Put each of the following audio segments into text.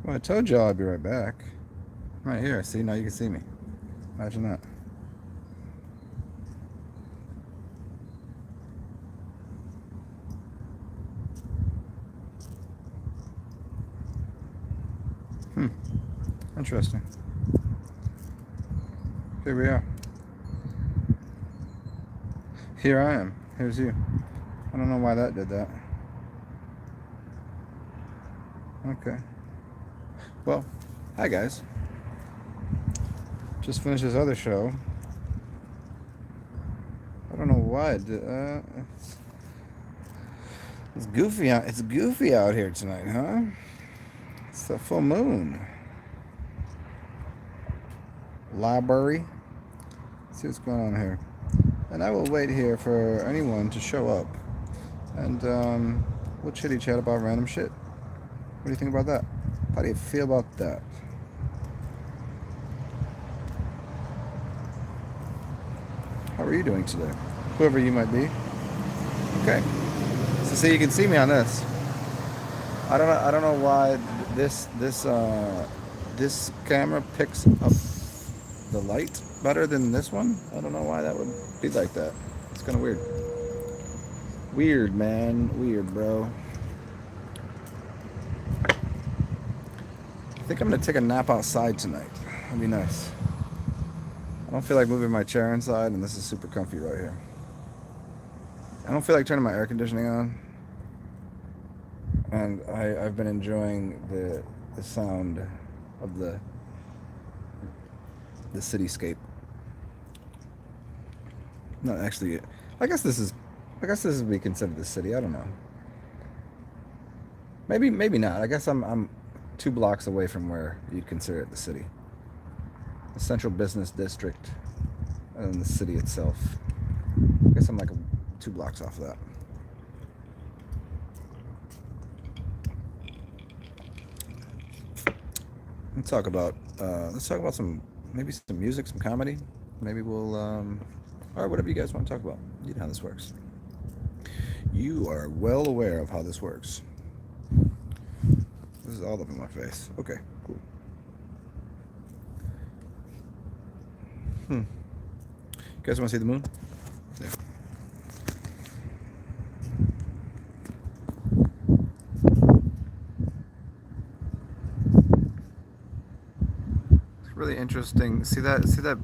Well, I told y'all I'd be right back. I'm right here. See, now you can see me. Imagine that. Hmm. Interesting. Here we are. Here I am. Here's you. I don't know why that did that. Okay. Well, hi guys. Just finished this other show. I don't know why it did. It's goofy out. It's goofy out here tonight, huh? It's the full moon. Library. Let's see what's going on here. And I will wait here for anyone to show up, and we'll chitty chat about random shit. What do you think about that? How do you feel about that? How are you doing today? Whoever you might be. Okay. So see, you can see me on this. I don't know. I don't know why this camera picks up the light better than this one. I don't know why that would be like that. It's kind of weird. Weird, man. Weird, bro. I think I'm gonna take a nap outside tonight. That'd be nice. I don't feel like moving my chair inside, and this is super comfy right here. I don't feel like turning my air conditioning on, and I've been enjoying the sound of the cityscape. Not actually. I guess this is. I guess this would be considered the city. I don't know. Maybe not. I guess I'm 2 blocks away from where you'd consider it the city, the central business district, and the city itself. I guess I'm like 2 blocks off of that. Let's talk about some maybe some music, some comedy. Maybe we'll or whatever you guys want to talk about. You know how this works. You are well aware of how this works. This is all up in my face. Okay, cool. You guys want to see the moon? Yeah. It's really interesting. See that? See that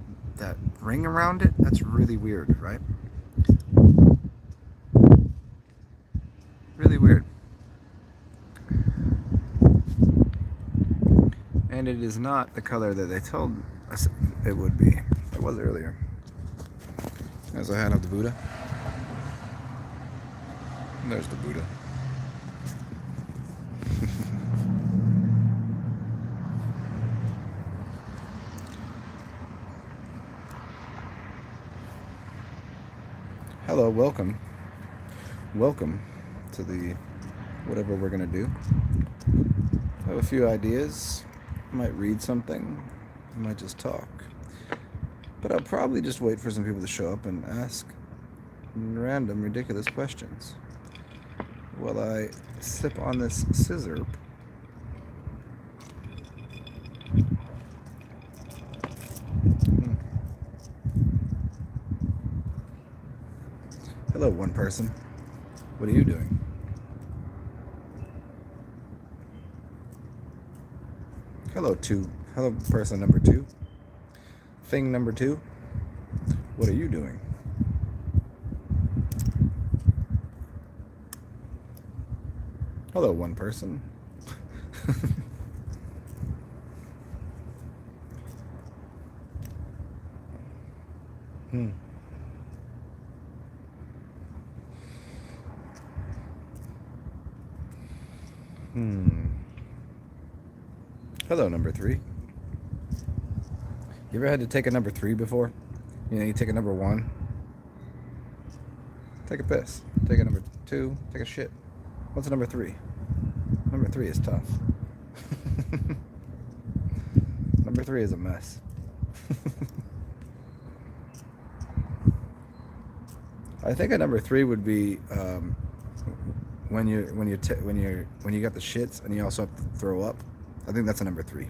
ring around it? That's really weird, right? Really weird. And it is not the color that they told us it would be. It was earlier. As I had of the Buddha. And there's the Buddha. Hello, welcome. Welcome to the whatever we're gonna do. I have a few ideas. I might read something. I might just talk. But I'll probably just wait for some people to show up and ask random, ridiculous questions while I sip on this scissor. Hello, one person. What are you doing? Hello, two. Hello, person number 2. Thing number 2. What are you doing? Hello, one person. hmm. Hmm. Hello, number 3. You ever had to take a number 3 before? You know, you take a number 1, take a piss. Take a number 2, take a shit. What's a number 3? Number 3 is tough. Number 3 is a mess. I think a number 3 would be when you got the shits and you also have to throw up. I think that's a number 3.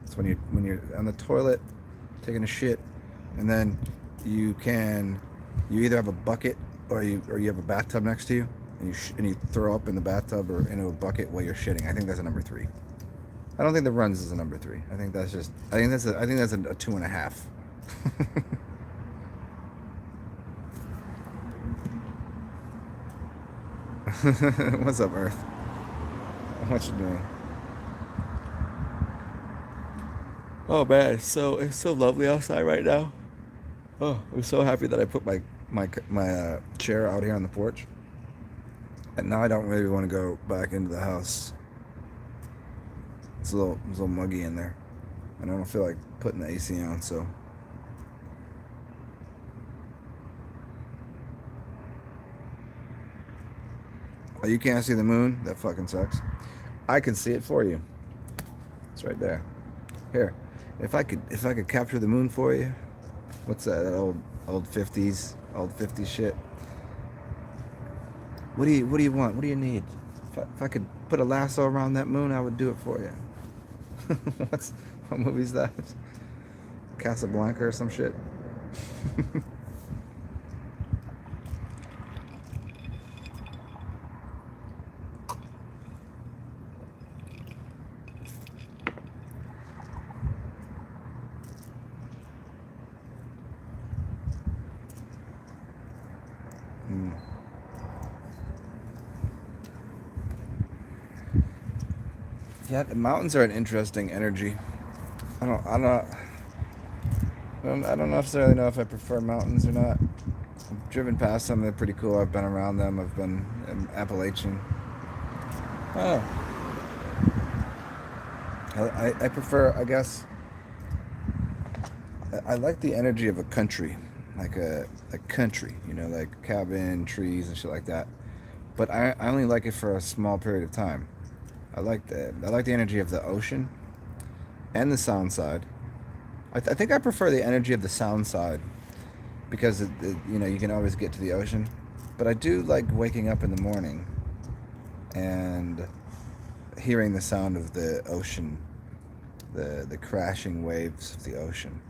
It's when you're on the toilet taking a shit, and then you either have a bucket or you have a bathtub next to you, and you throw up in the bathtub or into a bucket while you're shitting. I think that's a number 3. I don't think the runs is a number 3. I think that's a 2.5. What's up, Earth? What you doing? Oh man, it's so lovely outside right now. Oh, I'm so happy that I put my chair out here on the porch. And now I don't really want to go back into the house. It's a little muggy in there, and I don't feel like putting the AC on. So. Oh, you can't see the moon? That fucking sucks. I can see it for you. It's right there. Here, if I could capture the moon for you. What's that? That old 50s shit. What do you want? What do you need? If I could put a lasso around that moon, I would do it for you. What movie's that? Casablanca or some shit. Yeah, the mountains are an interesting energy. I don't necessarily know if I prefer mountains or not. I've driven past some, they're pretty cool. I've been around them. I've been in Appalachian. Oh. I prefer, I guess, I like the energy of a country, like a country, like cabin, trees, and shit like that. But I only like it for a small period of time. I like the energy of the ocean and the sound side. I think I prefer the energy of the sound side because you can always get to the ocean. But I do like waking up in the morning and hearing the sound of the ocean, the crashing waves of the ocean.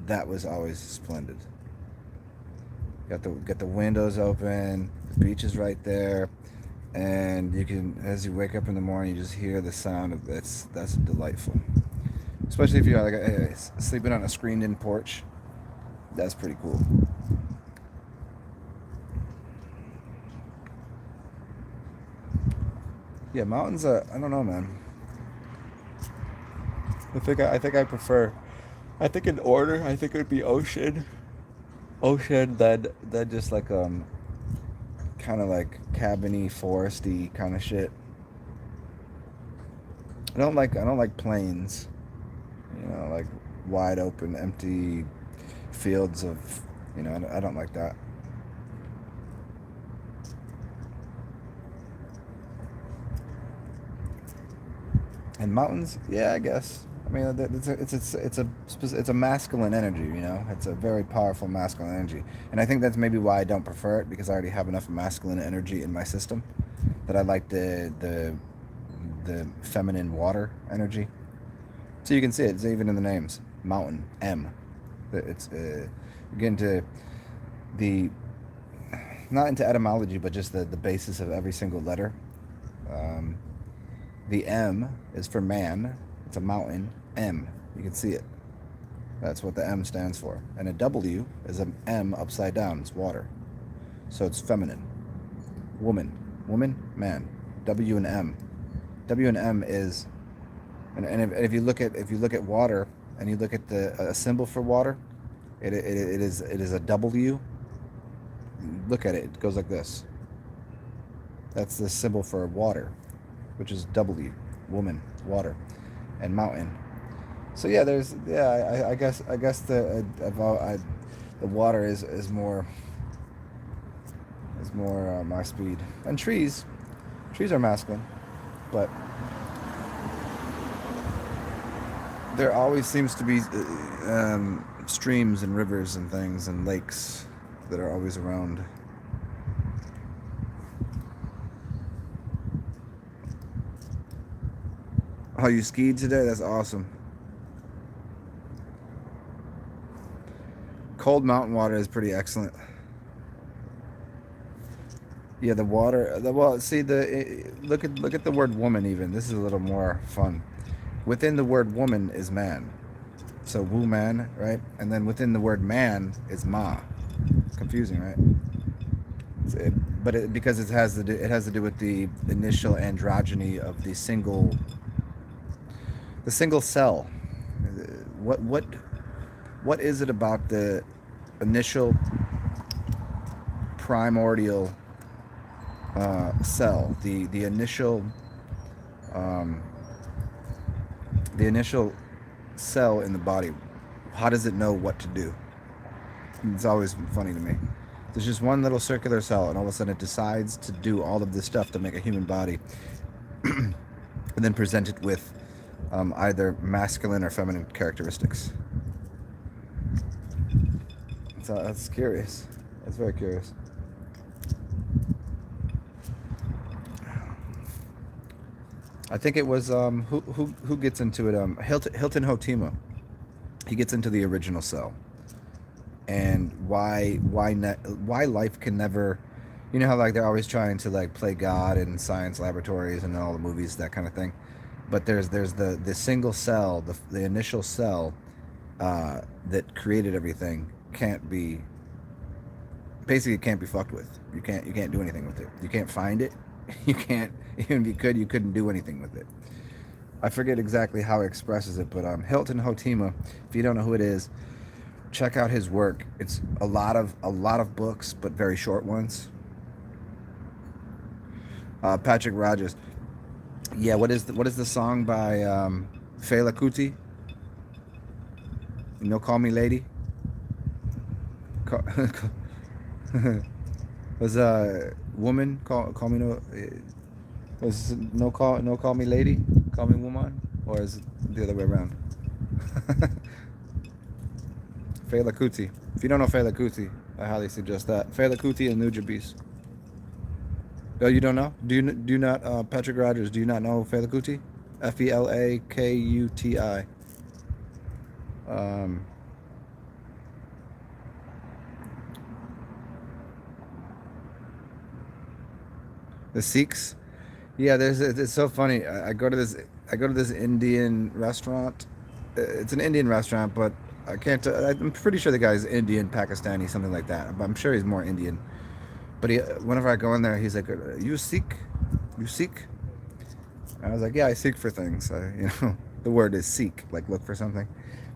That was always splendid. Got the windows open, the beach is right there, and you can, as you wake up in the morning, you just hear the sound of that's delightful. Especially if you're like sleeping on a screened-in porch. That's pretty cool. Yeah, mountains. I don't know, man. I think I prefer. I think in order, I think it would be ocean, then just like kind of like cabiny, foresty kind of shit. I don't like plains. Like wide open, empty fields of. I don't like that. And mountains, yeah, I guess. I mean, it's a masculine energy, It's a very powerful masculine energy, and I think that's maybe why I don't prefer it, because I already have enough masculine energy in my system that I like the feminine water energy. So you can see it. It's even in the names. Mountain, M. It's again to the not into etymology, but just the basis of every single letter. The M is for man. It's a mountain. M. You can see it. That's what the M stands for. And a W is an M upside down. It's water. So it's feminine. Woman, man. W and M. W and M is, and if you look at water and you look at a symbol for water, it is a W. Look at it. It goes like this. That's the symbol for water, which is W, woman, water, and mountain. So yeah, I guess the water is more my speed. And trees are masculine, but there always seems to be streams and rivers and things and lakes that are always around. Oh, you skied today? That's awesome. Cold mountain water is pretty excellent. Yeah, the water. Well, see look at the word woman. Even this is a little more fun. Within the word woman is man. So woo man, right? And then within the word man is ma. Confusing, right? Because it has to do with the initial androgyny of the single cell. What what what is it about the initial primordial cell, um, the initial cell in the body? How does it know what to do? It's always funny to me. There's just one little circular cell, and all of a sudden it decides to do all of this stuff to make a human body, and then present it with either masculine or feminine characteristics. So that's curious. That's very curious. I think it was who gets into it. Hilton Hotima. He gets into the original cell, and why life can never, you know how like they're always trying to like play God in science laboratories and all the movies, that kind of thing. But there's the single cell, the initial cell that created everything can't be, basically it can't be fucked with. You can't do anything with it. You can't find it. You can't, even if you could, you couldn't do anything with it. I forget exactly how he expresses it, but Hilton Hotima, if you don't know who it is, check out his work. It's a lot of books, but very short ones. Patrick Rogers. Yeah, what is the song by Fela Kuti? You know, Call Me Lady. Was woman call me no? Was no call me lady, call me woman, or is it the other way around? Fela Kuti. If you don't know Fela Kuti, I highly suggest that. Fela Kuti and Nujabes. Oh, you don't know? Do you not Patrick Rogers? Do you not know Fela Kuti? Felakuti. Um, the Sikhs. Yeah, it's so funny. I go to this Indian restaurant. It's an Indian restaurant, but I can't. I'm pretty sure the guy's Indian, Pakistani, something like that. But I'm sure he's more Indian. But whenever I go in there, he's like, "You Sikh? You Sikh?" And I was like, "Yeah, I seek for things." The word is seek, like look for something.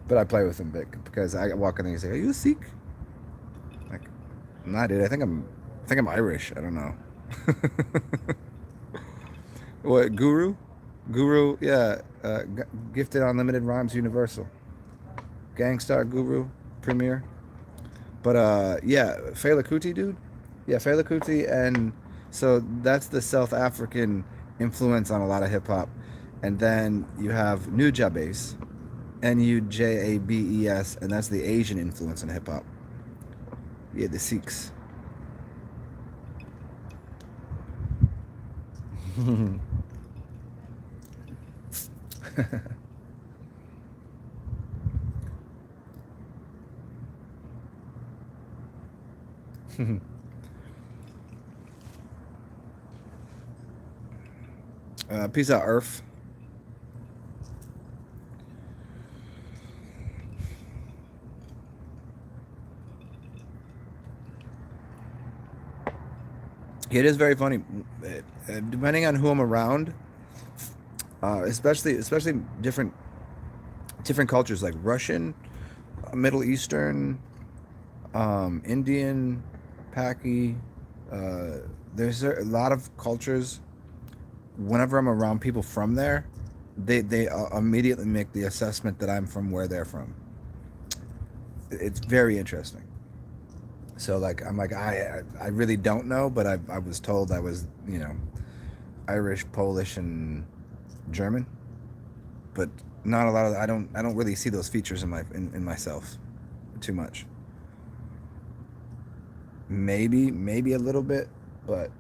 But I play with him big because I walk in there and he's like, "Are you Sikh?" Like, nah, dude. I think I'm Irish. I don't know. What, Guru? Guru, yeah. Gifted Unlimited Rhymes Universal. Gangstar Guru Premier. But yeah, Fela Kuti, dude. Yeah, Fela Kuti, and so that's the South African influence on a lot of hip hop. And then you have Nujabes, Nujabes, and that's the Asian influence in hip hop. Yeah, the Sikhs. Peace out, Earth. It is very funny, depending on who I'm around, especially different cultures like Russian, Middle Eastern, Indian, Paki. There's a lot of cultures. Whenever I'm around people from there, they immediately make the assessment that I'm from where they're from. It's very interesting. So like I'm like I really don't know, but I was told I was Irish, Polish, and German, but not a lot of I don't really see those features in myself too much. Maybe a little bit, but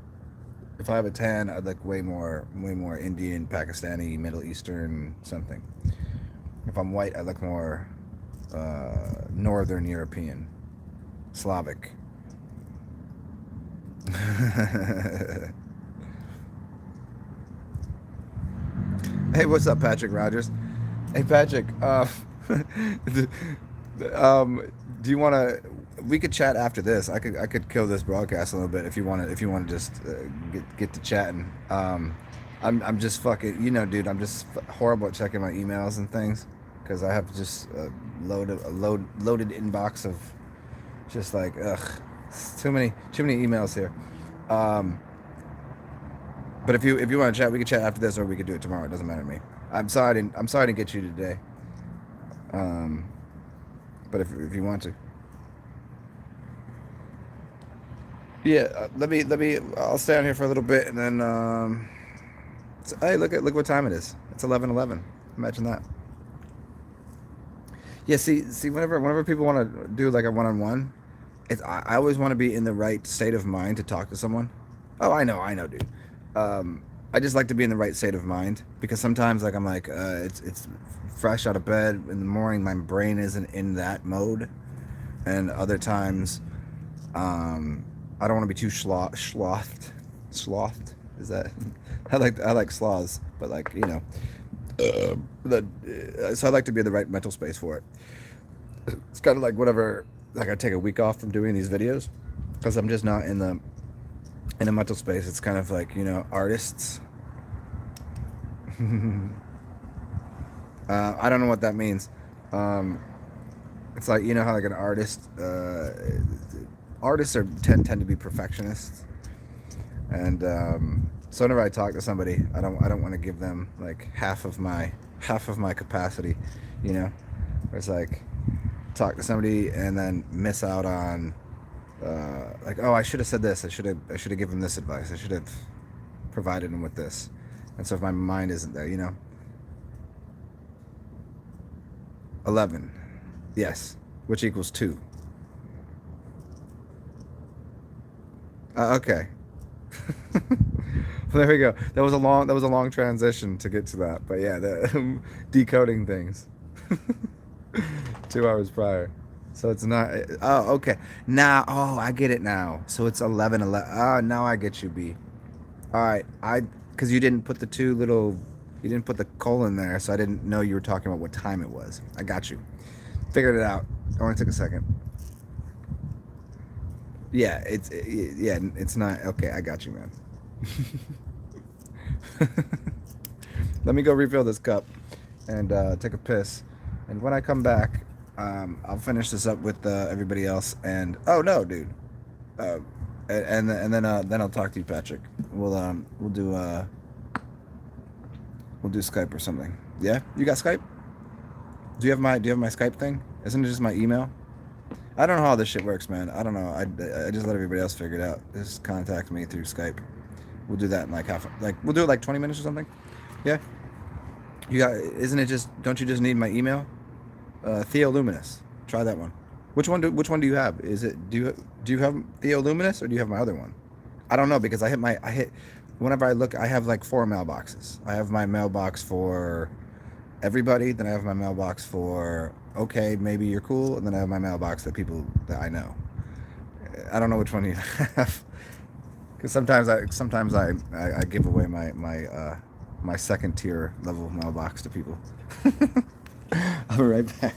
If I have a tan, I'd like way more Indian, Pakistani, Middle Eastern, something. If I'm white, I look more Northern European, Slavic. Hey, what's up, Patrick Rogers? Hey, Patrick. Um, do you want to? We could chat after this. I could kill this broadcast a little bit if you want to. If you want to just get to chatting. I'm just fucking. You know, dude. I'm just horrible at checking my emails and things because I have just loaded inbox of just like ugh, it's too many emails here. Um, but if you want to chat, we could chat after this, or we could do it tomorrow. It doesn't matter to me. I'm sorry to get you today. Um, but if you want to, yeah. Let me. I'll stay on here for a little bit, and then hey, look what time it is. It's 11:11. Imagine that. Yeah. See. Whenever people want to do like a one-on-one, I always want to be in the right state of mind to talk to someone. Oh, I know, dude. Um, I just like to be in the right state of mind because sometimes like I'm like it's fresh out of bed in the morning, my brain isn't in that mode, and other times um, I don't want to be too slothed. Is that? I like sloths, but like so I like to be in the right mental space for it. It's kind of like whatever. Like I take a week off from doing these videos because I'm just not in a mental space. It's kind of like artists. I don't know what that means. Um, it's like how like an artist. Artists tend to be perfectionists, and so whenever I talk to somebody, I don't want to give them like half of my capacity. You know, it's like talk to somebody and then miss out on like, oh, I should have said this. I should have given this advice. I should have provided him with this. And so if my mind isn't there, 11, yes, which equals 2. Okay. Well, there we go. That was a long transition to get to that, but yeah, the decoding things. 2 hours prior. So it's not. Oh, okay. Now, oh, I get it now. So it's 11:11. Oh, now I get you, B. All right. Because you didn't put the colon there, so I didn't know you were talking about what time it was. I got you. Figured it out. It only took a second. Yeah, it's not. Okay, I got you, man. Let me go refill this cup and take a piss. And when I come back, I'll finish this up with everybody else. And oh no, dude. Uh, and then I'll talk to you, Patrick. We'll do Skype or something. Yeah, you got Skype? Do you have my Skype thing? Isn't it just my email? I don't know how this shit works, man. I don't know. I just let everybody else figure it out. Just contact me through Skype. We'll do that in like we'll do it like 20 minutes or something. Yeah. Isn't it just, don't you just need my email? Theo Luminous. Try that one. Which one do you have? Do you have Theo Luminous or do you have my other one? I don't know because whenever I look, I have like 4 mailboxes. I have my mailbox for everybody, then I have my mailbox for okay, maybe you're cool, and then I have my mailbox that people that I know. I don't know which one you have. Because sometimes I give away my second tier level mailbox to people. I'll be right back.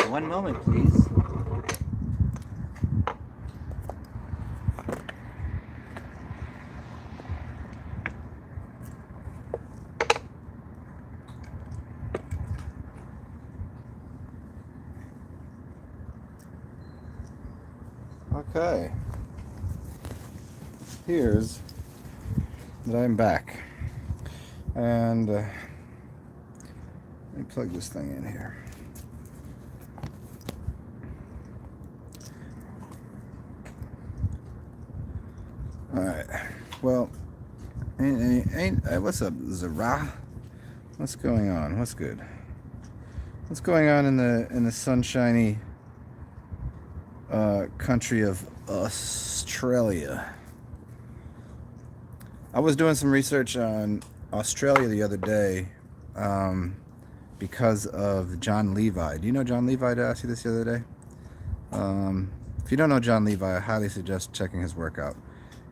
One moment, please. Okay. Here's that I'm back. And let me plug this thing in here. Alright. Well, what's up, Zara? What's going on? What's good? What's going on in the sunshiny country of Australia? I was doing some research on Australia the other day because of John Levi. Do you know John Levi? Did I ask you this the other day? If you don't know John Levi, I highly suggest checking his work out.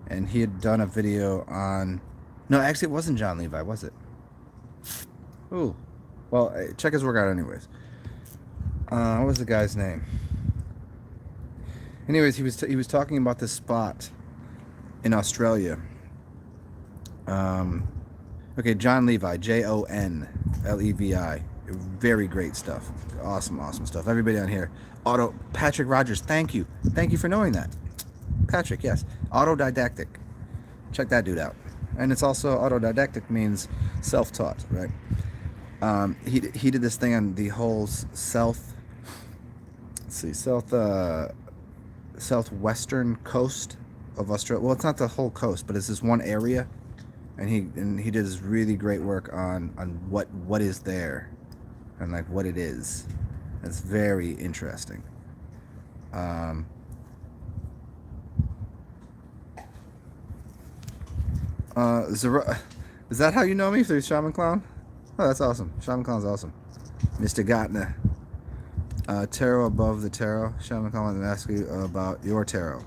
And he had done a video on... No, actually it wasn't John Levi, was it? Ooh. Well, check his work out anyways. What was the guy's name? Anyways, he was talking about this spot in Australia. Okay, John Levi, Jonlevi. Very great stuff. Awesome stuff. Everybody on here. Patrick Rogers, thank you for knowing that. Patrick, yes. Autodidactic. Check that dude out. And it's also autodidactic means self-taught, right? He did this thing on the whole southwestern coast of Australia. Well, it's not the whole coast, but it's this one area, and he did this really great work on what is there, and like what it is. It's very interesting. Zara, is that how you know me, through Shaman Clown? Oh, that's awesome. Shaman Clown's awesome. Mr. Gotner. Tarot above the tarot. Shaman Clown wanted to ask you about your tarot.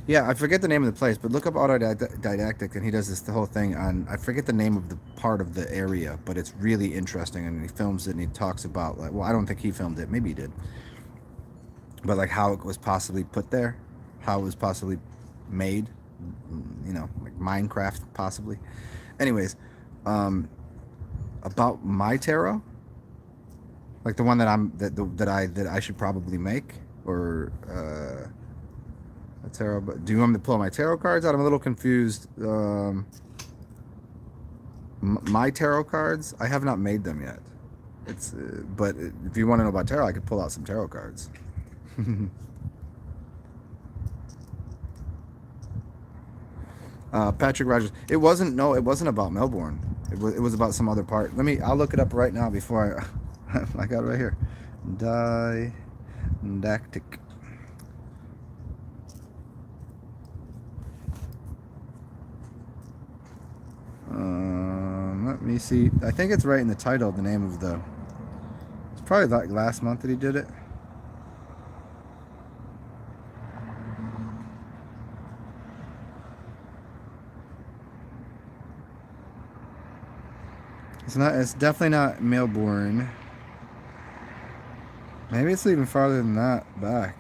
Yeah, I forget the name of the place, but look up Autodidactic, and he does the whole thing on, I forget the name of the part of the area, but it's really interesting, and he films it, and he talks about, like, well, I don't think he filmed it, maybe he did, but like how it was possibly put there, how it was possibly made, you know, like Minecraft possibly. Anyways, about my tarot, like the one that I should probably make, or a tarot. But do you want me to pull my tarot cards out? I'm a little confused. My tarot cards, I have not made them yet. It's but if you want to know about tarot, I could pull out some tarot cards. Patrick Rogers. It wasn't about Melbourne. It was about some other part. I'll look it up right now before I got it right here. Didactic. Let me see. I think it's right in the title, the name of the... It's probably like last month that he did it. It's definitely not Melbourne. Maybe it's even farther than that back.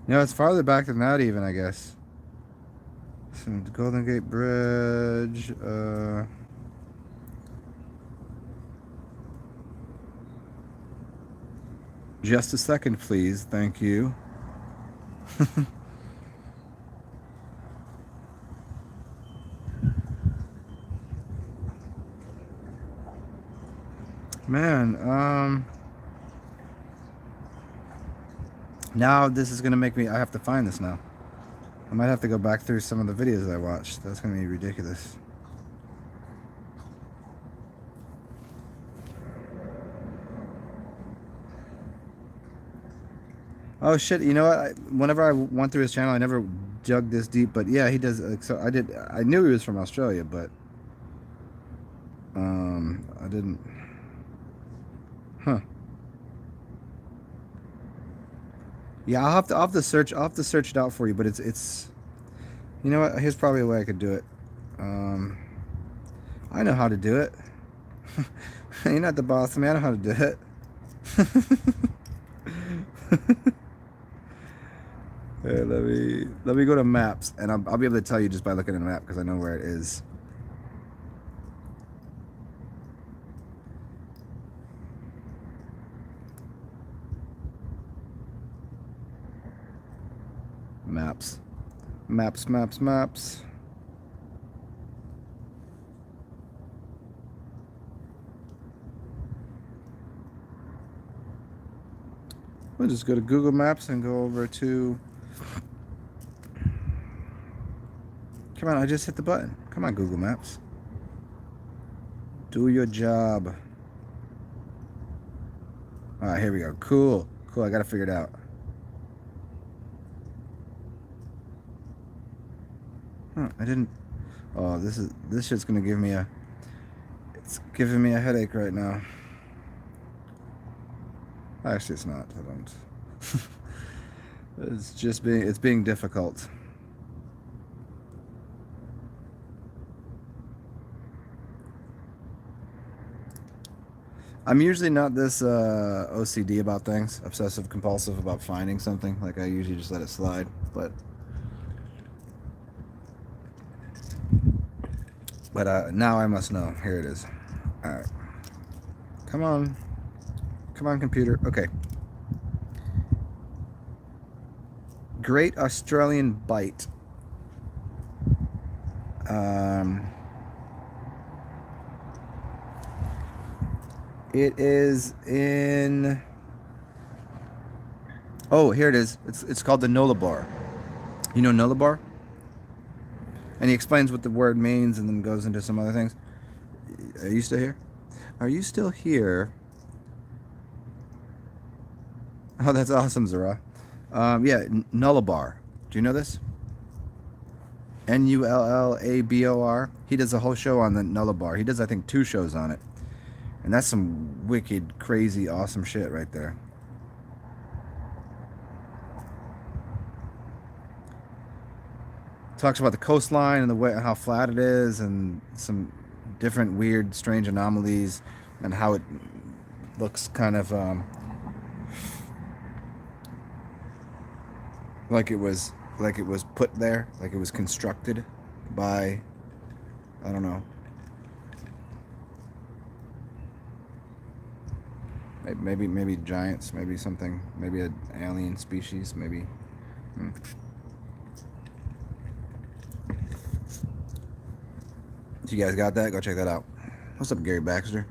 No, it's farther back than that even, I guess. Some Golden Gate Bridge. Just a second, please. Thank you. Man, now this is gonna make me... I have to find this now. I might have to go back through some of the videos I watched. That's gonna be ridiculous. Oh shit! You know what? Whenever I went through his channel, I never dug this deep. But yeah, he does. So I did. I knew he was from Australia, but I didn't. Huh? Yeah, I'll have to search. I'll have to search it out for you. But it's. You know what? Here's probably a way I could do it. Um, I know how to do it. You're not the boss, man. I know how to do it. Hey, let me go to maps, and I'll be able to tell you just by looking at the map because I know where it is. Maps, maps, maps, maps. We'll just go to Google Maps and go over to. Come on, I just hit the button. Come on, Google Maps. Do your job. All right, here we go. Cool. Cool, I gotta figure it out. Huh, I didn't. Oh, this shit's gonna give me a. It's giving me a headache right now. Actually, it's not. I don't. It's being difficult. I'm usually not this OCD about things, obsessive compulsive about finding something. Like I usually just let it slide, but now I must know. Here it is. All right, come on, computer. Okay. Great Australian Bite. It is in. Oh, here it is. It's called the Nullarbor. You know Nullarbor? And he explains what the word means and then goes into some other things. Are you still here? Are you still here? Oh, that's awesome, Zara. Yeah, Nullarbor. Do you know this? Nullabor. He does a whole show on the Nullarbor. He does, I think, 2 shows on it. And that's some wicked, crazy, awesome shit right there. Talks about the coastline and the way how flat it is, and some different weird, strange anomalies, and how it looks kind of like it was put there, like it was constructed by, I don't know. Maybe giants, maybe something, maybe an alien species, maybe. You guys got that? Go check that out. What's up, Gary Baxter?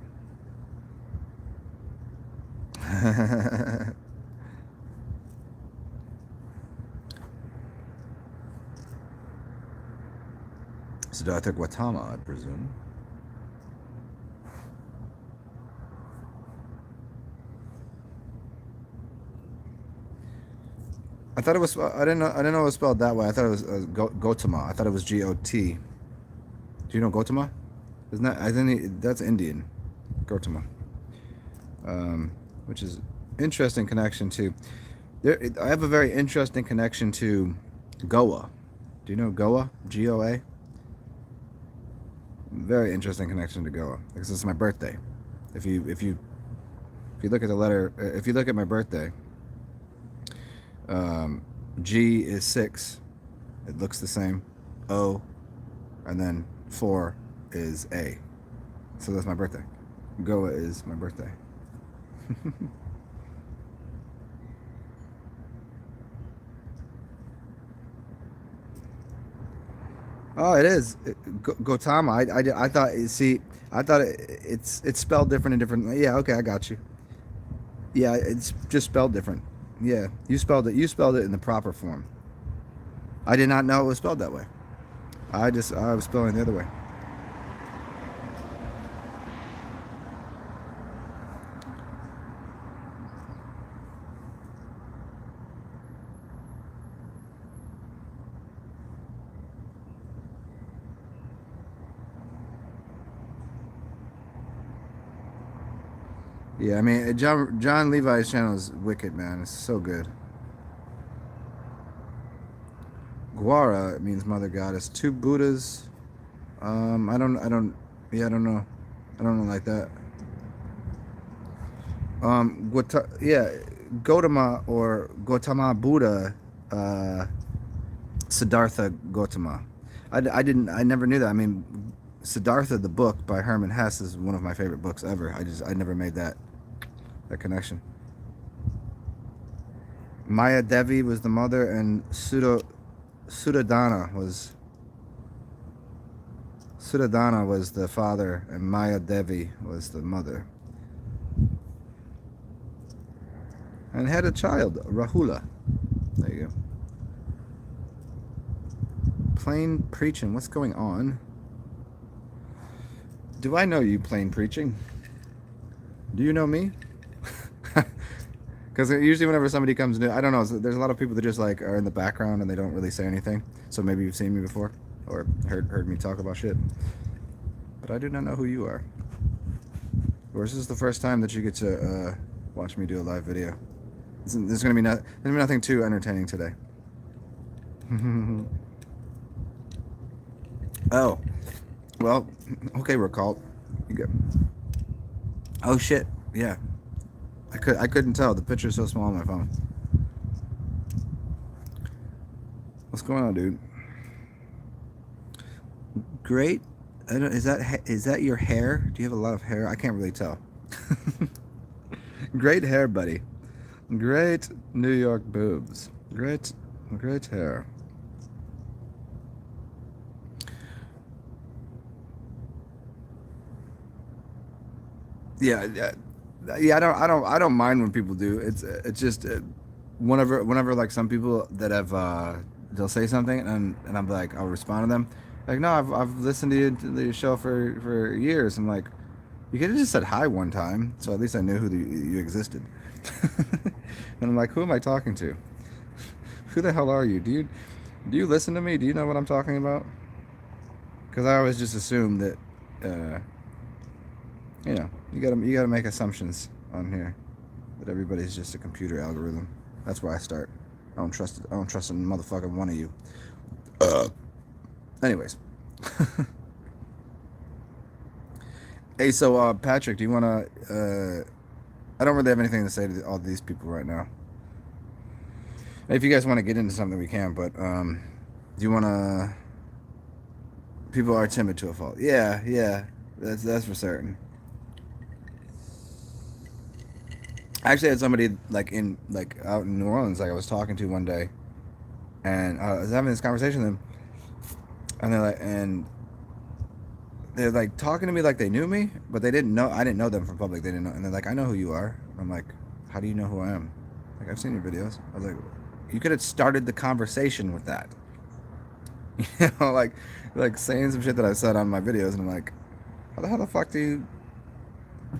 Siddhartha Gautama, I presume. I thought it was. I didn't know it was spelled that way. I thought it was Gautama. I thought it was G-O-T. Do you know Gautama? Isn't that? I think that's Indian. Gautama. Which is interesting connection to. I have a very interesting connection to Goa. Do you know Goa? G-O-A. Very interesting connection to Goa because it's my birthday. If you look at the letter, if you look at my birthday. G is 6. It looks the same. O, and then 4 is A. So that's my birthday. Goa is my birthday. Oh, it is Gautama. I thought. See, I thought it's spelled different in different. Yeah, okay, I got you. Yeah, it's just spelled different. Yeah, you spelled it. You spelled it in the proper form. I did not know it was spelled that way. I was spelling it the other way. Yeah, I mean, John Levi's channel is wicked, man. It's so good. Guara means mother goddess. Two Buddhas. Yeah, I don't know. I don't know like that. Yeah, Gautama or Gautama Buddha, uh, Siddhartha Gautama. I never knew that. I mean, Siddhartha, the book by Herman Hesse, is one of my favorite books ever. I never made that connection. Maya Devi was the mother, and Suddhodana was the father, and Maya Devi was the mother, and had a child, Rahula. There you go. Plain preaching. What's going on? Do I know you, plain preaching? Do you know me? Because usually whenever somebody comes new, I don't know, there's a lot of people that just like are in the background and they don't really say anything. So maybe you've seen me before or heard me talk about shit. But I do not know who you are. Or is this the first time that you get to watch me do a live video? There's gonna be nothing too entertaining today. Oh, well, okay, recall. You go. Oh shit, yeah. I couldn't tell. The picture's so small on my phone. What's going on, dude? Great. Is that your hair? Do you have a lot of hair? I can't really tell. Great hair, buddy. Great New York boobs. Great hair. Yeah. I don't mind when people do. It's just whenever like some people that have they'll say something and I'm like I'll respond to them like no I've listened to your show for years. I'm like you could have just said hi one time so at least I knew you existed. And I'm like who am I talking to? Who the hell are you? Do you listen to me? Do you know what I'm talking about? Because I always just assume that uh, you gotta make assumptions on here that everybody's just a computer algorithm. That's where I start. I don't trust a motherfucking one of you. Anyways. Hey, so Patrick, do you wanna I don't really have anything to say to all these people right now. If you guys want to get into something we can, but do you wanna people are timid to a fault. Yeah. That's for certain. I actually had somebody like out in New Orleans like I was talking to one day, and I was having this conversation with them, and they're like talking to me like they knew me, but they didn't know. I didn't know them from public. They didn't know, and they're like, "I know who you are." I'm like, "How do you know who I am?" Like, I've seen your videos. I was like, "You could have started the conversation with that." like saying some shit that I said on my videos, and I'm like, how the fuck do you?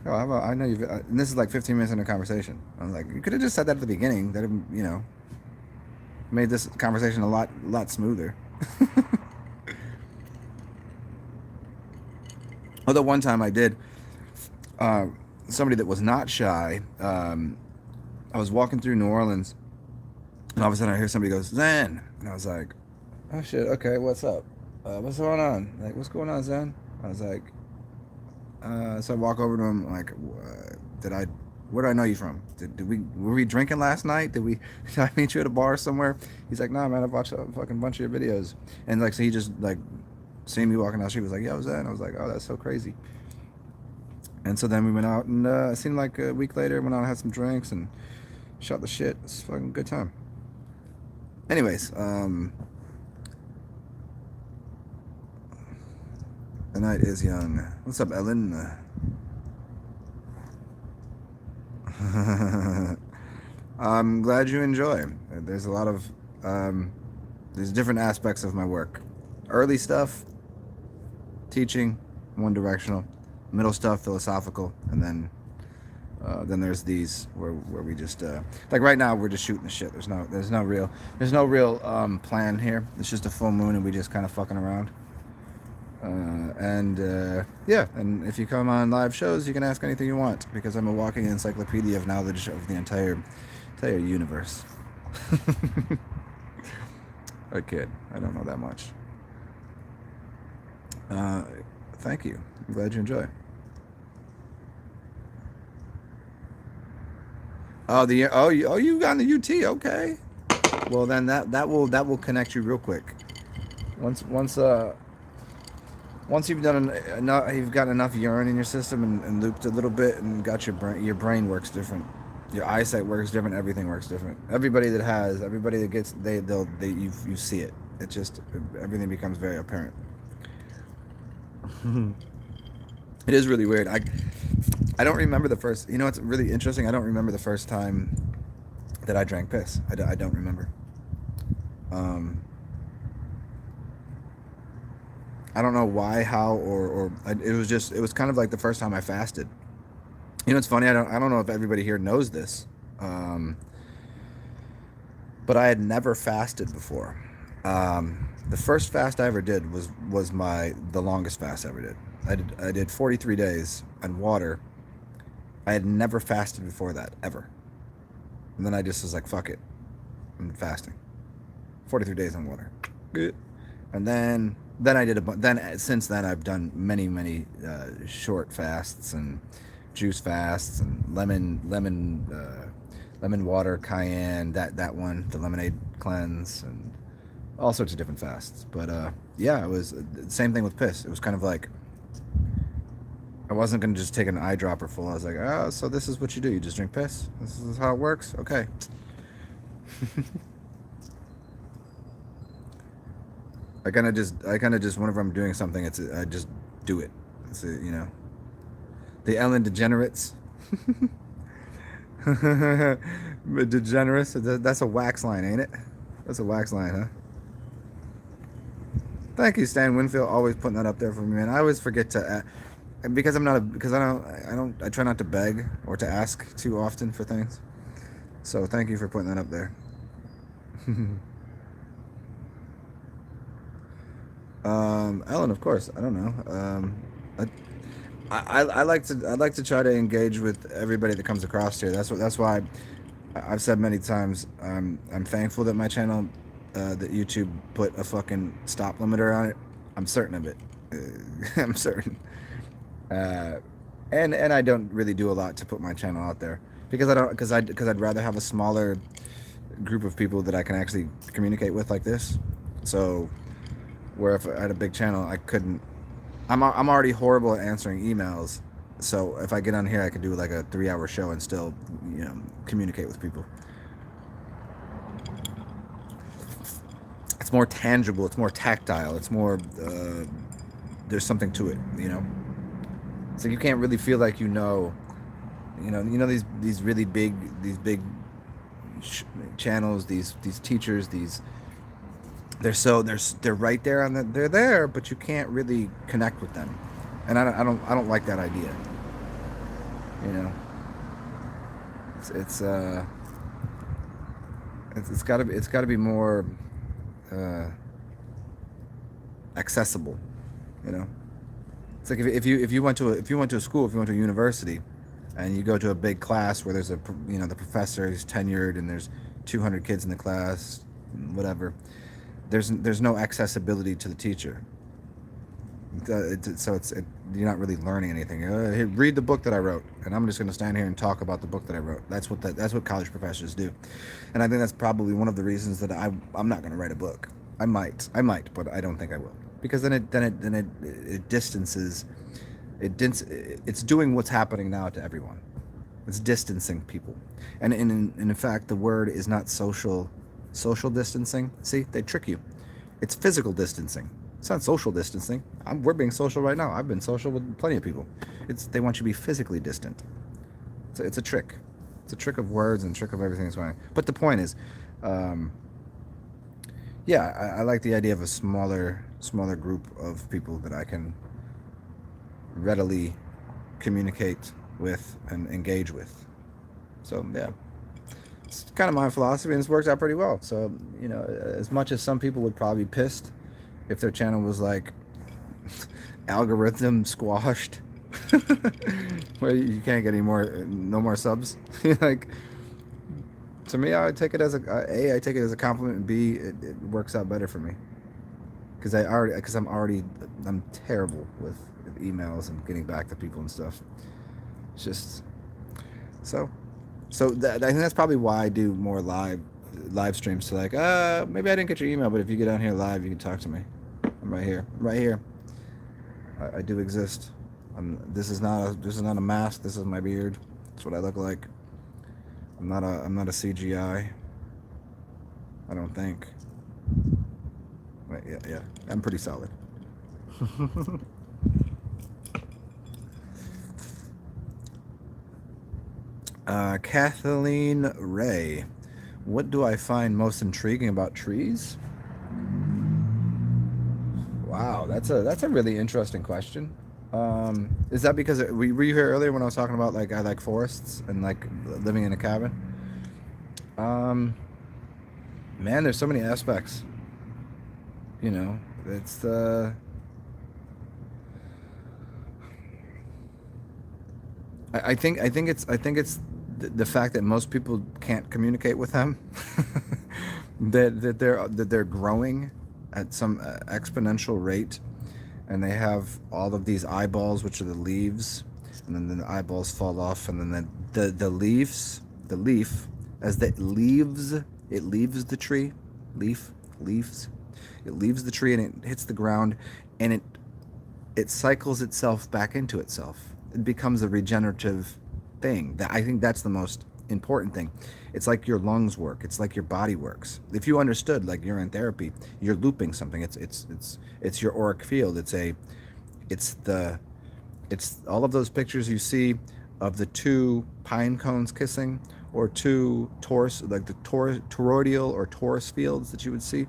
Oh, I know you. And this is like 15 minutes into a conversation. I was like, you could have just said that at the beginning. That made this conversation a lot smoother. Although one time I did, somebody that was not shy. I was walking through New Orleans, and all of a sudden I hear somebody goes Zen, and I was like, oh shit, okay, what's up? What's going on? Like, what's going on, Zen? I was like, so I walk over to him like, where do I know you from? Were we drinking last night? Did I meet you at a bar somewhere? He's like, nah, man, I've watched a fucking bunch of your videos. And like, so he just like, seeing me walking down the street was like, yeah, I was that. And I was like, oh, that's so crazy. And so then we went out and it seemed like a week later, went out and had some drinks and shot the shit. It's a fucking good time. Anyways, the night is young. What's up, Ellen? I'm glad you enjoy. There's a lot of there's different aspects of my work. Early stuff, teaching, one directional. Middle stuff, philosophical, and then there's these where we just like right now we're just shooting the shit. There's no real plan here. It's just a full moon and we just kind of fucking around. Yeah, and if you come on live shows, you can ask anything you want because I'm a walking encyclopedia of knowledge of the entire universe. I kid. I don't know that much. Thank you. I'm glad you enjoy. Oh, you got the UT. Okay. Well, then that will connect you real quick. Once you've done enough, you've got enough urine in your system and looped a little bit and got your brain works different. Your eyesight works different. Everything works different. Everybody that gets, you see it. It just, everything becomes very apparent. It is really weird. I don't remember the first. You know, it's really interesting. I don't remember the first time that I drank piss. I don't remember. I don't know why, how, it was kind of like the first time I fasted. You know, it's funny. I don't know if everybody here knows this, but I had never fasted before. The first fast I ever did was the longest fast I ever did. I did 43 days on water. I had never fasted before that ever, and then I just was like, "Fuck it, I'm fasting." 43 days on water. Good. And then I did since then I've done many short fasts and juice fasts and lemon water, cayenne, that one, the lemonade cleanse, and all sorts of different fasts. But yeah, it was the same thing with piss. It was kind of like I wasn't gonna just take an eyedropper full. I was like, oh, so this is what you do? You just drink piss? This is how it works? Okay. I kind of just whenever I'm doing something, I just do it. It's you know, the Ellen Degenerates. Degenerates. That's a wax line, ain't it? That's a wax line, huh? Thank you, Stan Winfield, always putting that up there for me, man. I always forget to, because I'm not because I try not to beg or to ask too often for things. So thank you for putting that up there. Ellen, of course. I don't know. I like to try to engage with everybody that comes across here. That's why I've said many times. I'm thankful that my channel, that YouTube put a fucking stop limiter on it. I'm certain of it. I'm certain. And I don't really do a lot to put my channel out there because I'd rather have a smaller group of people that I can actually communicate with like this. So where if I had a big channel, I couldn't. I'm already horrible at answering emails, so if I get on here, I could do like a 3-hour show and still, you know, communicate with people. It's more tangible. It's more tactile. It's more. There's something to it, you know. So you can't really feel like you know these really big channels, these teachers, they're right there they're there, but you can't really connect with them, and I don't like that idea. You know, it's got to be more accessible. You know, it's like if you went to a school, if you went to a university, and you go to a big class where there's the professor is tenured and there's 200 kids in the class, whatever. There's no accessibility to the teacher, so you're not really learning anything. Hey, read the book that I wrote, and I'm just going to stand here and talk about the book that I wrote. That's what college professors do, and I think that's probably one of the reasons that I'm not going to write a book. I might, but I don't think I will, because then it distances. It's doing what's happening now to everyone. It's distancing people, and in fact, the word is not social distancing. See, they trick you. It's physical distancing. It's not social distancing. We're being social right now. I've been social with plenty of people. They want you to be physically distant. It's a trick. It's a trick of words and trick of everything that's going on. But the point is, yeah, I like the idea of a smaller group of people that I can readily communicate with and engage with. So yeah. It's kind of my philosophy, and it's worked out pretty well. So, you know, as much as some people would probably be pissed if their channel was like algorithm squashed, where you can't get any more, no more subs. Like, to me, I would take it as I take it as a compliment, and B, it works out better for me because I'm terrible with emails and getting back to people and stuff. It's just so I think that's probably why I do more live streams. To like, maybe I didn't get your email, but if you get on here live, you can talk to me. I'm right here. I'm right here. I do exist. This is not a mask. This is my beard. That's what I look like. I'm not a CGI. I don't think. Wait, yeah. I'm pretty solid. Kathleen Ray, what do I find most intriguing about trees? Wow, that's a really interesting question. Is that because were you here earlier when I was talking about like I like forests and like living in a cabin? Um, Man, there's so many aspects. You know, it's I think it's the fact that most people can't communicate with them, that they're growing at some exponential rate, and they have all of these eyeballs, which are the leaves, and then the eyeballs fall off, and then the leaves, the leaf, as the leaves, it leaves the tree, leaves, it leaves the tree and it hits the ground, and it cycles itself back into itself. It becomes a regenerative thing. I think that's the most important thing. It's like your lungs work. It's like your body works. If you understood, like you're in therapy, you're looping something. It's your auric field. It's all of those pictures you see of the two pine cones kissing, or two like the toroidal or torus fields that you would see.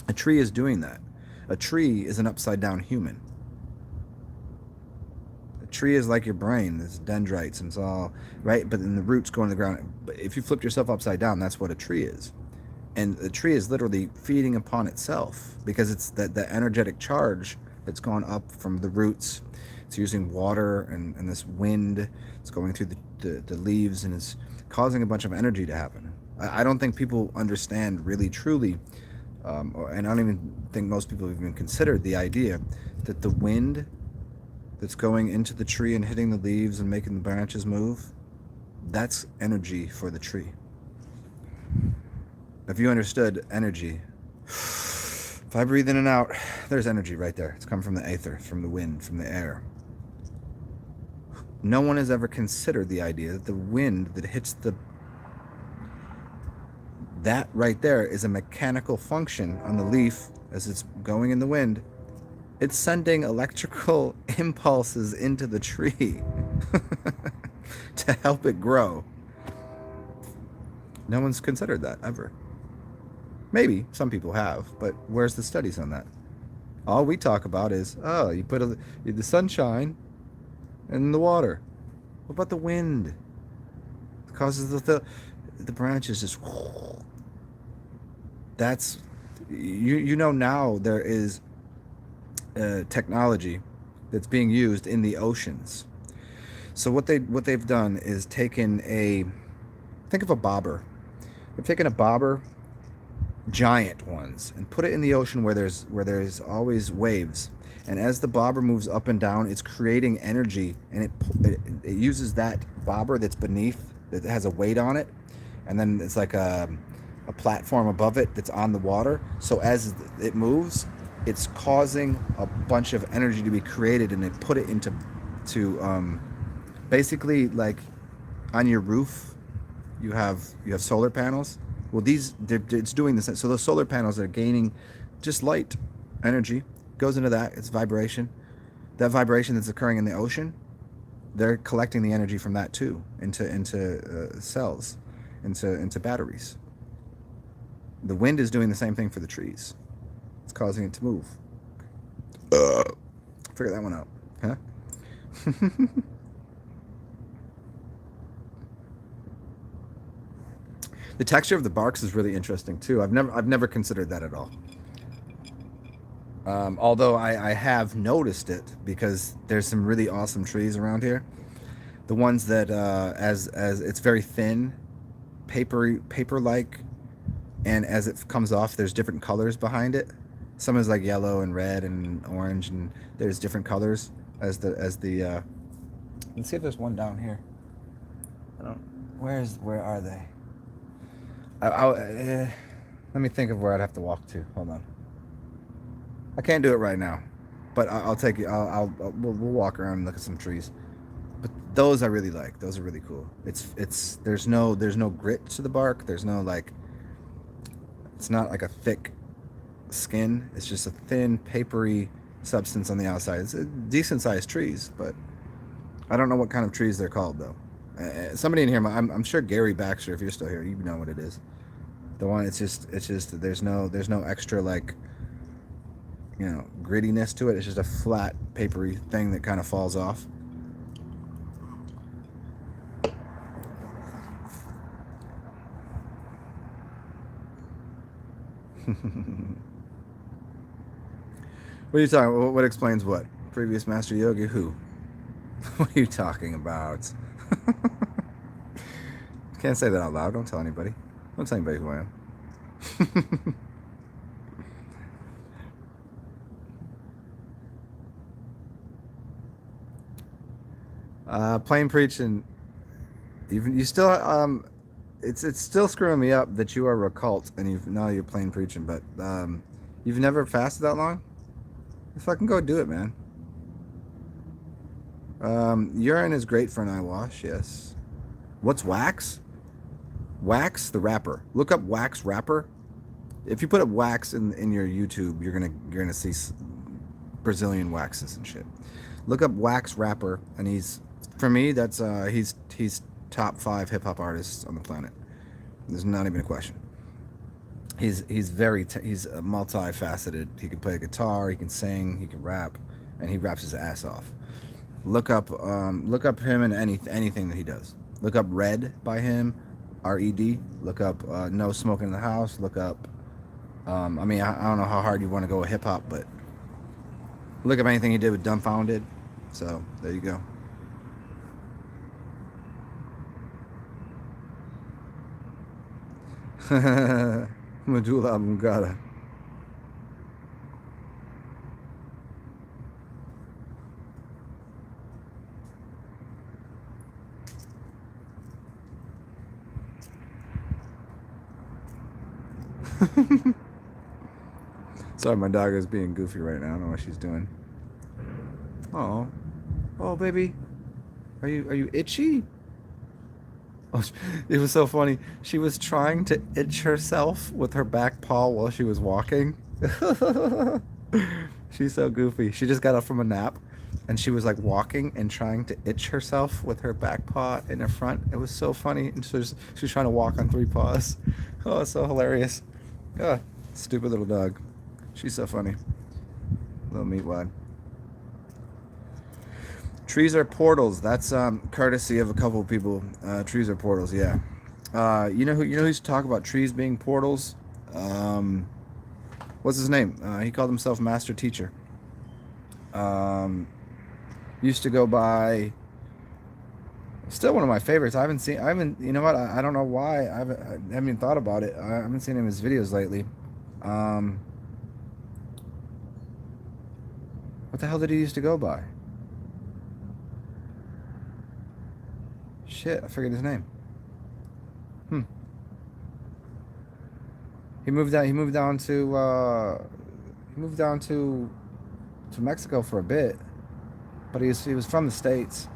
A tree is doing that. A tree is an upside down human. A tree is like your brain. There's dendrites and it's all right, but then the roots go in the ground. But if you flipped yourself upside down, that's what a tree is. And the tree is literally feeding upon itself because it's the energetic charge that's gone up from the roots. It's using water and this wind. It's going through the leaves and it's causing a bunch of energy to happen. I don't think people understand really truly, and I don't even think most people have even considered the idea that the wind that's going into the tree and hitting the leaves and making the branches move, that's energy for the tree. If you understood energy, if I breathe in and out, there's energy right there. It's coming from the aether, from the wind, from the air. No one has ever considered the idea that the wind that hits that right there is a mechanical function on the leaf as it's going in the wind. It's sending electrical impulses into the tree to help it grow. No one's considered that ever. Maybe some people have, but where's the studies on that? All we talk about is, you put the sunshine and the water. What about the wind? It causes the branches just. That's now there is technology that's being used in the oceans. So what they've done is think of a bobber. They've taken a bobber, giant ones, and put it in the ocean where there's always waves. And as the bobber moves up and down, it's creating energy, and it uses that bobber that's beneath, that has a weight on it, and then it's like a platform above it that's on the water. So as it moves, it's causing a bunch of energy to be created, and they put it into basically like on your roof, you have solar panels. Well, it's doing this. So those solar panels are gaining just light energy, goes into that. It's vibration. That vibration that's occurring in the ocean, they're collecting the energy from that too into cells, into batteries. The wind is doing the same thing for the trees. It's causing it to move. Figure that one out, huh? The texture of the barks is really interesting too. I've never considered that at all. Although I have noticed it because there's some really awesome trees around here. The ones that as it's very thin, paper like, and as it comes off, there's different colors behind it. Some is like yellow and red and orange, and there's different colors as the. Let's see if there's one down here. I don't. Where are they? Let me think of where I'd have to walk to. Hold on. I can't do it right now, but I'll take you. We'll walk around and look at some trees. But those I really like. Those are really cool. It's there's no grit to the bark. There's no like. It's not like a thick skin. It's just a thin, papery substance on the outside. It's a decent sized trees, but I don't know what kind of trees they're called though. Somebody in here, I'm sure Gary Baxter, if you're still here, you know what it is. The one, it's just there's no extra like, you know, grittiness to it. It's just a flat, papery thing that kind of falls off. What are you talking about? What explains what? Previous Master Yogi? Who? What are you talking about? Can't say that out loud. Don't tell anybody. Don't tell anybody who I am. Plain preaching. You still it's still screwing me up that you are a cult and you're plain preaching, but you've never fasted that long? Fucking go do it, man. Urine is great for an eye wash, yes. What's wax? Wax the rapper. Look up wax rapper. If you put up wax in your YouTube, you're gonna see Brazilian waxes and shit. Look up wax rapper, and for me that's he's top 5 hip hop artists on the planet. There's not even a question. He's multifaceted. He can play a guitar, he can sing, he can rap, and he raps his ass off. Look up him and anything that he does. Look up Red by him, R-E-D. Look up No Smoking in the House. Look up I mean, I don't know how hard you want to go with hip hop, but look up anything he did with Dumbfounded. So there you go. Medulla oblongata. Sorry, my dog is being goofy right now. I don't know what she's doing. Oh, baby, are you itchy? Oh, it was so funny. She was trying to itch herself with her back paw while she was walking. She's so goofy. She just got up from a nap, and she was like walking and trying to itch herself with her back paw in her front. It was so funny. And she was trying to walk on 3 paws. Oh, it's so hilarious. Oh, stupid little dog. She's so funny. Little meatwad. Trees are portals. That's courtesy of a couple of people. Trees are portals. Yeah. You know who used to talk about trees being portals? What's his name? He called himself Master Teacher. Used to go by. Still one of my favorites. You know what? I don't know why. I haven't even thought about it. I haven't seen him in his videos lately. What the hell did he used to go by? Shit, I forget his name. He moved down to Mexico for a bit, but he was from the States.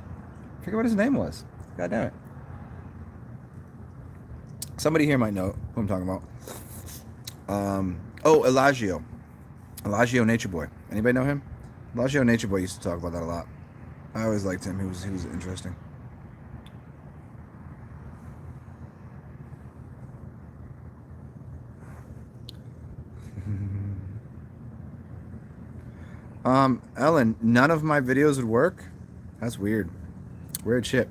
I forget what his name was. God damn it. Somebody here might know who I'm talking about. Elagio Nature Boy. Anybody know him? Elagio Nature Boy used to talk about that a lot. I always liked him. He was interesting. Ellen, none of my videos would work? That's weird. Weird shit.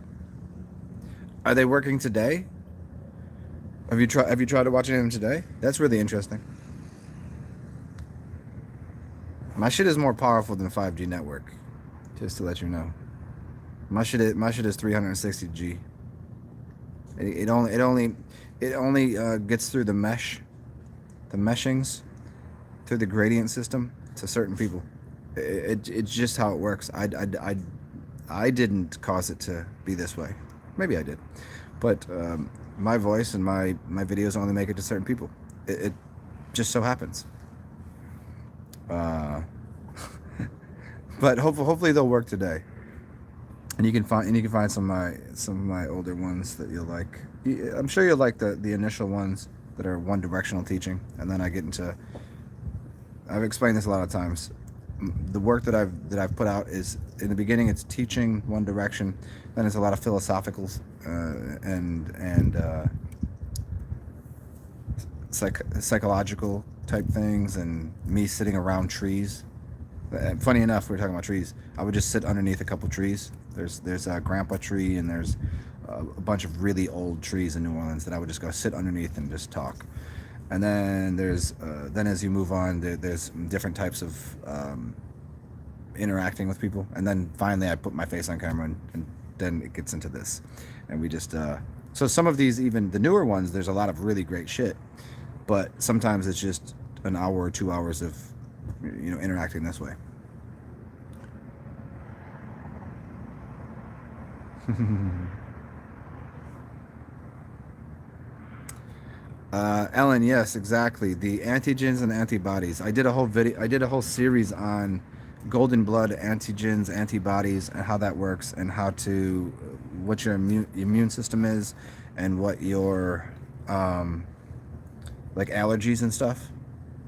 Are they working today? Have you tried to watch them today? That's really interesting. My shit is more powerful than 5G network. Just to let you know. My shit is 360G. It only gets through the meshings, through the gradient system to certain people. It's just how it works. I didn't cause it to be this way. Maybe I did, but my voice and my videos only make it to certain people. It just so happens. Uh, but hopefully they'll work today, and you can find some of my older ones that you'll like. I'm sure you'll like the initial ones that are one directional teaching, and then I get into. I've explained this a lot of times. The work that I've put out is, in the beginning, it's teaching one direction, then it's a lot of philosophical and psychological type things, and me sitting around trees. Funny enough, we were talking about trees. I would just sit underneath a couple trees. There's a grandpa tree, and there's a bunch of really old trees in New Orleans that I would just go sit underneath and just talk. And then then as you move on, there's different types of interacting with people. And then finally, I put my face on camera, and then it gets into this, and we just. So some of these, even the newer ones, there's a lot of really great shit, but sometimes it's just an hour or 2 hours of, interacting this way. Ellen, yes, exactly. The antigens and antibodies. I did a whole video. I did a whole series on golden blood antigens, antibodies, and how that works, and what your immune system is, and what your like allergies and stuff.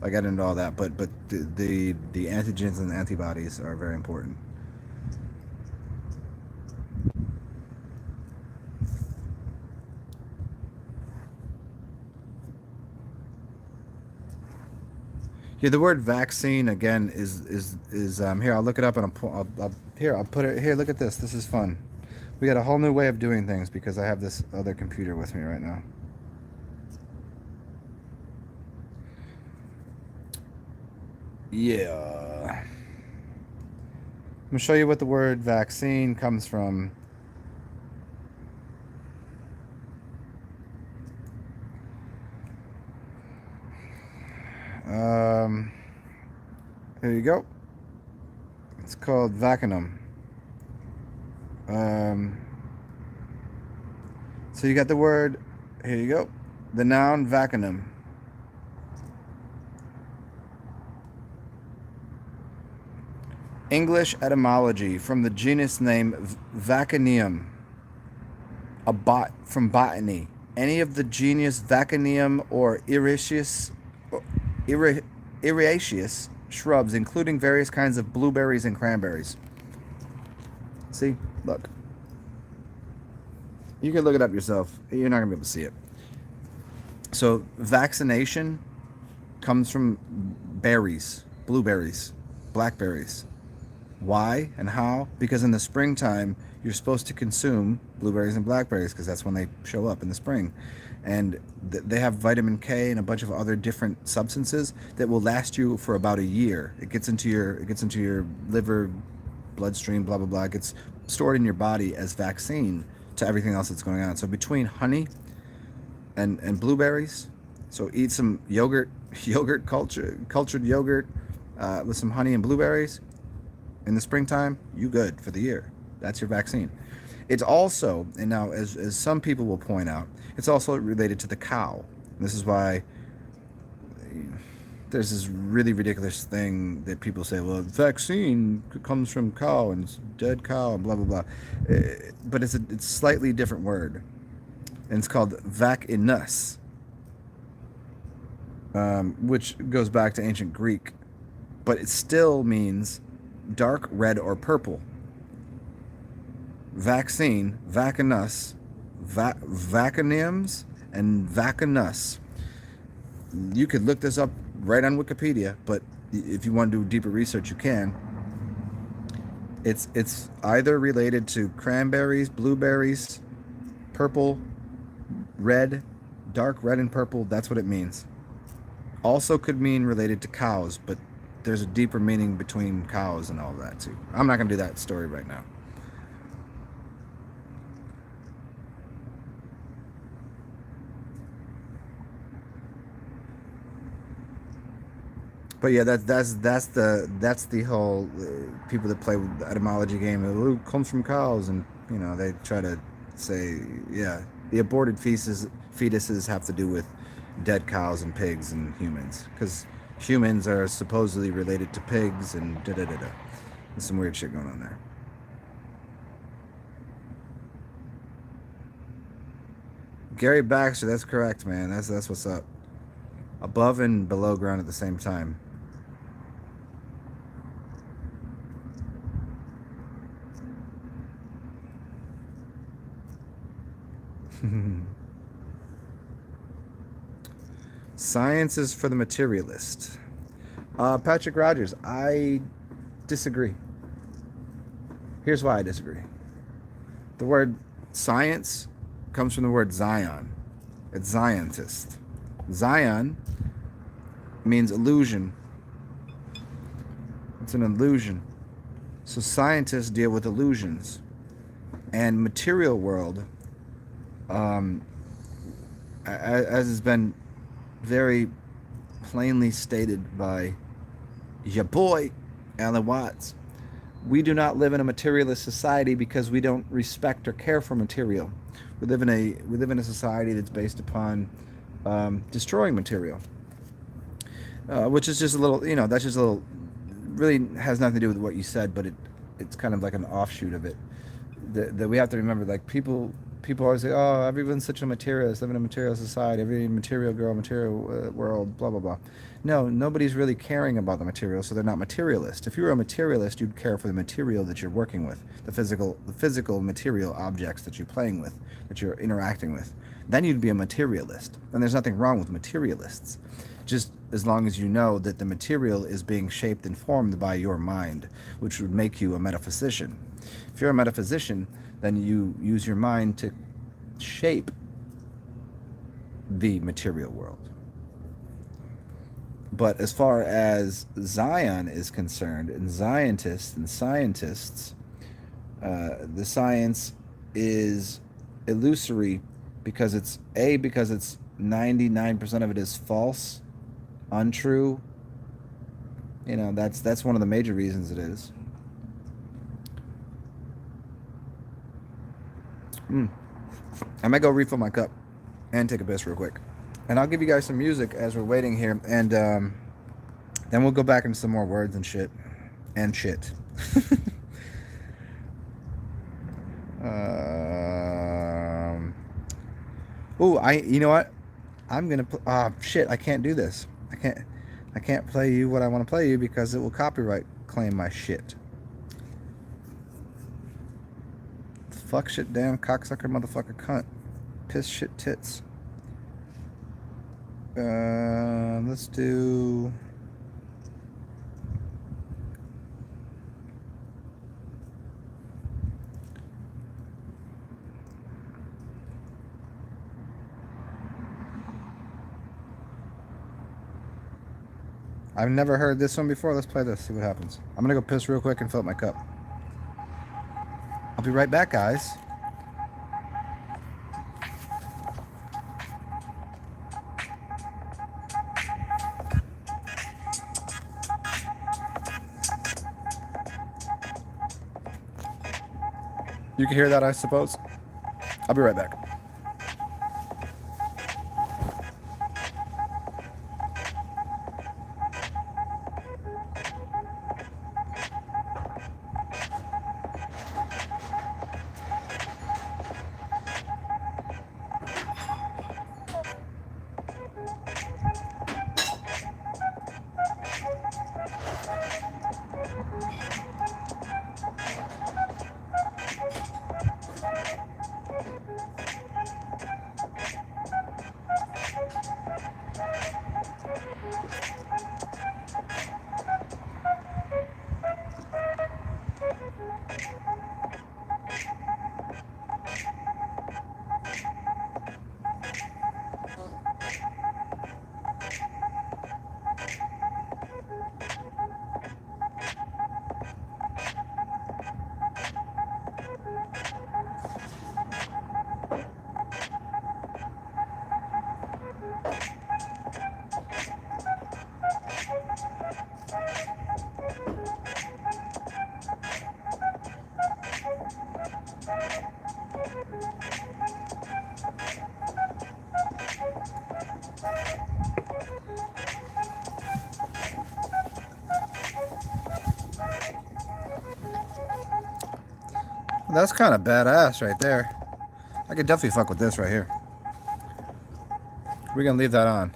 I got into all that, but the antigens and antibodies are very important. Yeah, the word vaccine again is here. I'll look it up, and I'll put it here. Look at this. This is fun. We got a whole new way of doing things because I have this other computer with me right now. Yeah. I'm gonna show you what the word vaccine comes from. Um, Here you go. It's called vaccinum. Um, so you got the word. Here you go. The noun vaccinum. English etymology from the genus name Vaccinium, from botany. Any of the genus Vaccinium or Iriaceous shrubs, including various kinds of blueberries and cranberries. See, look. You can look it up yourself. You're not gonna be able to see it. So vaccination comes from berries, blueberries, blackberries. Why and how? Because in the springtime, you're supposed to consume blueberries and blackberries because that's when they show up in the spring. And they have vitamin K and a bunch of other different substances that will last you for about a year. It gets into your liver, bloodstream, blah blah blah. It gets stored in your body as vaccine to everything else that's going on. So between honey and blueberries, so eat some cultured yogurt with some honey and blueberries in the springtime, you good for the year. That's your vaccine. It's also, and now as some people will point out, it's also related to the cow. This is why there's this really ridiculous thing that people say, well, vaccine comes from cow and it's dead cow and blah blah blah. But it's a slightly different word, and it's called vaccinus, which goes back to ancient Greek, but it still means dark red or purple. Vaccine, vaccinus, vacciniums, and vaccinus. You could look this up right on Wikipedia, but if you want to do deeper research, you can. It's either related to cranberries, blueberries, purple, red, dark red and purple. That's what it means. Also could mean related to cows, but there's a deeper meaning between cows and all that too. I'm not gonna do that story right now. But yeah, that's the whole people that play with the etymology game. It comes from cows, and they try to say, yeah, the aborted fetuses have to do with dead cows and pigs and humans, because humans are supposedly related to pigs and da da da da. There's some weird shit going on there. Gary Baxter, that's correct, man. That's what's up. Above and below ground at the same time. Science is for the materialist. Patrick Rogers, I disagree. Here's why I disagree. The word science comes from the word Zion. It's Zionist. Zion means illusion. It's an illusion. So scientists deal with illusions. And material world, as has been very plainly stated by your boy, Alan Watts, we do not live in a materialist society because we don't respect or care for material. We live in a society that's based upon destroying material, which is just a little, that's just a little, really has nothing to do with what you said, but it's kind of like an offshoot of it. That we have to remember, like people always say, oh, everyone's such a materialist, live in a material society, every material girl, material world, blah blah blah. No, nobody's really caring about the material, so they're not materialist. If you were a materialist, you'd care for the material that you're working with, the physical material objects that you're playing with, that you're interacting with. Then you'd be a materialist. And there's nothing wrong with materialists, just as long as you know that the material is being shaped and formed by your mind, which would make you a metaphysician. If you're a metaphysician, then you use your mind to shape the material world. But as far as Zion is concerned, and Zionists and scientists, the science is illusory because it's 99% of it is false, untrue. That's one of the major reasons it is. I might go refill my cup and take a piss real quick. And I'll give you guys some music as we're waiting here. And then we'll go back into some more words and shit. And shit. You know what? I'm going to... shit, I can't do this. I can't play you what I want to play you because it will copyright claim my shit. Fuck shit, damn cocksucker, motherfucker, cunt, piss shit tits. Let's do. I've never heard this one before. Let's play this, see what happens. I'm gonna go piss real quick and fill up my cup. I'll be right back, guys. You can hear that, I suppose. I'll be right back. That's kind of badass right there. I could definitely fuck with this right here. We're gonna leave that on.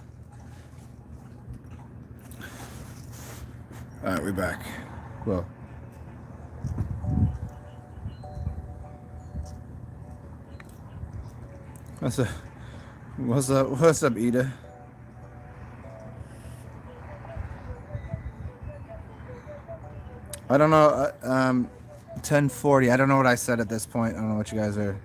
Alright, we're back. Well. What's up, Ida? I don't know, 10:40. I don't know what I said at this point. I don't know what you guys are.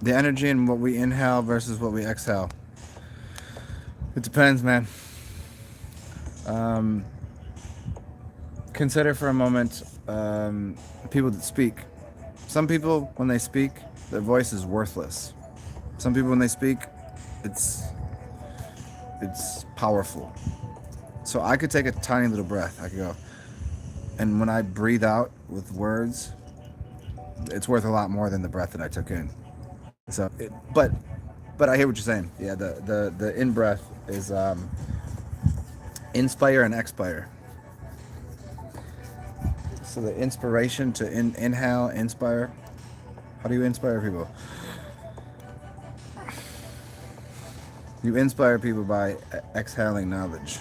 The energy in what we inhale versus what we exhale. It depends, man. Consider for a moment people that speak. Some people, when they speak, their voice is worthless. Some people, when they speak, it's powerful. So I could take a tiny little breath. I could go, and when I breathe out with words, it's worth a lot more than the breath that I took in. So, but I hear what you're saying. Yeah, the in breath is inspire and expire. So the inspiration to inhale, inspire. How do you inspire people? You inspire people by exhaling knowledge.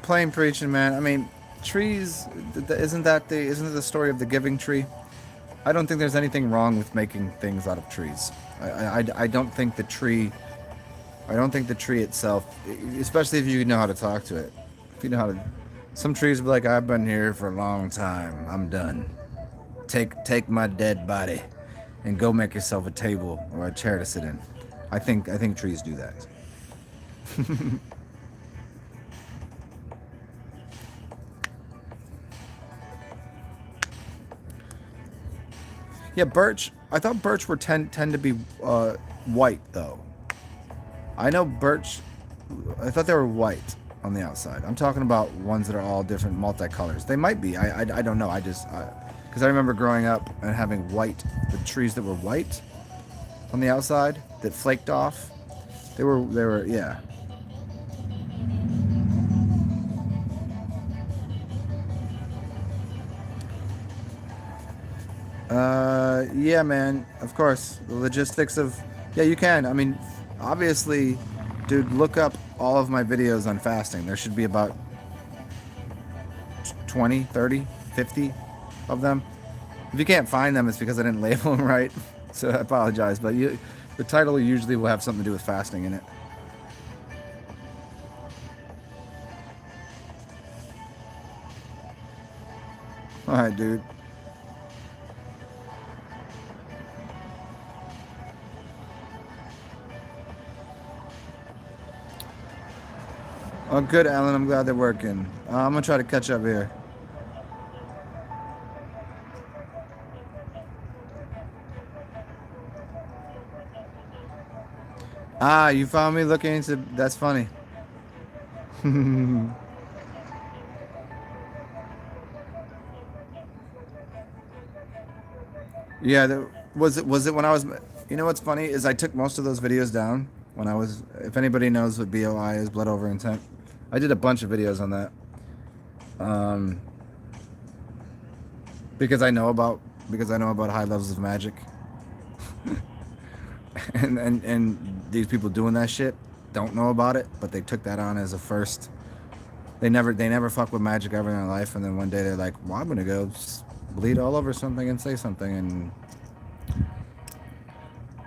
Plain preaching, man. I mean, trees. Isn't it the story of the giving tree? I don't think there's anything wrong with making things out of trees. I don't think the tree. I don't think the tree itself, especially if you know how to talk to it. If you know how to. Some trees will be like, I've been here for a long time. I'm done. Take my dead body, and go make yourself a table or a chair to sit in. I think trees do that. Yeah, birch. I thought birch were tend to be white though. I know birch. I thought they were white on the outside. I'm talking about ones that are all different multicolors. They might be. I don't know. Because I remember growing up and having the trees that were white on the outside that flaked off. They were yeah. Yeah, man. Of course, the logistics of yeah, you can. I mean, obviously, dude, look up all of my videos on fasting. There should be about 20, 30, 50 of them. If you can't find them, it's because I didn't label them right. So I apologize, but the title usually will have something to do with fasting in it. All right, dude. Oh, good, Alan. I'm glad they're working. I'm gonna try to catch up here. Ah, you found me looking into. That's funny. Yeah, was it when I was. You know what's funny is I took most of those videos down when I was. If anybody knows what BOI is, blood over intent, I did a bunch of videos on that. Because I know about high levels of magic, and these people doing that shit don't know about it, but they took that on as a first. They never fuck with magic ever in their life, and then one day they're like, well, I'm gonna go bleed all over something and say something, and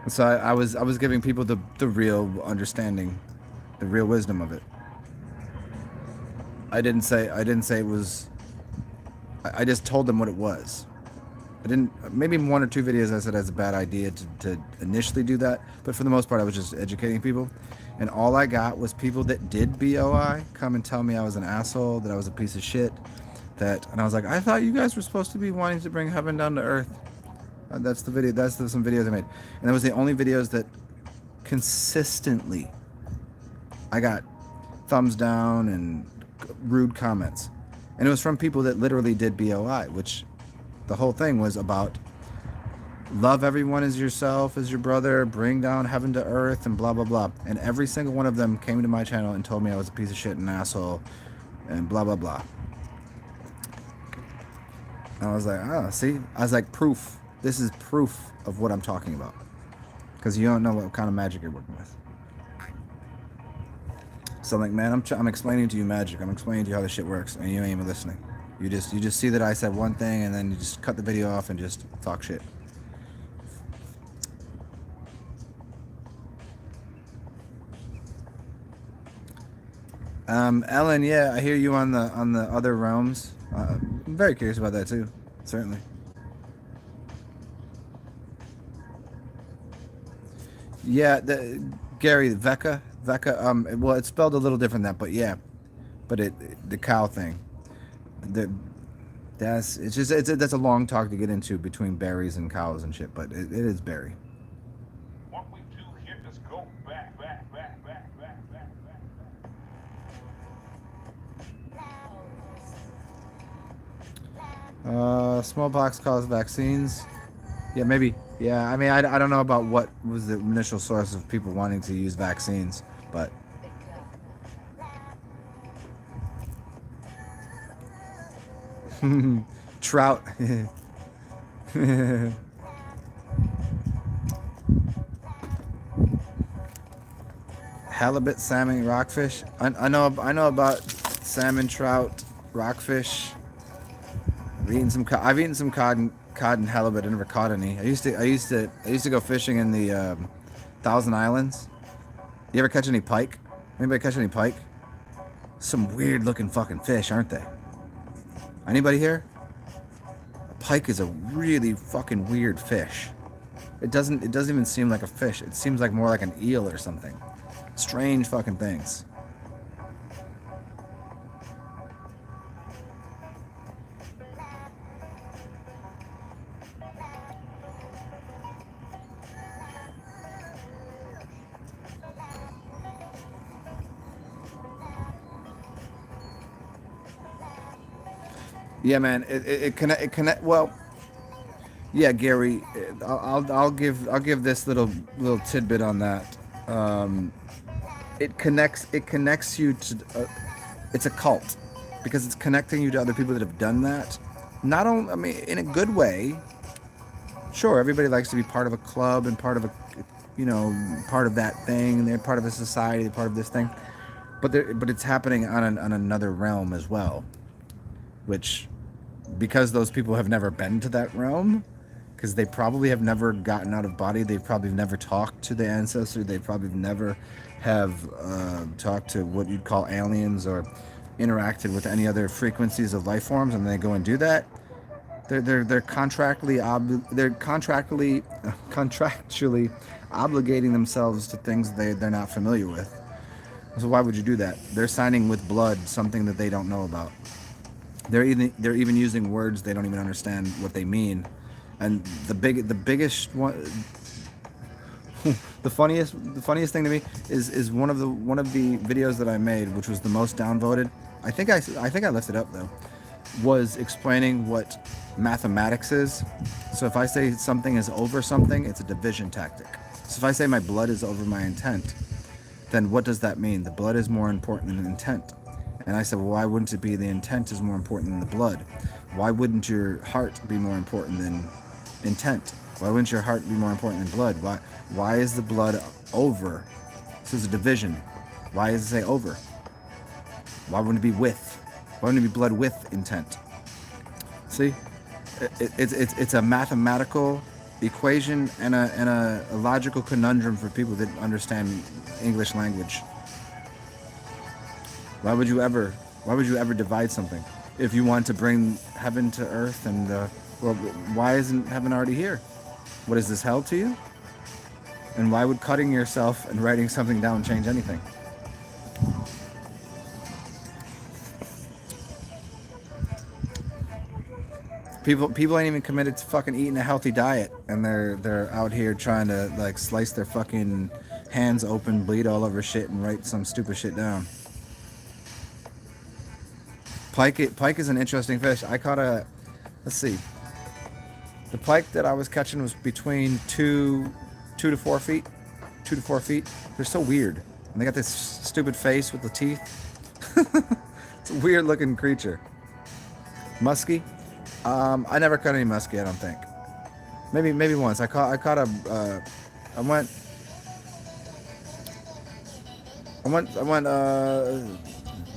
so I was giving people the real understanding, the real wisdom of it. I didn't say it was. I just told them what it was. I didn't. Maybe one or two videos I said it's a bad idea to initially do that, but for the most part I was just educating people, and all I got was people that did BOI come and tell me I was an asshole, that I was a piece of shit, and I was like, I thought you guys were supposed to be wanting to bring heaven down to earth. That's the video. Some videos I made, and that was the only videos that consistently I got thumbs down and rude comments, and it was from people that literally did BOI, which the whole thing was about Love everyone as yourself, as your brother, bring down heaven to earth, and blah, blah, blah. And every single one of them came to my channel and told me I was a piece of shit and an asshole, and blah, blah, blah. And I was like, oh, see? I was like, proof. This is proof of what I'm talking about. Because you don't know what kind of magic you're working with. So I'm like, man, I'm explaining to you magic. I'm explaining to you how this shit works, and you ain't even listening. You just see that I said one thing, and then you just cut the video off and just talk shit. Ellen, yeah, I hear you on the other realms. I'm very curious about that too, certainly. Yeah, Gary, Vecca, well, it's spelled a little different than that, but yeah, but the cow thing, that's that's a long talk to get into between berries and cows and shit, but it is berry. What we do here is go back, back, back, back, back, back, back, Smallpox cause vaccines. Yeah, maybe. Yeah, I mean, I don't know about what was the initial source of people wanting to use vaccines, but trout. Halibut, salmon, rockfish. I know about salmon, trout, rockfish. I've eaten some cod and halibut. I never caught any. I used to go fishing in the Thousand Islands. You ever catch any pike? Anybody catch any pike? Some weird looking fucking fish, aren't they? Anybody here? A pike is a really fucking weird fish. It doesn't even seem like a fish. It seems like more like an eel or something. Strange fucking things. Yeah, man. It connect. Well, yeah, Gary. I'll give this little tidbit on that. It connects you to. It's a cult because it's connecting you to other people that have done that. Not only, I mean, in a good way. Sure, everybody likes to be part of a club and part of a, part of that thing. They're part of a society, part of this thing. But it's happening on another realm as well, which, because those people have never been to that realm, because they probably have never gotten out of body, they've probably never talked to the ancestor, they probably never have talked to what you'd call aliens or interacted with any other frequencies of life forms, and they go and do that. They're contractually obligating themselves to things they're not familiar with. So why would you do that? They're signing with blood something that they don't know about. They're even using words they don't even understand what they mean. And the biggest one, the funniest thing to me is one of the videos that I made, which was the most downvoted. I think I left it up though. Was explaining what mathematics is. So if I say something is over something, it's a division tactic. So if I say my blood is over my intent, then what does that mean? The blood is more important than the intent. And I said, well, why wouldn't it be the intent is more important than the blood? Why wouldn't your heart be more important than intent? Why wouldn't your heart be more important than blood? Why is the blood over? This is a division. Why does it say over? Why wouldn't it be with? Why wouldn't it be blood with intent? See, it's a mathematical equation and a logical conundrum for people that understand English language. Why would you ever divide something? If you want to bring heaven to earth, and well, why isn't heaven already here? What is this, hell to you? And why would cutting yourself and writing something down change anything? People ain't even committed to fucking eating a healthy diet, and they're out here trying to like slice their fucking hands open, bleed all over shit, and write some stupid shit down. Pike is an interesting fish. I caught a, let's see. The pike that I was catching was between 2 to 4 feet. 2 to 4 feet. They're so weird. And they got this stupid face with the teeth. It's a weird looking creature. Muskie? I never caught any muskie, I don't think. Maybe once. I caught a I went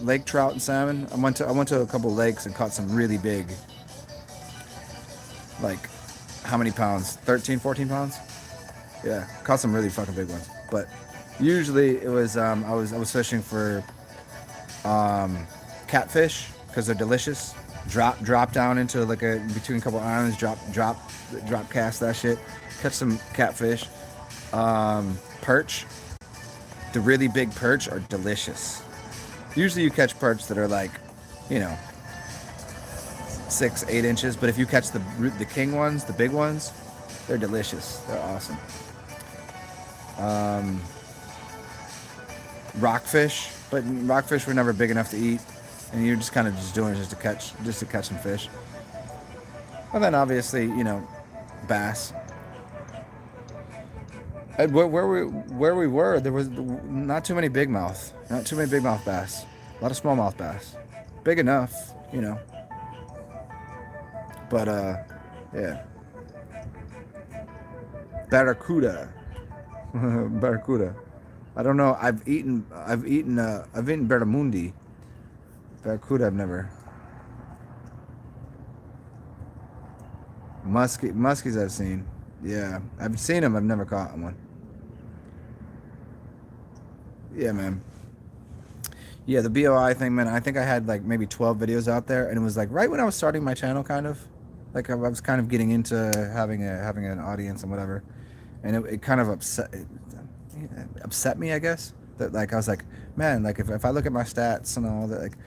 lake trout and salmon. I went to a couple lakes and caught some really big, like, how many pounds? 13, 14 pounds? Yeah, caught some really fucking big ones. But usually it was I was fishing for catfish because they're delicious. Drop down into like between a couple islands. Drop cast that shit. Catch some catfish. Perch. The really big perch are delicious. Usually you catch perch that are like, 6-8 inches. But if you catch the king ones, the big ones, they're delicious. They're awesome. Rockfish, but rockfish were never big enough to eat, and you're just kind of just doing it just to catch some fish. And then obviously, bass. And where we were, there was not too many big mouth bass. A lot of smallmouth bass, big enough, But yeah, barracuda. Barracuda. I don't know. I've eaten barramundi. Barracuda I've never. Muskies I've seen. Yeah, I've seen them. I've never caught one. Yeah, man. Yeah, the BOI thing, man. I think I had like maybe 12 videos out there, and it was like right when I was starting my channel, kind of. Like I was kind of getting into having an audience and whatever, and it kind of upset me, I guess. That like I was like, man, like if I look at my stats and all that, like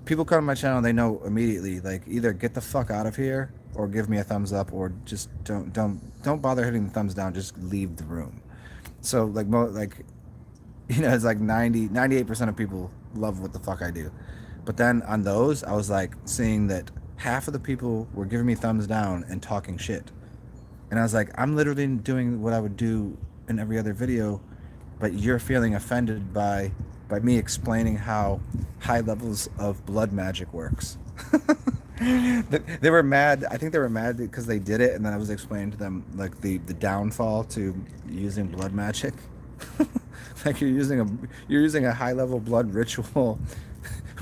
people come to my channel, they know immediately, like either get the fuck out of here or give me a thumbs up, or just don't bother hitting the thumbs down, just leave the room. So like it's like 98% of people love what the fuck I do. But then on those, I was like seeing that half of the people were giving me thumbs down and talking shit. And I was like, I'm literally doing what I would do in every other video, but you're feeling offended by me explaining how high levels of blood magic works. They were mad. I think they were mad because they did it, and then I was explaining to them like the downfall to using blood magic. Like you're using a high level blood ritual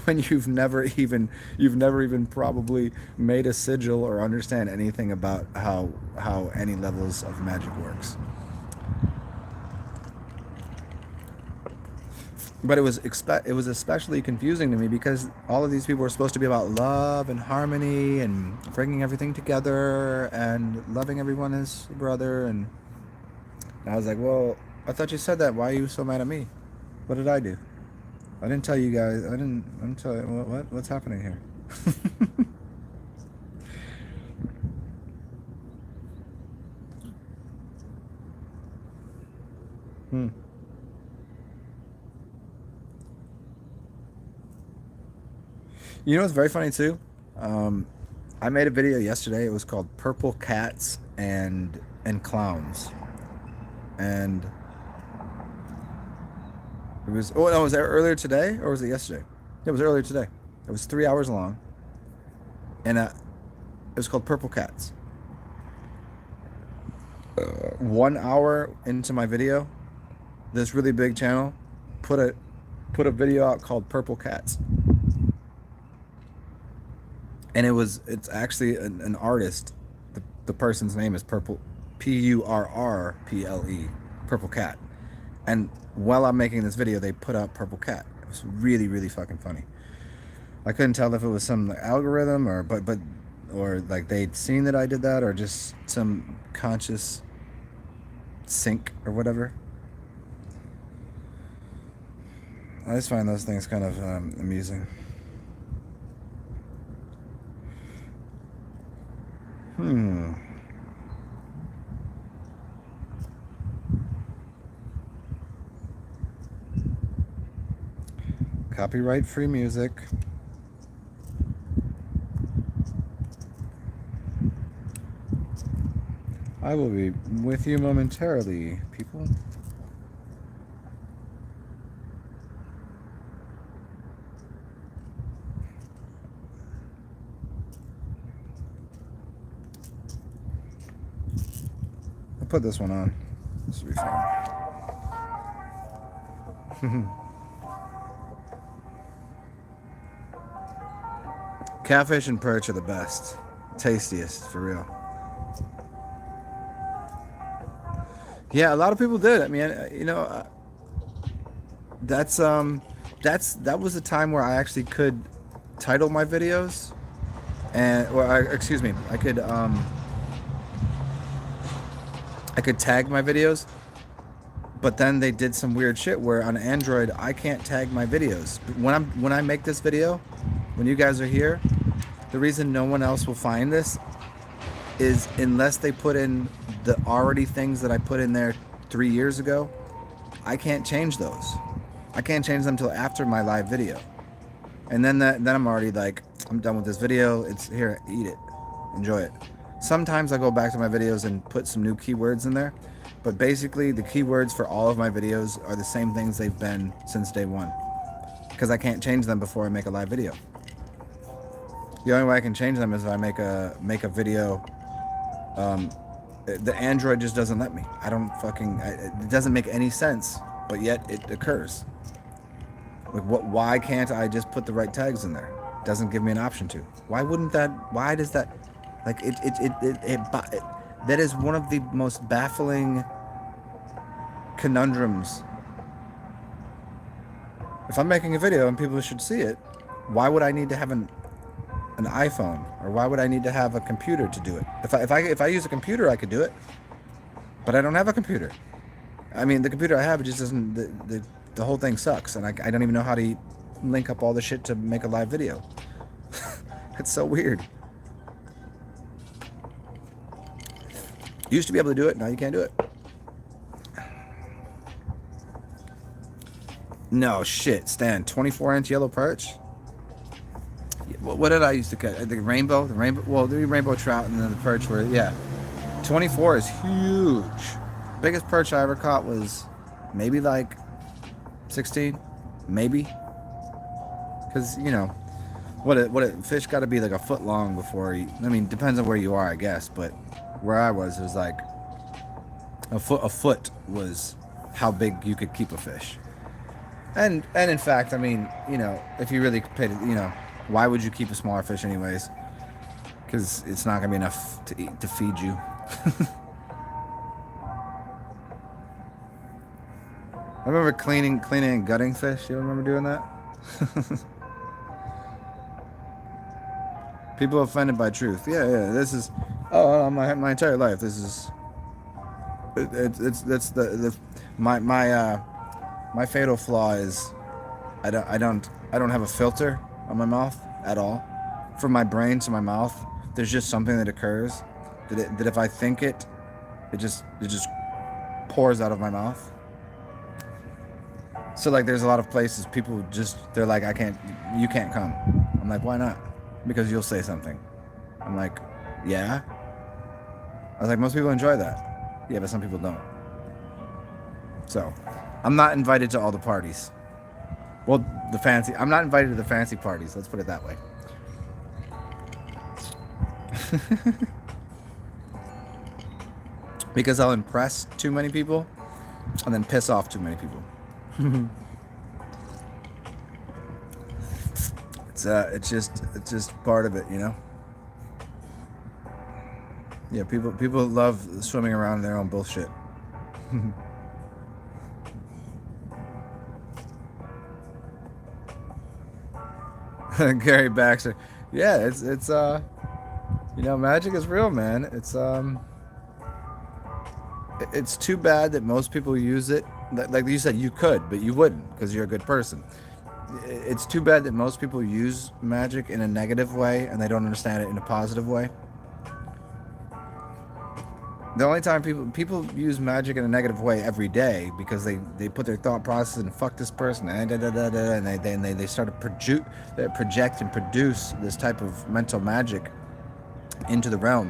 when you've never even probably made a sigil or understand anything about how any levels of magic works. But it was especially confusing to me because all of these people were supposed to be about love and harmony and bringing everything together and loving everyone as a brother. And I was like, well, I thought you said that. Why are you so mad at me? What did I do? I didn't tell you guys. I didn't tell you. What's happening here? You know what's very funny too? I made a video yesterday. It was called "Purple Cats and Clowns," and it was. Oh no, was that earlier today or was it yesterday? It was earlier today. It was 3 hours long, and it was called "Purple Cats." 1 hour into my video, this really big channel put a video out called "Purple Cats." And it's actually an artist. The person's name is Purple, Purrple, Purple Cat. And while I'm making this video, they put up Purple Cat. It was really, really fucking funny. I couldn't tell if it was some algorithm or like they'd seen that I did that, or just some conscious sync or whatever. I just find those things kind of amusing. Copyright free music. I will be with you momentarily, people. I'll put this one on. This will be fun. Catfish and perch are the best. Tastiest, for real. Yeah, a lot of people did. I mean, you know, that was a time where I actually could title my videos, and excuse me, I could tag my videos, but then they did some weird shit where on Android I can't tag my videos. When I make this video, when you guys are here, the reason no one else will find this is unless they put in the already things that I put in there 3 years ago, I can't change those. I can't change them until after my live video. And then I'm already like, I'm done with this video. It's here, eat it. Enjoy it. Sometimes I go back to my videos and put some new keywords in there. But basically, the keywords for all of my videos are the same things they've been since day one. Because I can't change them before I make a live video. The only way I can change them is if I make a video. The Android just doesn't let me. I don't fucking... It doesn't make any sense, but yet it occurs. Like, why can't I just put the right tags in there? It doesn't give me an option to. Why wouldn't that... Why does that... Like, that is one of the most baffling conundrums. If I'm making a video and people should see it, why would I need to have an iPhone, or why would I need to have a computer to do it? If I use a computer, I could do it, but I don't have a computer. I mean, the computer I have, it just doesn't. The whole thing sucks, and I don't even know how to link up all the shit to make a live video. It's so weird. You used to be able to do it, now you can't do it. No shit, Stan. 24-inch yellow perch. What did I used to catch? The rainbow. Well, the rainbow trout, and then the perch were, yeah. 24 is huge. Biggest perch I ever caught was maybe like 16, maybe. Because, you know, fish got to be like a foot long before you. I mean, depends on where you are, I guess. But where I was, it was like a foot was how big you could keep a fish. And in fact, I mean, you know, if you really paid, you know. Why would you keep a smaller fish anyways? Because it's not gonna be enough to eat, to feed you. I remember cleaning and gutting fish. You remember doing that? People offended by truth. Yeah. This is my entire life. This is that's my fatal flaw is I don't have a filter on my mouth at all. From my brain to my mouth, there's just something that occurs that if I think it just pours out of my mouth. So like there's a lot of places people they're like, you can't come. I'm like, why not? Because you'll say something. I'm like, yeah. I was like, most people enjoy that. Yeah, but some people don't. So I'm not invited to all the parties. Well, I'm not invited to the fancy parties. Let's put it that way. Because I'll impress too many people and then piss off too many people. It's just part of it, you know? Yeah, people love swimming around in their own bullshit. Gary Baxter. Yeah, it's you know, magic is real, man. It's too bad that most people use it. Like you said, you could, but you wouldn't because you're a good person. It's too bad that most people use magic in a negative way and they don't understand it in a positive way. The only time people use magic in a negative way every day because they put their thought process and fuck this person and they start to project and produce this type of mental magic into the realm.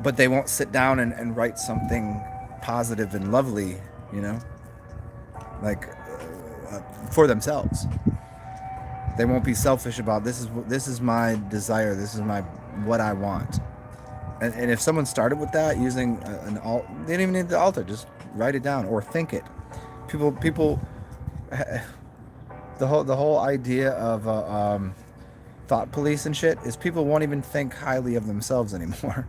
but they won't sit down and write something positive and lovely, you know, like for themselves. They won't be selfish about this is my desire, this is my what I want. And if someone started with that using an alt, they didn't even need the altar. Just write it down or think it. People, the whole idea of thought police and shit is people won't even think highly of themselves anymore.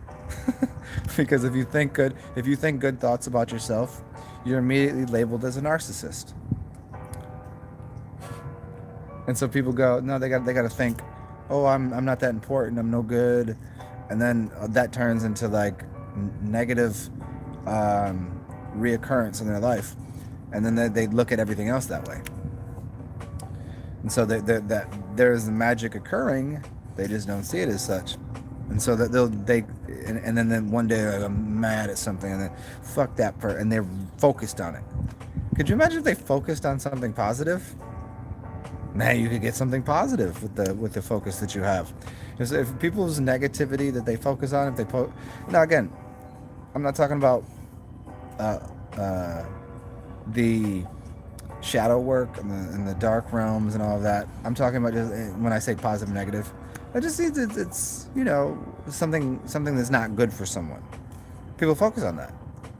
Because if you think good thoughts about yourself, you're immediately labeled as a narcissist. And so people go, no, they got to think, oh, I'm not that important, I'm no good, and then that turns into like negative reoccurrence in their life, and then they look at everything else that way. And so that there's the magic occurring, they just don't see it as such. And so that and then one day I'm mad at something, and then fuck that and they're focused on it. Could you imagine if they focused on something positive? Man, you could get something positive with the focus that you have. If people's negativity that they focus on, if they now again, I'm not talking about the shadow work and the dark realms and all of that. I'm talking about just when I say positive, negative. I just see that it's something that's not good for someone. People focus on that,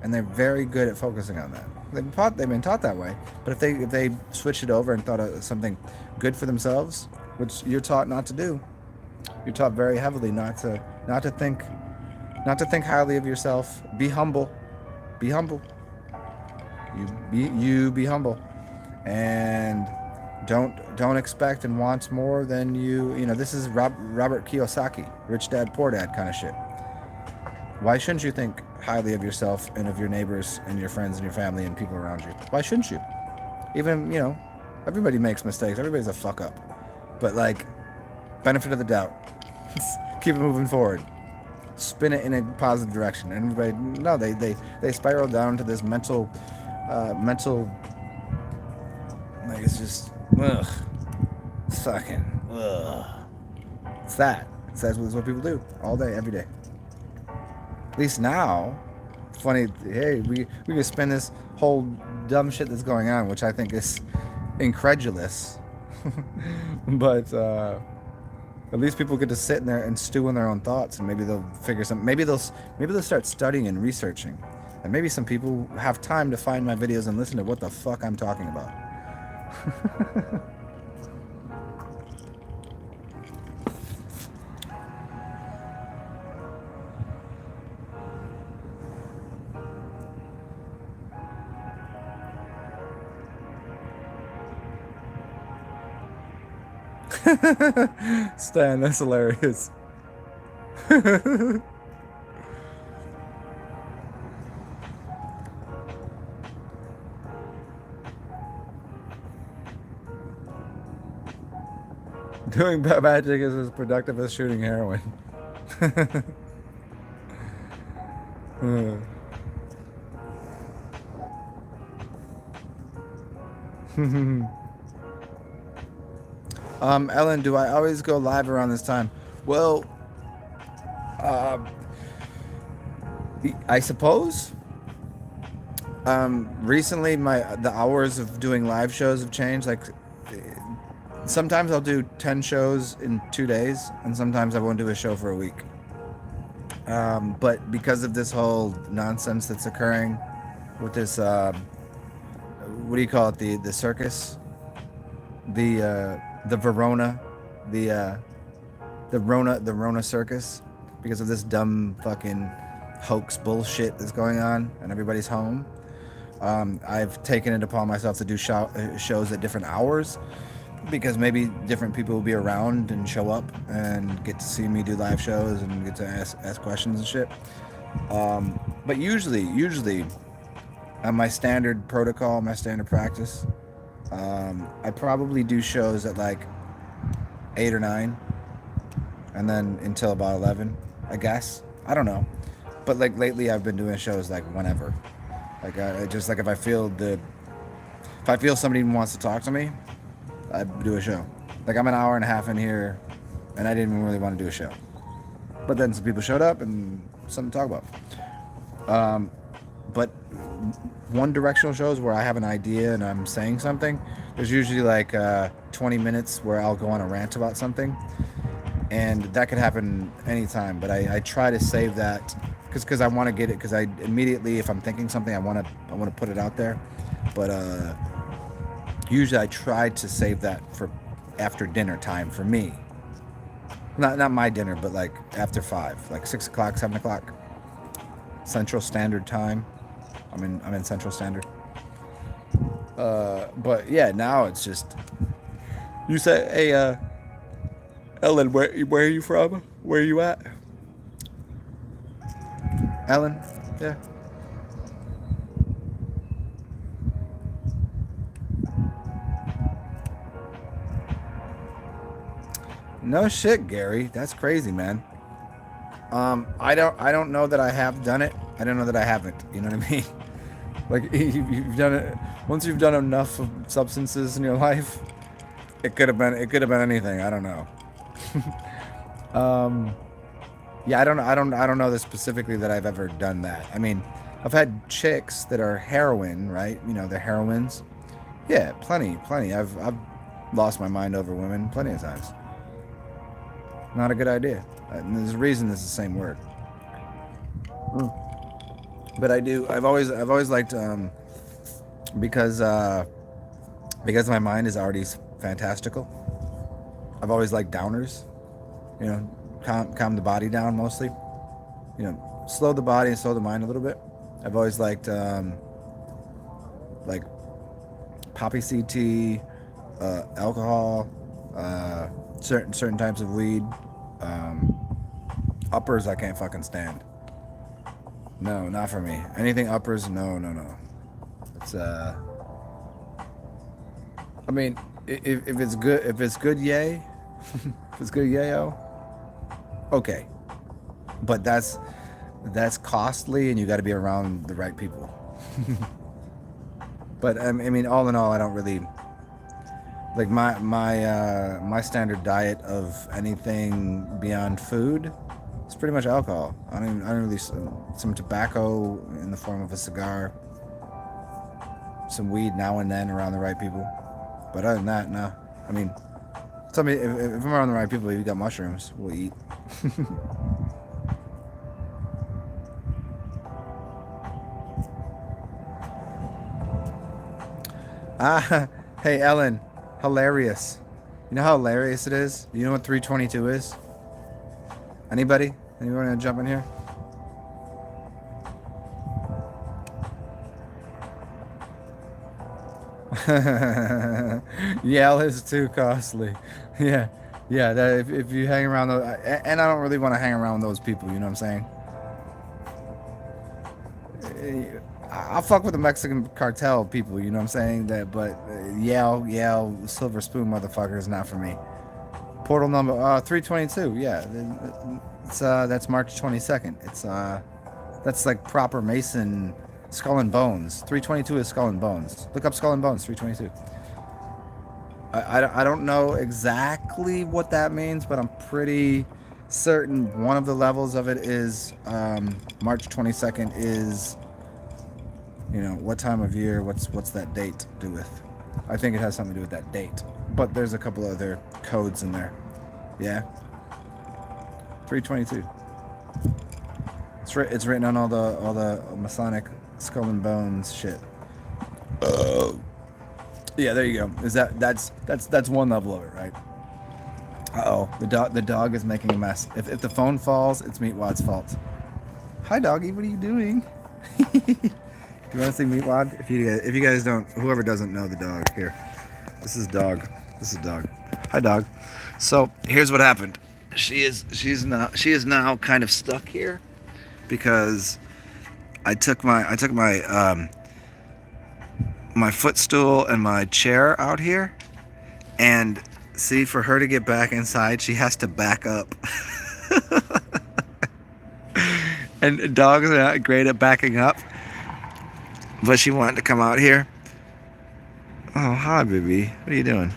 and they're very good at focusing on that. They've been taught that way. But if they switched it over and thought of something good for themselves, which you're taught not to do, you're taught very heavily not to think highly of yourself. Be humble. Be humble. You be humble, and don't expect and want more than you. This is Robert Kiyosaki, Rich Dad Poor Dad kind of shit. Why shouldn't you think highly of yourself and of your neighbors and your friends and your family and people around you? Why shouldn't you? Even, everybody makes mistakes. Everybody's a fuck up. But like, benefit of the doubt. Keep it moving forward. Spin it in a positive direction. And everybody, no, they spiral down to this mental, like it's just, ugh, fucking, ugh. That's what people do all day, every day. At least now, funny, hey, we could spin this whole dumb shit that's going on, which I think is incredulous. But at least people get to sit in there and stew in their own thoughts, and maybe they'll figure something. Maybe they'll start studying and researching, and maybe some people have time to find my videos and listen to what the fuck I'm talking about. Stan, that's hilarious. Doing magic is as productive as shooting heroin. Ellen, do I always go live around this time? Well, I suppose. Recently, the hours of doing live shows have changed. Like, sometimes I'll do 10 shows in 2 days, and sometimes I won't do a show for a week. But because of this whole nonsense that's occurring with this, what do you call it? The circus, the Verona, the Rona circus, because of this dumb fucking hoax bullshit that's going on, and everybody's home. I've taken it upon myself to do shows at different hours, because maybe different people will be around and show up and get to see me do live shows and get to ask questions and shit. But usually my standard protocol, my standard practice, I probably do shows at like 8 or 9, and then until about 11, I guess. I don't know. But like lately I've been doing shows like whenever. Like I just like if I feel somebody wants to talk to me, I do a show. Like I'm an hour and a half in here, and I didn't even really want to do a show. But then some people showed up, and something to talk about. But one directional shows where I have an idea and I'm saying something, there's usually like 20 minutes where I'll go on a rant about something, and that could happen anytime. But I try to save that because I want to get it, because I immediately, if I'm thinking something, I want to put it out there. But usually I try to save that for after dinner time for me. Not my dinner, but like after 5, like 6 o'clock, 7 o'clock, Central Standard Time. I'm in Central Standard. But yeah, now it's just, you say, hey, Ellen, where are you from? Where are you at? Ellen, yeah. No shit, Gary. That's crazy, man. I don't know that I have done it. I don't know that I haven't. You know what I mean? Like you've done it once. You've done enough of substances in your life. It could have been anything. I don't know. um, yeah, I don't know this specifically that I've ever done that. I mean, I've had chicks that are heroin, right? You know, they're heroines. Yeah, plenty. I've lost my mind over women plenty of times. Not a good idea. And there's a reason it's the same word. But I do. I've always liked because my mind is already fantastical. I've always liked downers. You know, calm the body down mostly. You know, slow the body and slow the mind a little bit. I've always liked like poppy seed tea, alcohol, certain types of weed. Uppers I can't fucking stand. No, not for me. Anything uppers, no. It's I mean, if it's good, yay. If it's good, yayo. Okay, but that's costly, and you got to be around the right people. But I mean, all in all, I don't really like my standard diet of anything beyond food. It's pretty much alcohol. I don't really, some tobacco in the form of a cigar, some weed now and then around the right people. But other than that, no. I mean, tell me if I'm around the right people, you got mushrooms, we'll eat. Hey Ellen, hilarious. You know how hilarious it is? You know what 322 is? Anybody? Anyone want to jump in here? Yale is too costly. Yeah, that if you hang around those, and I don't really want to hang around those people. You know what I'm saying? I'll fuck with the Mexican cartel people. You know what I'm saying? That, but Yale, silver spoon motherfucker is not for me. Portal number 322. Yeah, it's that's March 22nd. It's that's like proper Mason Skull and Bones. 322 is Skull and Bones. Look up Skull and Bones 322. I don't know exactly what that means, but I'm pretty certain one of the levels of it is March 22nd is, you know, what time of year, what's that date do with? I think it has something to do with that date. But there's a couple other codes in there. Yeah. 322. It's written on all the Masonic Skull and Bones shit. Yeah, there you go. That's one level of it, right? Uh-oh, the dog is making a mess. If the phone falls, it's Meatwad's fault. Hi doggy, what are you doing? Do you want to see Meatwad? If you guys don't, whoever doesn't know the dog, here. This is dog. Hi dog. So here's what happened. She is now kind of stuck here because I took my my footstool and my chair out here, and see, for her to get back inside, she has to back up. And dogs are not great at backing up, but she wanted to come out here. Oh, hi, baby. What are you doing?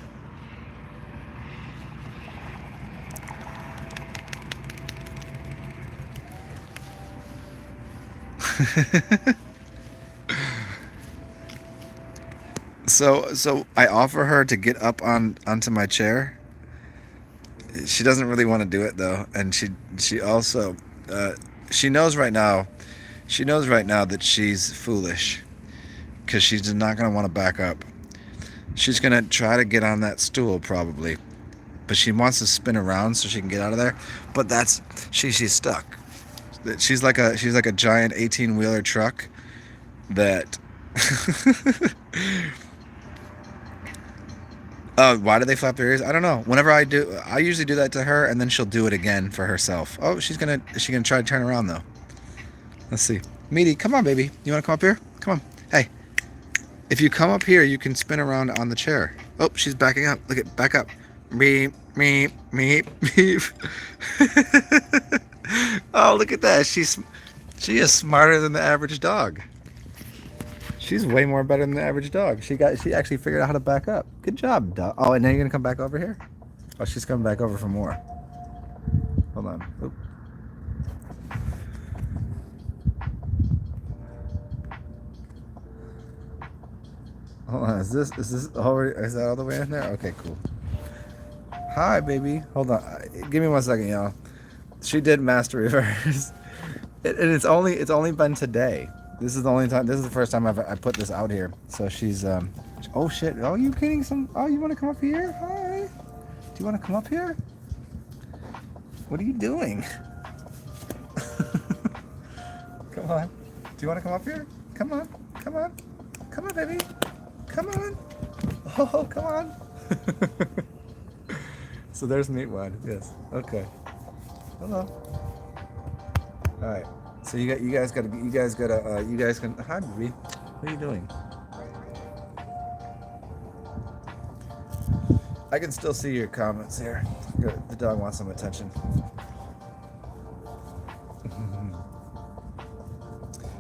So I offer her to get up onto my chair. She doesn't really want to do it though, and she also uh, she knows right now. She knows right now that she's foolish because she's not gonna want to back up. She's gonna try to get on that stool probably, but she wants to spin around so she can get out of there. But that's she's stuck. She's like a giant 18-wheeler truck that. Why do they flap their ears? I don't know. Whenever I do, I usually do that to her, and then she'll do it again for herself. Oh, is she gonna try to turn around though? Let's see. Meaty, come on, baby. You want to come up here? Come on. Hey, if you come up here, you can spin around on the chair. Oh, she's backing up. Look at back up. Meep, meep, meep, meep. Oh, look at that. She is smarter than the average dog. She's way more better than the average dog. She actually figured out how to back up. Good job, dog. Oh, and now you're gonna come back over here? Oh, she's coming back over for more. Hold on. Oop. Hold on. Is this already? Is that all the way in there? Okay, cool. Hi, baby. Hold on. Give me 1 second, y'all. She did master reverse, and it's only been today. This is the only time. This is the first time I put this out here. So she's Oh shit! Oh, you getting some? Oh, you want to come up here? Hi. Do you want to come up here? What are you doing? Come on. Do you want to come up here? Come on. Come on. Come on, baby. Come on. Oh, come on. So there's Meatwad. Yes. Okay. Hello. All right. So you guys can. Hi, baby. What are you doing? I can still see your comments here. Good. The dog wants some attention.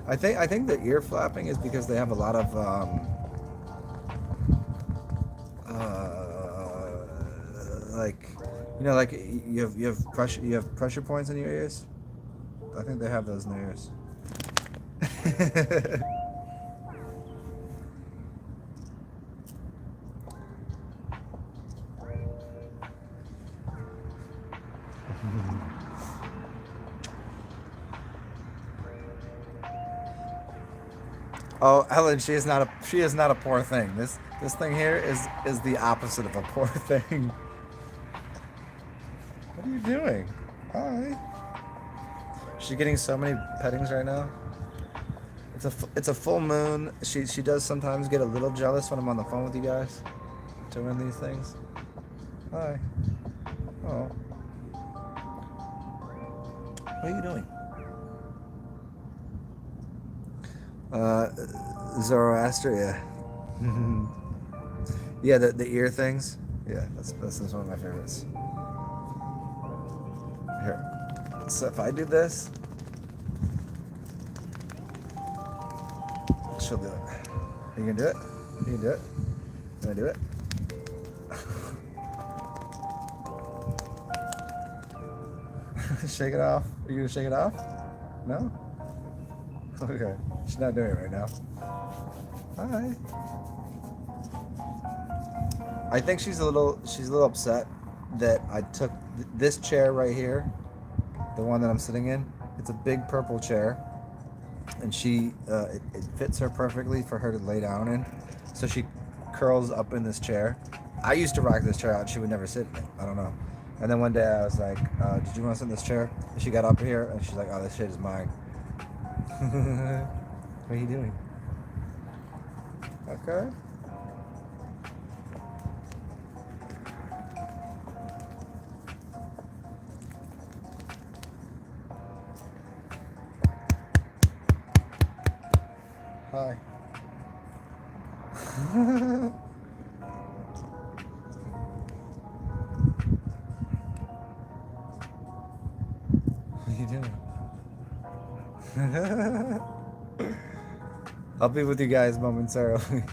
I think the ear flapping is because they have a lot of like, you know, like you have pressure points in your ears. I think they have those in their ears. Oh, Helen, she is not a poor thing. This thing here is the opposite of a poor thing. What are you doing? Hi. She's getting so many pettings right now. It's a full moon. She does sometimes get a little jealous when I'm on the phone with you guys to win these things. Hi. Oh. What are you doing? Zoroaster, yeah. Yeah, the ear things. Yeah, that's one of my favorites. Here. So if I do this, she'll do it. Are you gonna do it? You can do it? Can I do it? Shake it off. Are you gonna shake it off? No? Okay. She's not doing it right now. Hi. I think she's a little upset that I took this chair right here, the one that I'm sitting in. It's a big purple chair, and it fits her perfectly for her to lay down in. So she curls up in this chair. I used to rock this chair out. She would never sit in it. I don't know. And then one day I was like, "Did you want to sit in this chair?" And she got up here, and she's like, "Oh, this shit is mine." What are you doing? Okay. Hi. What are you doing? I'll be with you guys momentarily.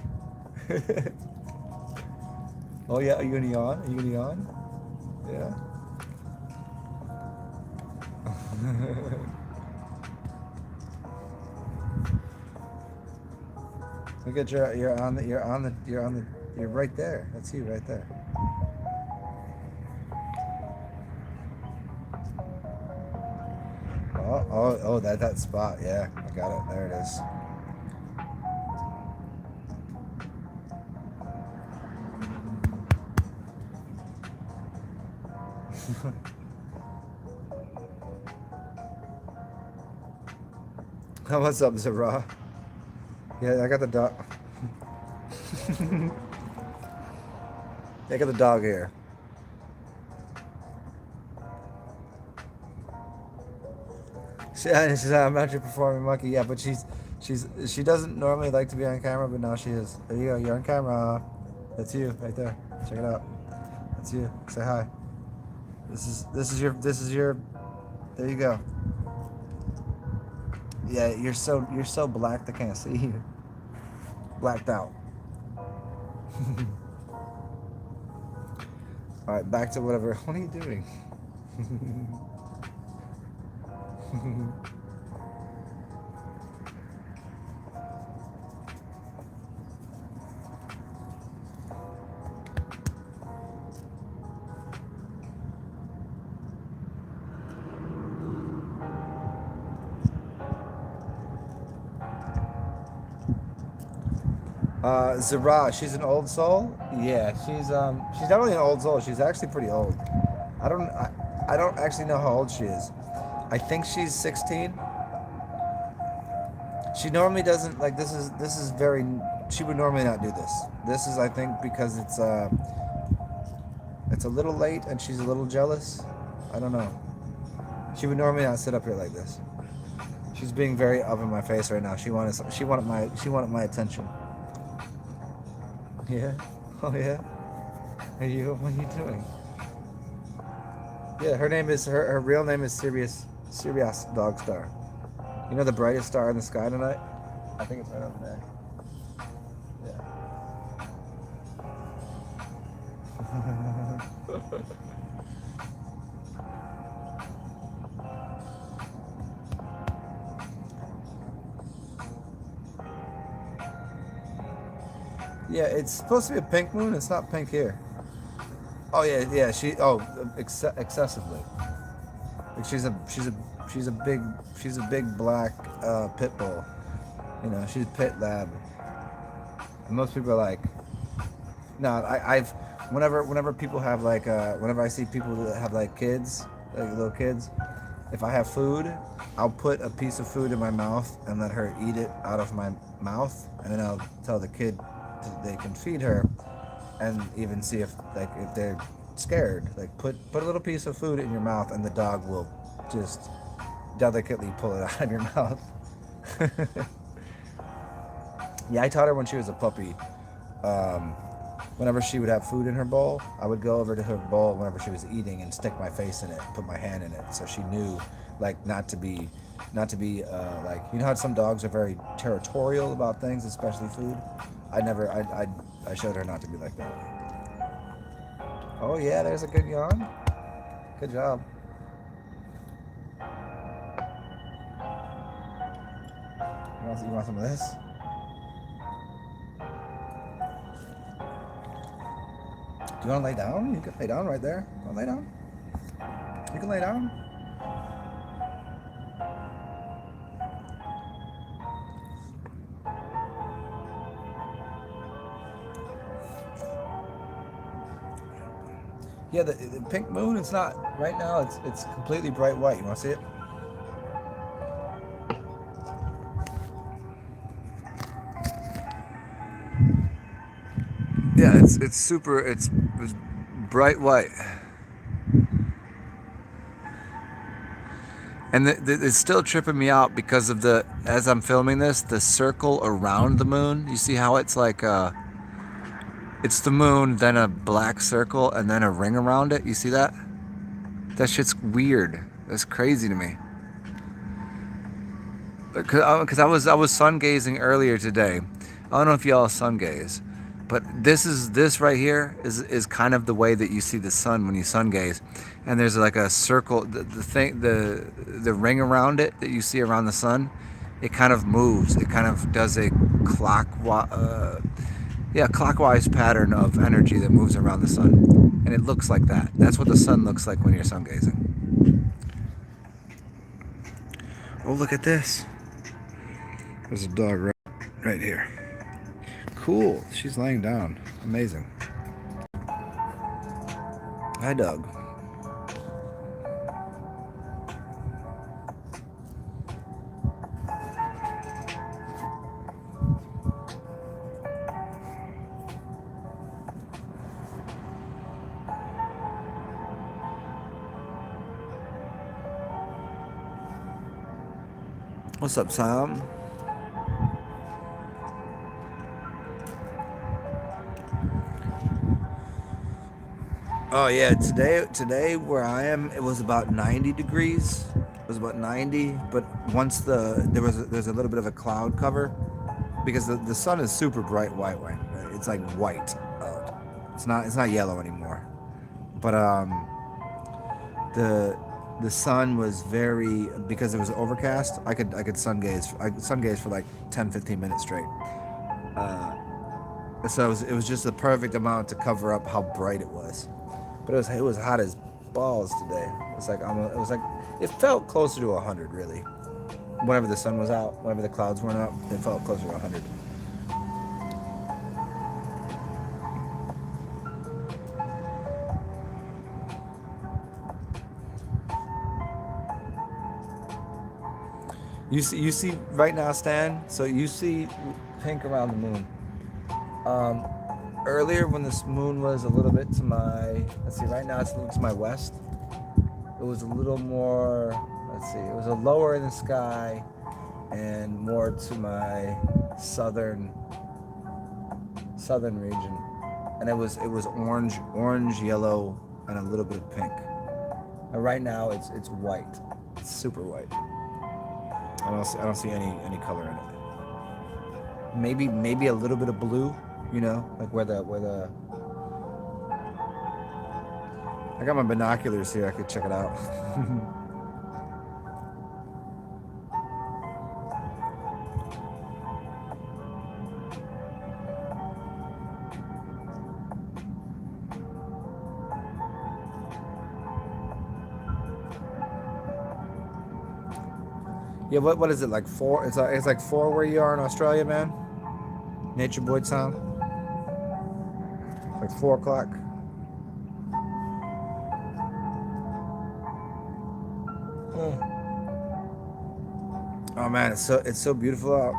Oh yeah, are you gonna yawn? Are you gonna yawn? Yeah. Look at you're right there. That's you right there. Oh, that spot. Yeah, I got it. There it is. What's up, Zara? Yeah, I got the dog. I got the dog here. She's a magic performing monkey. Yeah, but she doesn't normally like to be on camera, but now she is. There you go. You're on camera. That's you right there. Check it out. That's you. Say hi. This is your. There you go. Yeah, you're so black they can't see you. Blacked out. All right, back to whatever. What are you doing? Zara, she's an old soul. Yeah, she's not really an old soul. She's actually pretty old. I don't actually know how old she is. I think she's 16. She normally doesn't like this is very. She would normally not do this. This is I think because it's a little late and she's a little jealous. I don't know. She would normally not sit up here like this. She's being very up in my face right now. She wanted my attention. Yeah. Oh yeah. What are you doing? Yeah, her real name is Sirius Dogstar. You know the brightest star in the sky tonight? I think it's right over there. Yeah. Yeah, it's supposed to be a pink moon. It's not pink here. Oh yeah. Excessively. Like she's a big black pit bull. You know, she's a pit lab. And most people are like, no, I've whenever people have like whenever I see people that have like kids, like little kids, if I have food, I'll put a piece of food in my mouth and let her eat it out of my mouth, and then I'll tell the kid they can feed her, and even see if they're scared. Like put a little piece of food in your mouth, and the dog will just delicately pull it out of your mouth. Yeah, I taught her when she was a puppy. Whenever she would have food in her bowl, I would go over to her bowl whenever she was eating and stick my face in it, put my hand in it, so she knew, like, not to be like, you know how some dogs are very territorial about things, especially food. I showed her not to be like that. Oh yeah, there's a good yawn. Good job. You want some of this? Do you want to lay down? You can lay down right there. Want to lay down? You can lay down. Yeah, the pink moon, it's not, right now, it's completely bright white. You want to see it? Yeah, it's bright white. And it's still tripping me out because of as I'm filming this, the circle around the moon. You see how it's like, it's the moon, then a black circle, and then a ring around it. You see that? That shit's weird. That's crazy to me. Because I was sun gazing earlier today. I don't know if y'all sun gaze, but this right here is kind of the way that you see the sun when you sun gaze. And there's like a circle, the ring around it that you see around the sun. It kind of moves. It kind of does a clockwise pattern of energy that moves around the sun, and it looks like that. That's what the sun looks like when you're sun gazing. Oh, look at this. There's a dog right here. Cool. She's laying down. Amazing. Hi, dog. What's up, Sam? Oh yeah, today where I am, it was about 90 degrees. It was about 90, but once there's a little bit of a cloud cover because the sun is super bright white. It's like white. It's not yellow anymore. But the sun was very, because it was overcast. I could sun gaze for like 10-15 minutes straight. So it was just the perfect amount to cover up how bright it was. But it was hot as balls today. It felt closer to 100 really. Whenever the sun was out, whenever the clouds weren't up, it felt closer to 100. You see right now, Stan. So you see pink around the moon. Earlier when this moon was a little bit to my, let's see, right now it's a little to my west. It was a little more, let's see, it was a lower in the sky and more to my southern region. And it was orange, yellow, and a little bit of pink. And right now it's white. It's super white. I don't see any color in it. Maybe a little bit of blue, you know, like where the I got my binoculars here, I could check it out. Yeah, what is it, like 4? It's like 4 where you are in Australia, man. Nature Boy time. Like 4 o'clock. Oh man, it's so beautiful out.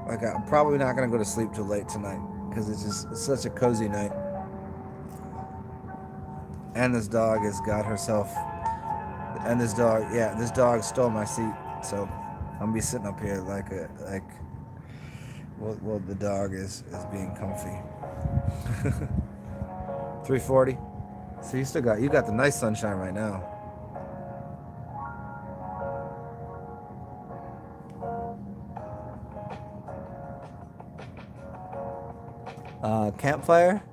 Like I'm probably not gonna go to sleep till late tonight because it's such a cozy night. And this dog has got herself. And this dog stole my seat. So I'm gonna be sitting up here well, the dog is being comfy. 340. So you got the nice sunshine right now. Campfire?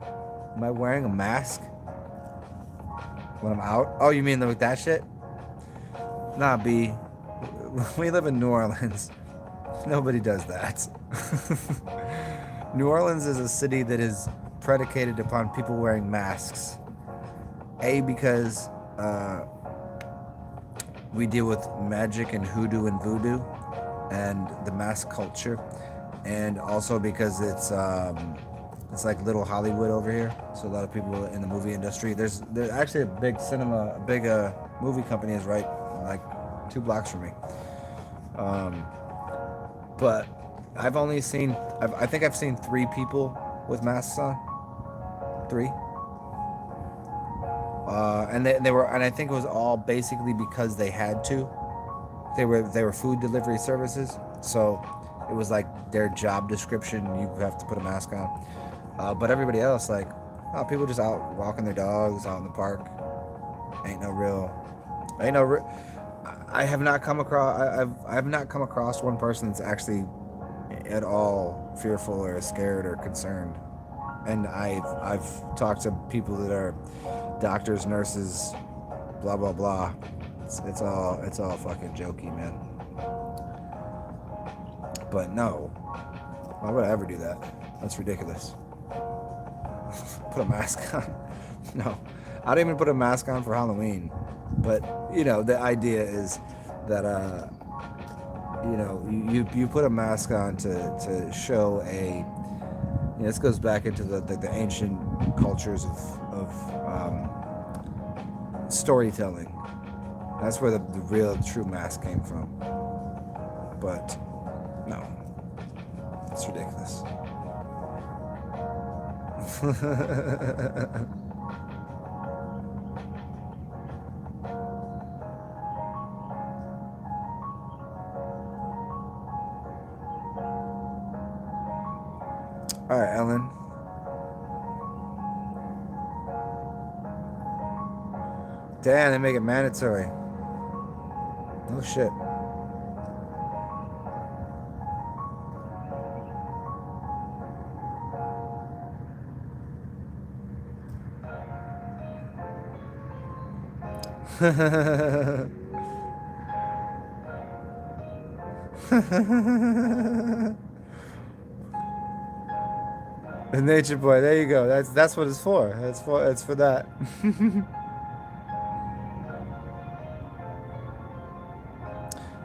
Am I wearing a mask when I'm out? Oh, you mean like that shit? Nah, B. We live in New Orleans. Nobody does that. New Orleans is a city that is predicated upon people wearing masks. A, because we deal with magic and hoodoo and voodoo and the mask culture, and also because it's like little Hollywood over here. So a lot of people in the movie industry. There's actually a big movie company is right like 2 blocks from me. But I think I've seen 3 people with masks on. 3. And I think it was all basically because they had to. They were food delivery services, so it was like their job description. You have to put a mask on. But everybody else, like, people just out walking their dogs out in the park. I have not come across one person that's actually at all fearful or scared or concerned. And I've talked to people that are doctors, nurses, blah blah blah. It's all fucking jokey, man. But no, Why would I ever do that? That's ridiculous. Put a mask on. No, I don't even put a mask on for Halloween. But you know, the idea is that you know, you put a mask on to show a. You know, this goes back into the ancient cultures of storytelling. That's where the real true mask came from. But no, it's ridiculous. All right, Ellen. Damn, they make it mandatory. No shit. The Nature Boy. There you go. That's what it's for. It's for that.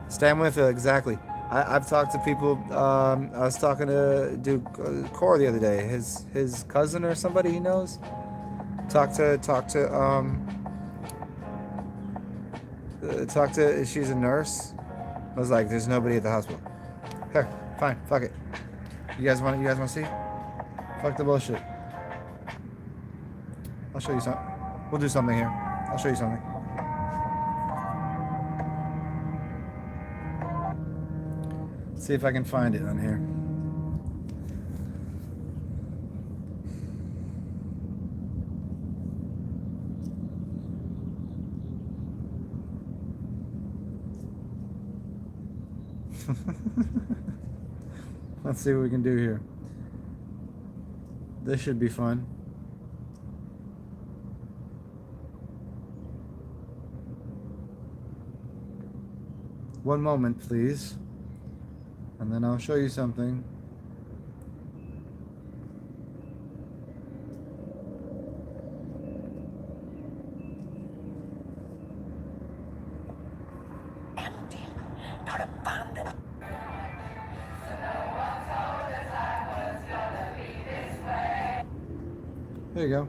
Stan Winfield, exactly. I've talked to people. I was talking to Duke Core the other day. His cousin or somebody he knows. Talk to. She's a nurse. I was like, there's nobody at the hospital. Here, fine, fuck it. You guys want to see? Fuck the bullshit. I'll show you something. We'll do something here. I'll show you something. See if I can find it on here. Let's see what we can do here. This should be fun. One moment, please. And then I'll show you something. Empty, not abandoned. There you go.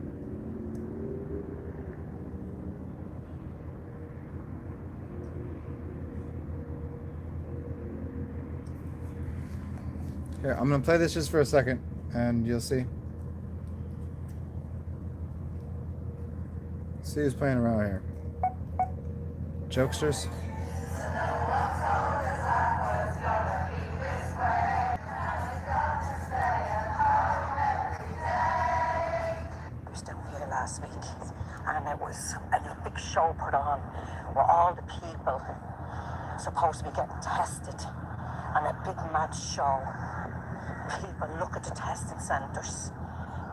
Here, I'm gonna play this just for a second, and you'll see. See who's playing around here. Jokesters. I was down here last week, and it was a big show put on where all the people supposed to be getting tested, and a big mad show. People look at the testing centres.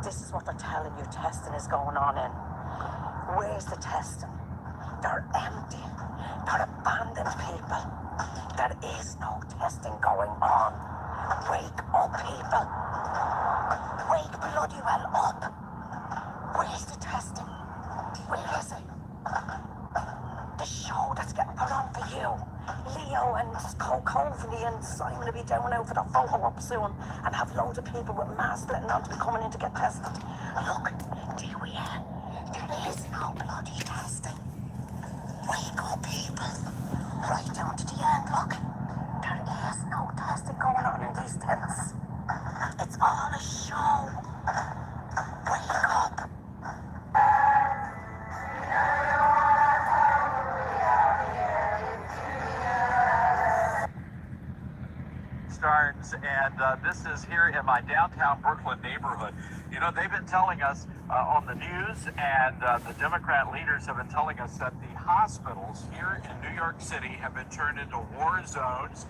This is what they're telling you testing is going on in. Where's the testing? They're empty. They're abandoned people. There is no testing going on. Wake up, people. Wake bloody well up. Where's the testing? Where is it? The show that's getting put on for you. Leo and Coveney and Simon will be down out for the photo op soon and have loads of people with masks letting on to be coming in to get tested. Look, there we are. There is no bloody testing. Wake up, people. Right down to the end, look. There is no testing going on in these tents. It's all a show. Wake up. And this is here in my downtown Brooklyn neighborhood. You know, they've been telling us on the news, and the Democrat leaders have been telling us that the hospitals here in New York City have been turned into war zones.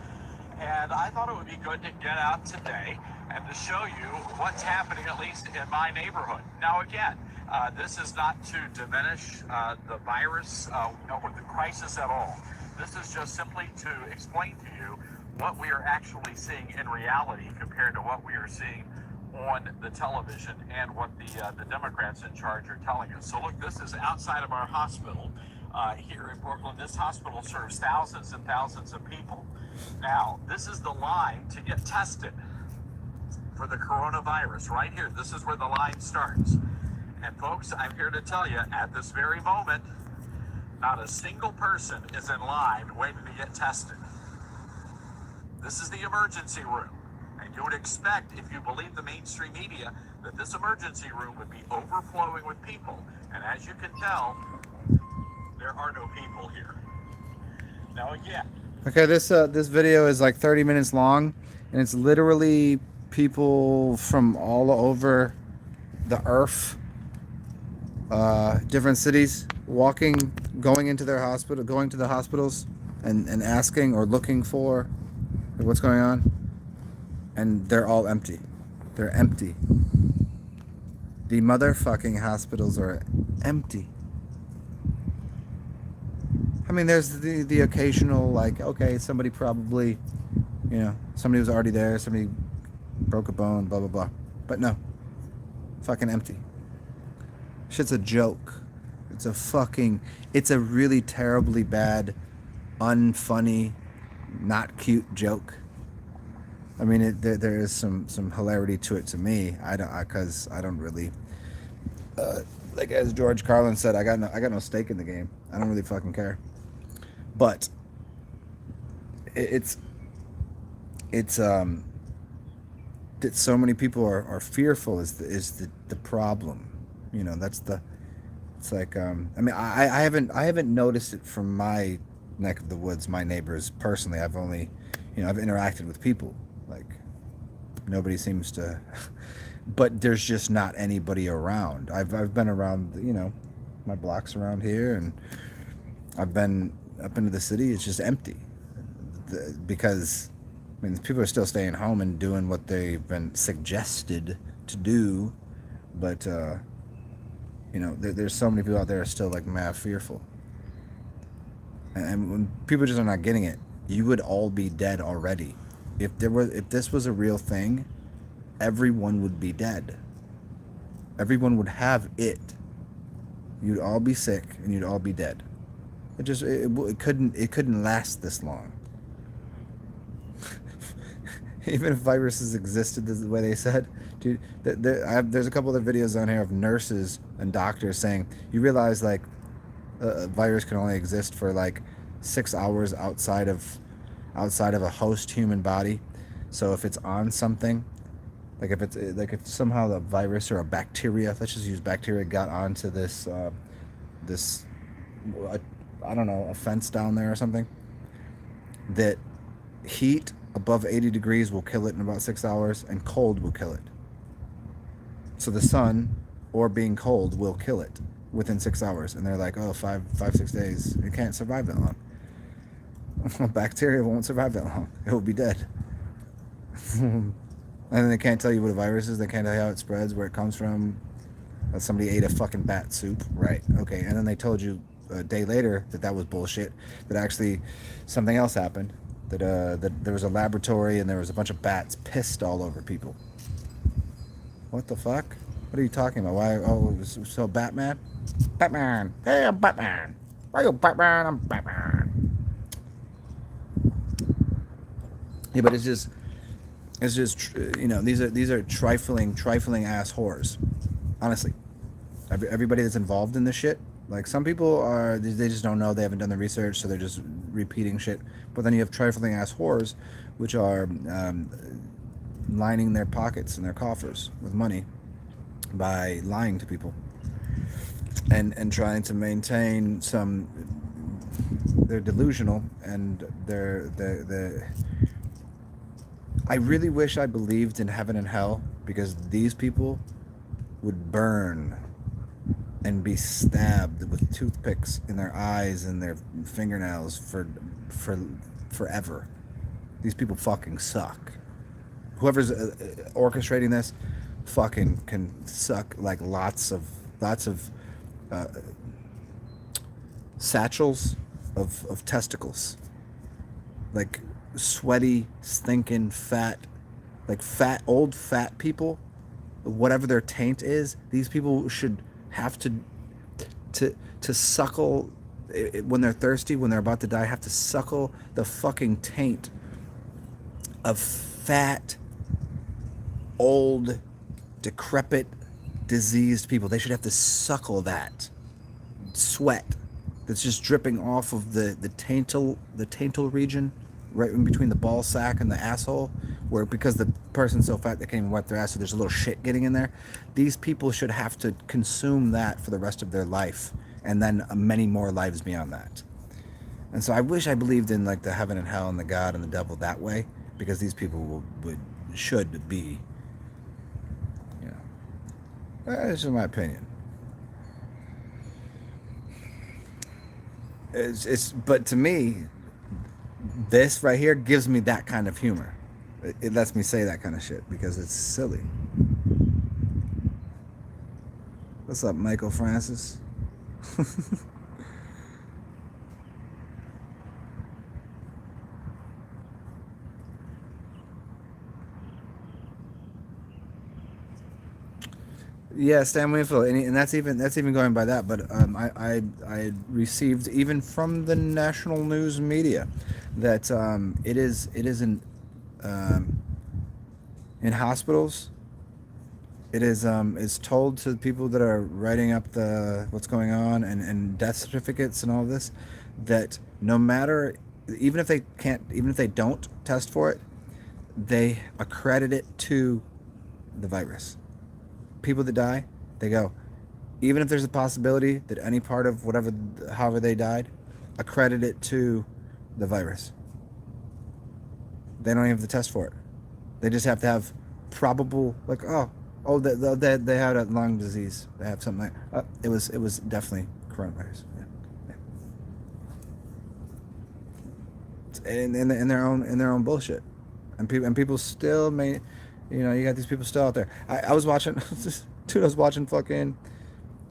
And I thought it would be good to get out today and to show you what's happening, at least in my neighborhood. Now, again, this is not to diminish the virus or the crisis at all. This is just simply to explain to you what we are actually seeing in reality compared to what we are seeing on the television and what the Democrats in charge are telling us. So look, this is outside of our hospital here in Brooklyn. This hospital serves thousands and thousands of people. Now, this is the line to get tested for the coronavirus right here. This is where the line starts. And folks, I'm here to tell you, at this very moment, not a single person is in line waiting to get tested. This is the emergency room. And you would expect, if you believe the mainstream media, that this emergency room would be overflowing with people. And as you can tell, there are no people here. Now again. Okay, this video is like 30 minutes long, and it's literally people from all over the earth, different cities, going into their hospital, going to the hospitals, and asking or looking for what's going on, and they're all empty. They're empty. The motherfucking hospitals are empty. I mean, there's the occasional, like, okay, somebody probably, somebody was already there, somebody broke a bone, blah, blah, blah. But no. Fucking empty. Shit's a joke. It's a really terribly bad, unfunny, not cute joke. I mean, there is some hilarity to it to me. Because I don't really, like as George Carlin said, I got no stake in the game. I don't really fucking care. But it's that so many people are fearful is the problem. It's like I mean I haven't noticed it from my neck of the woods, my neighbors personally. I've only I've interacted with people, like nobody seems to but there's just not anybody around. I've been around my blocks around here, and I've been up into the city. It's just empty because I mean people are still staying home and doing what they've been suggested to do, but there's so many people out there are still like mad fearful. And when people just are not getting it, you would all be dead already. If this was a real thing, everyone would be dead. Everyone would have it. You'd all be sick and you'd all be dead. It couldn't last this long. Even if viruses existed the way they said, dude, there's a couple of videos on here of nurses and doctors saying, you realize like a virus can only exist for like 6 hours outside of a host human body. So if it's on something, like if somehow the virus or a bacteria, let's just use bacteria, got onto this I don't know, a fence down there or something, that heat above 80 degrees will kill it in about 6 hours, and cold will kill it. So the sun or being cold will kill it within 6 hours. And they're like, 5-6 days. It can't survive that long. Bacteria won't survive that long. It will be dead. And then they can't tell you what a virus is. They can't tell you how it spreads, where it comes from. That somebody ate a fucking bat soup. Right. Okay. And then they told you a day later that was bullshit. That actually something else happened. That there was a laboratory and there was a bunch of bats pissed all over people. What the fuck? What are you talking about? Why? Oh, so Batman? Batman. Hey, I'm Batman. Why are you Batman? I'm Batman. Yeah, but it's just these are trifling ass whores. Honestly, everybody that's involved in this shit. Like some people they just don't know, they haven't done the research, so they're just repeating shit. But then you have trifling ass whores, which are lining their pockets and their coffers with money by lying to people and trying to maintain some. They're delusional, and they're I really wish I believed in heaven and hell, because these people would burn and be stabbed with toothpicks in their eyes and their fingernails for forever. These people fucking suck. Whoever's orchestrating this fucking can suck like lots of satchels of testicles. Like sweaty, stinking, fat, like old fat people, whatever their taint is, these people should have to suckle when they're thirsty, when they're about to die, have to suckle the fucking taint of fat, old, decrepit, diseased people. They should have to suckle that sweat that's just dripping off of the taintal region, right in between the ball sack and the asshole, where because the person's so fat they can't even wipe their ass, so there's a little shit getting in there. These people should have to consume that for the rest of their life, and then many more lives beyond that. And so I wish I believed in like the heaven and hell and the God and the devil that way, because these people should be, you know, that's just my opinion. But to me, this right here gives me that kind of humor. It lets me say that kind of shit because it's silly. What's up, Michael Francis? Yeah, Stan Winfield, and that's even going by that. But I received even from the national news media that it is in hospitals. It is told to people that are writing up the what's going on and death certificates and all this, that no matter, even if they don't test for it, they accredit it to the virus. People that die, they go, even if there's a possibility that any part of however they died, accredit it to the virus. They don't even have to test for it. They just have to have probable, like, they had a lung disease. They have something like, it was definitely coronavirus. Yeah. In their own bullshit, and people still may. You know, you got these people still out there. I was watching, dude, I was watching fucking,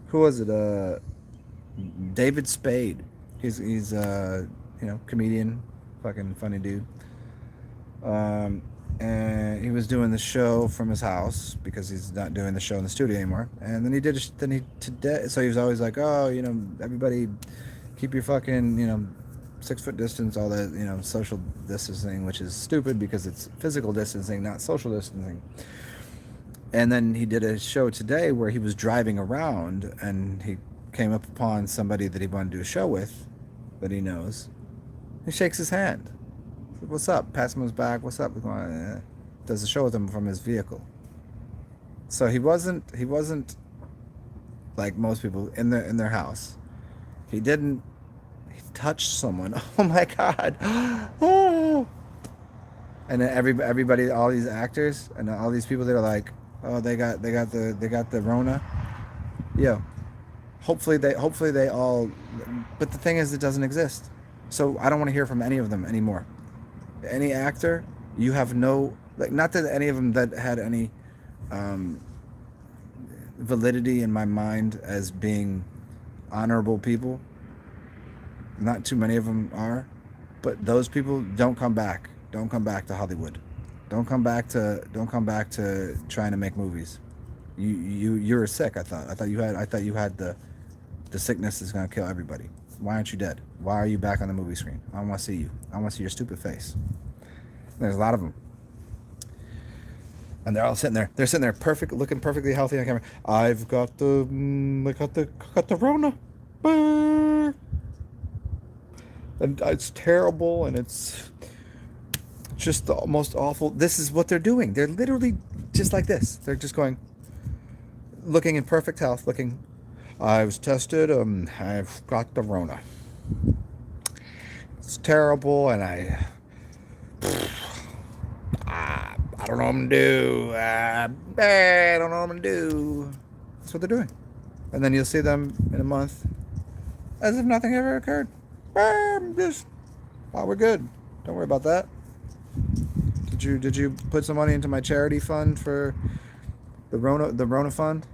who was it? David Spade. He's comedian, fucking funny dude. And he was doing the show from his house because he's not doing the show in the studio anymore. And then so he was always like, oh, everybody keep your fucking, 6 foot distance, all that, social distancing, which is stupid because it's physical distancing, not social distancing. And then he did a show today where he was driving around and he came up upon somebody that he wanted to do a show with that he knows. He shakes his hand. What's up? Pats him on his back. What's up? Does a show with him from his vehicle. So he wasn't like most people in their house. He touched someone. Oh my God. Oh. And then everybody, all these actors and all these people that are like, oh, they got the Rona. Yeah. Hopefully they all, but the thing is, it doesn't exist. So I don't want to hear from any of them anymore. Any actor, you have no, like, not that any of them that had any validity in my mind as being honorable people. Not too many of them are, but those people don't come back. Don't come back to Hollywood. Don't come back to trying to make movies. You were sick. I thought you had the sickness that's gonna kill everybody. Why aren't you dead? Why are you back on the movie screen? I don't want to see you. I want to see your stupid face. There's a lot of them, and they're all sitting there. They're sitting there, looking perfectly healthy on camera. I've got the Rona. And it's terrible, and it's just the most awful. This is what they're doing. They're literally just like this. They're just looking in perfect health, I was tested, I've got the Rona. It's terrible, and I don't know what I'm gonna do. I don't know what I'm gonna do. That's what they're doing. And then you'll see them in a month as if nothing ever occurred. We're good. Don't worry about that. Did you put some money into my charity fund for the Rona fund?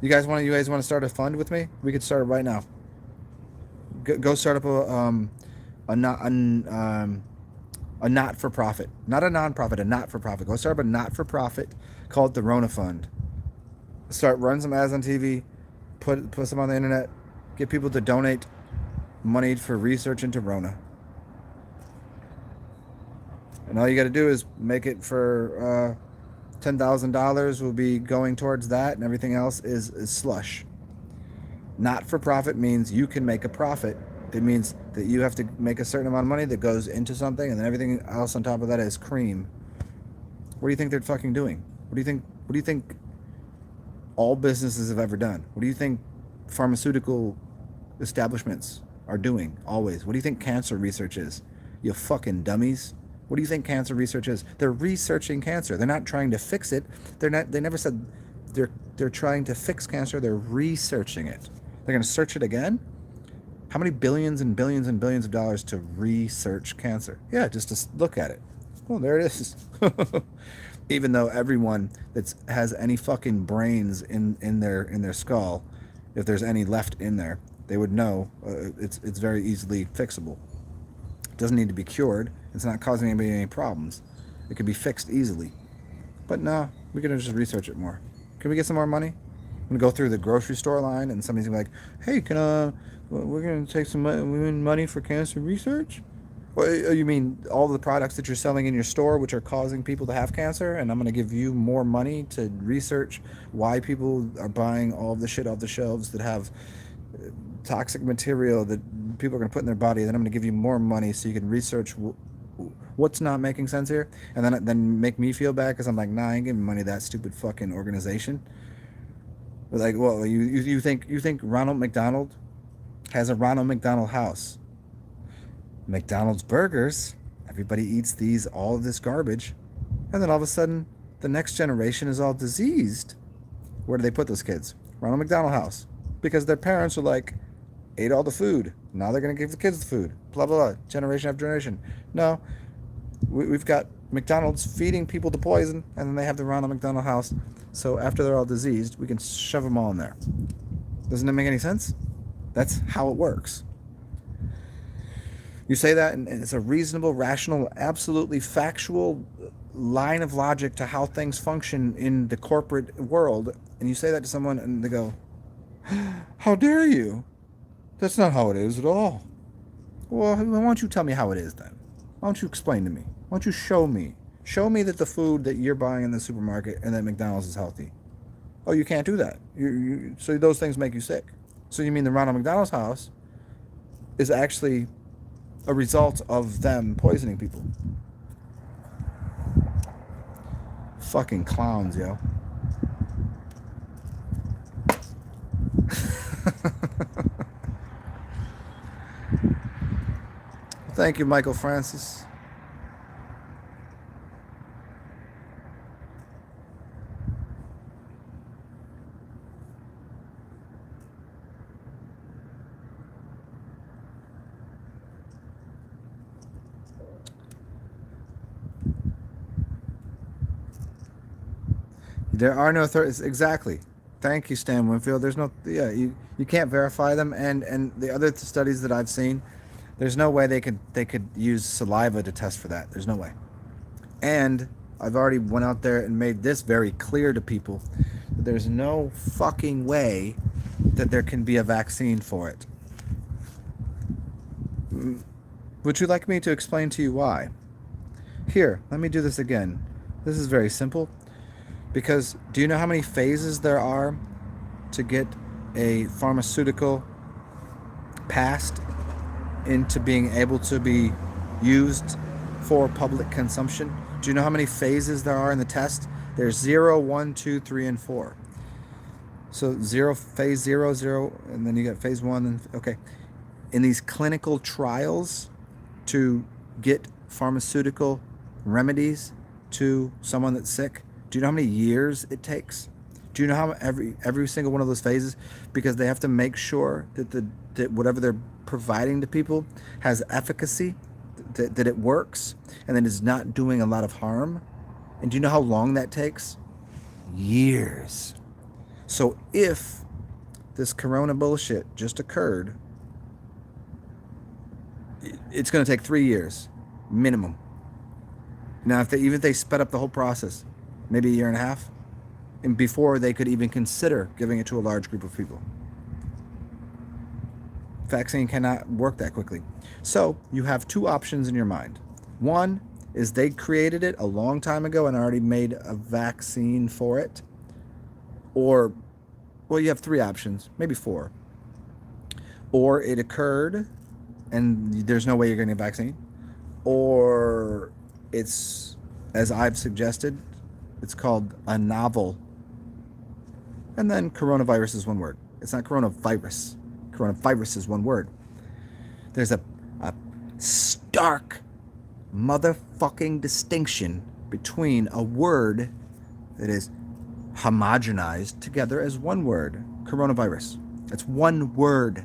You guys want to start a fund with me? We could start it right now. Go start up a A not-for-profit. Not a non-profit, a not-for-profit. Go start up a not-for-profit. Call it the Rona Fund. Start running some ads on TV. Put some on the internet. Get people to donate money for research into Rona. And all you got to do is make it for $10,000 will be going towards that, and everything else is slush. Not-for-profit means you can make a profit. It means that you have to make a certain amount of money that goes into something, and then everything else on top of that is cream. What do you think they're fucking doing? What do you think all businesses have ever done? What do you think pharmaceutical establishments are doing always? What do you think cancer research is? You fucking dummies. What do you think cancer research is? They're researching cancer. They're not trying to fix it. They never said they're trying to fix cancer. They're researching it. They're going to search it again? How many billions and billions and billions of dollars to research cancer? Yeah, just to look at it. Well, there it is. Even though everyone that has any fucking brains in their skull, if there's any left in there, they would know it's very easily fixable. It doesn't need to be cured. It's not causing anybody any problems. It could be fixed easily. But no, we can just research it more. Can we get some more money? I'm gonna go through the grocery store line and somebody's gonna be like, hey, we're gonna take some money for cancer research? Well, you mean all the products that you're selling in your store which are causing people to have cancer, and I'm going to give you more money to research why people are buying all of the shit off the shelves that have toxic material that people are going to put in their body. Then I'm going to give you more money so you can research what's not making sense here, and then make me feel bad because I'm like, nah, I ain't giving money to that stupid fucking organization. But like, well, you think Ronald McDonald has a Ronald McDonald house? McDonald's burgers, everybody eats all of this garbage, and then all of a sudden the next generation is all diseased. Where do they put those kids? Ronald McDonald house, because their parents are like, ate all the food, now they're going to give the kids the food, blah blah blah, generation after generation. No, we've got McDonald's feeding people the poison, and then they have the Ronald McDonald house, so after they're all diseased we can shove them all in there. Doesn't it make any sense? That's how it works. You say that, and it's a reasonable, rational, absolutely factual line of logic to how things function in the corporate world, and you say that to someone and they go, how dare you? That's not how it is at all. Well, why don't you tell me how it is then? Why don't you explain to me? Why don't you show me? Show me that the food that you're buying in the supermarket and that McDonald's is healthy. Oh, you can't do that. So those things make you sick. So you mean the Ronald McDonald's house is actually a result of them poisoning people? Fucking clowns, yo. Thank you, Michael Francis. There are no exactly. Thank you, Stan Winfield. There's no, yeah, you can't verify them, and the other studies that I've seen, there's no way they could use saliva to test for that. There's no way. And I've already went out there and made this very clear to people that there's no fucking way that there can be a vaccine for it. Would you like me to explain to you why? Here, let me do this again. This is very simple. Because do you know how many phases there are to get a pharmaceutical passed into being able to be used for public consumption? Do you know how many phases there are in the test? There's 0, 1, 2, 3, and 4. So phase 0, and then you got phase 1. And okay, in these clinical trials to get pharmaceutical remedies to someone that's sick, do you know how many years it takes? Do you know how every single one of those phases? Because they have to make sure that whatever they're providing to people has efficacy, that it works, and that it's not doing a lot of harm. And do you know how long that takes? Years. So if this corona bullshit just occurred, it's going to take 3 years minimum Now, even if they sped up the whole process, maybe a year and a half, and before they could even consider giving it to a large group of people. Vaccine cannot work that quickly. So you have two options in your mind. One is they created it a long time ago and already made a vaccine for it. Or, well, you have three options, maybe four. Or it occurred and there's no way you're getting a vaccine. Or it's, as I've suggested, it's called a novel. And then coronavirus is one word. It's not coronavirus. Coronavirus is one word. There's a stark motherfucking distinction between a word that is homogenized together as one word, coronavirus. It's one word.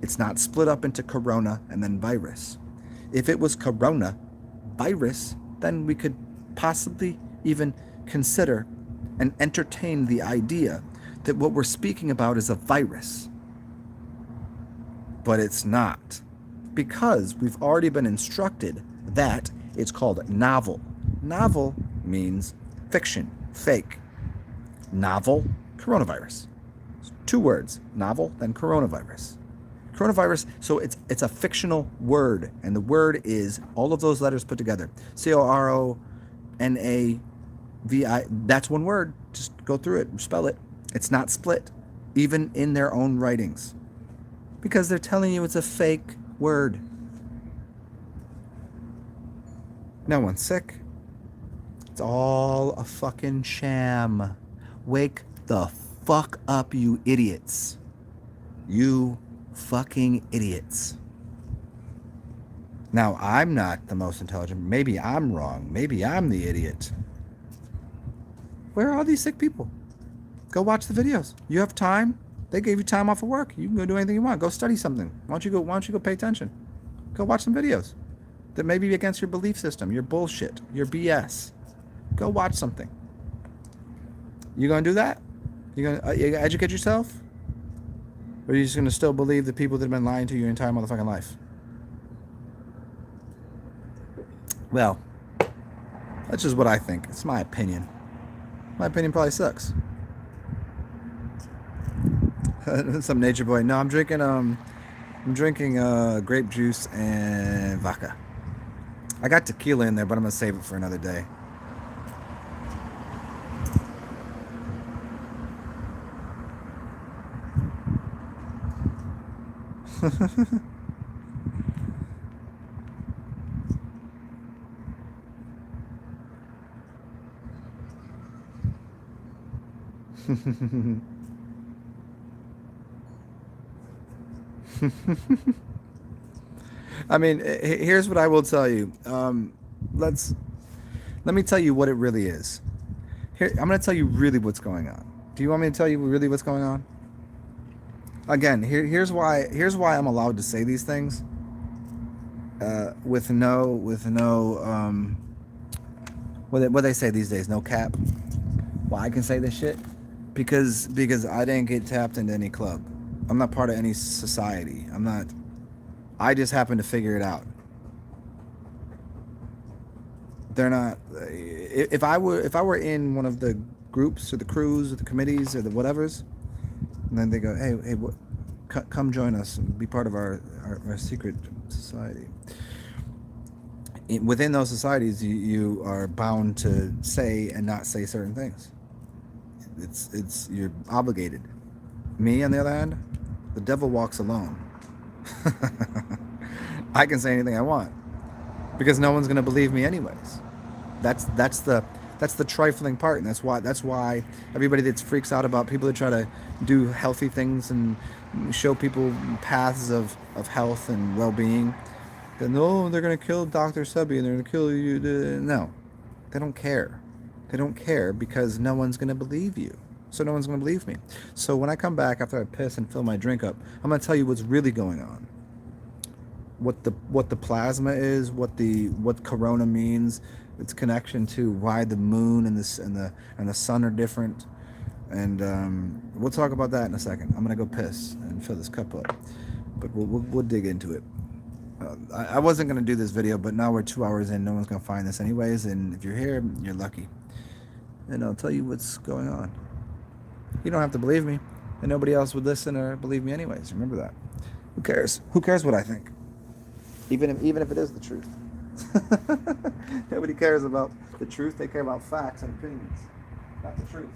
It's not split up into corona and then virus. If it was corona virus, then we could possibly even consider and entertain the idea that what we're speaking about is a virus. But it's not, because we've already been instructed that it's called novel. Novel means fiction, fake. Novel, coronavirus. Two words, novel, then coronavirus. Coronavirus, so it's a fictional word, and the word is all of those letters put together. CORONAVI, that's one word. Just go through it, spell it. It's not split, even in their own writings. Because they're telling you it's a fake word. No one's sick. It's all a fucking sham. Wake the fuck up, you idiots. You fucking idiots. Now, I'm not the most intelligent. Maybe I'm wrong. Maybe I'm the idiot. Where are all these sick people? Go watch the videos. You have time. They gave you time off of work. You can go do anything you want. Go study something. Why don't you go pay attention? Go watch some videos that may be against your belief system, your bullshit, your BS. Go watch something. You gonna do that? You gonna educate yourself? Or are you just gonna still believe the people that have been lying to you your entire motherfucking life? Well, that's just what I think. It's my opinion. My opinion probably sucks. Some nature boy. No, I'm drinking grape juice and vodka. I got tequila in there, but I'm gonna save it for another day. I mean, here's what I will tell you. Let me tell you what it really is. Here, I'm going to tell you really what's going on. Do you want me to tell you really what's going on? Again, here's why I'm allowed to say these things. With no what they say these days, no cap. Why I can say this shit? Because I didn't get tapped into any club. I'm not part of any society. I just happen to figure it out. They're not. If I were in one of the groups or the crews or the committees or the whatevers, and then they go, hey, come join us and be part of our secret society. Within those societies, you are bound to say and not say certain things. You're obligated. Me, on the other hand, the devil walks alone. I can say anything I want because no one's going to believe me anyways. That's the trifling part, and that's why everybody that freaks out about people that try to do healthy things and show people paths of health and well-being. Then they're going to kill Dr. Sebi and they're going to kill you. No, they don't care. They don't care because no one's going to believe you. So no one's going to believe me. So when I come back after I piss and fill my drink up, I'm going to tell you what's really going on. What the plasma is, what corona means, its connection to why the moon and the sun are different, and we'll talk about that in a second. I'm going to go piss and fill this cup up, but we'll dig into it. I wasn't going to do this video, but now we're 2 hours in. No one's going to find this anyways. And if you're here, you're lucky. And I'll tell you what's going on. You don't have to believe me. And nobody else would listen or believe me anyways. Remember that. Who cares? Who cares what I think? Even if it is the truth. Nobody cares about the truth. They care about facts and opinions. Not the truth.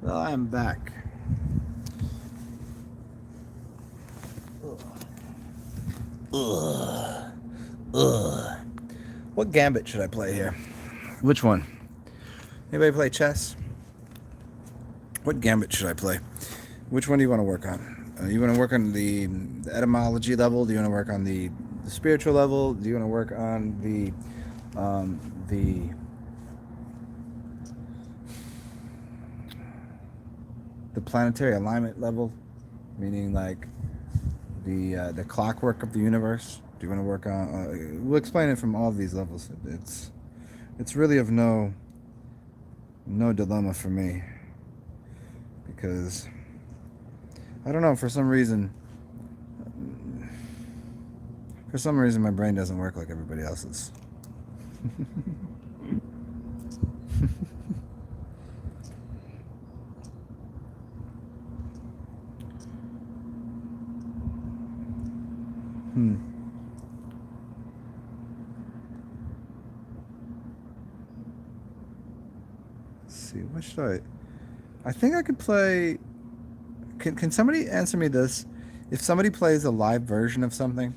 Well, I'm back. What gambit should I play here? Which one? Anybody play chess? What gambit should I play? Which one do you want to work on? You want to work on the etymology level? Do you want to work on the spiritual level? Do you want to work on the planetary alignment level, meaning like the clockwork of the universe? Do you want to work on? We'll explain it from all of these levels. It's really of no dilemma for me, because I don't know, for some reason my brain doesn't work like everybody else's. Let's see, what should I think I could play. Can somebody answer me this? If somebody plays a live version of something,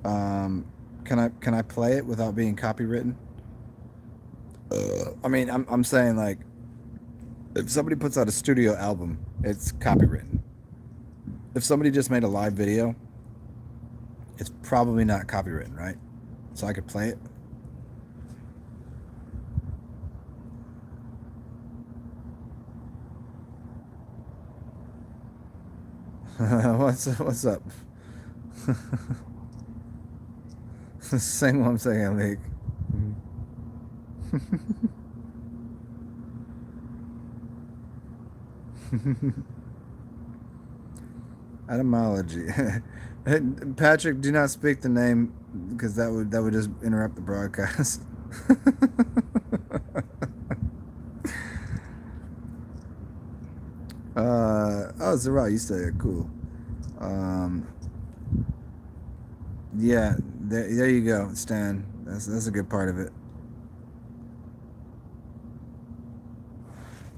can I play it without being copywritten? I mean, I'm saying, like, if somebody puts out a studio album, it's copywritten. If somebody just made a live video, it's probably not copywritten, right? So I could play it. What's up? Same what I'm saying, like. Etymology. Patrick, do not speak the name, because that would just interrupt the broadcast. Oh, Zara, you still here? Cool. Yeah, there you go, Stan. That's a good part of it.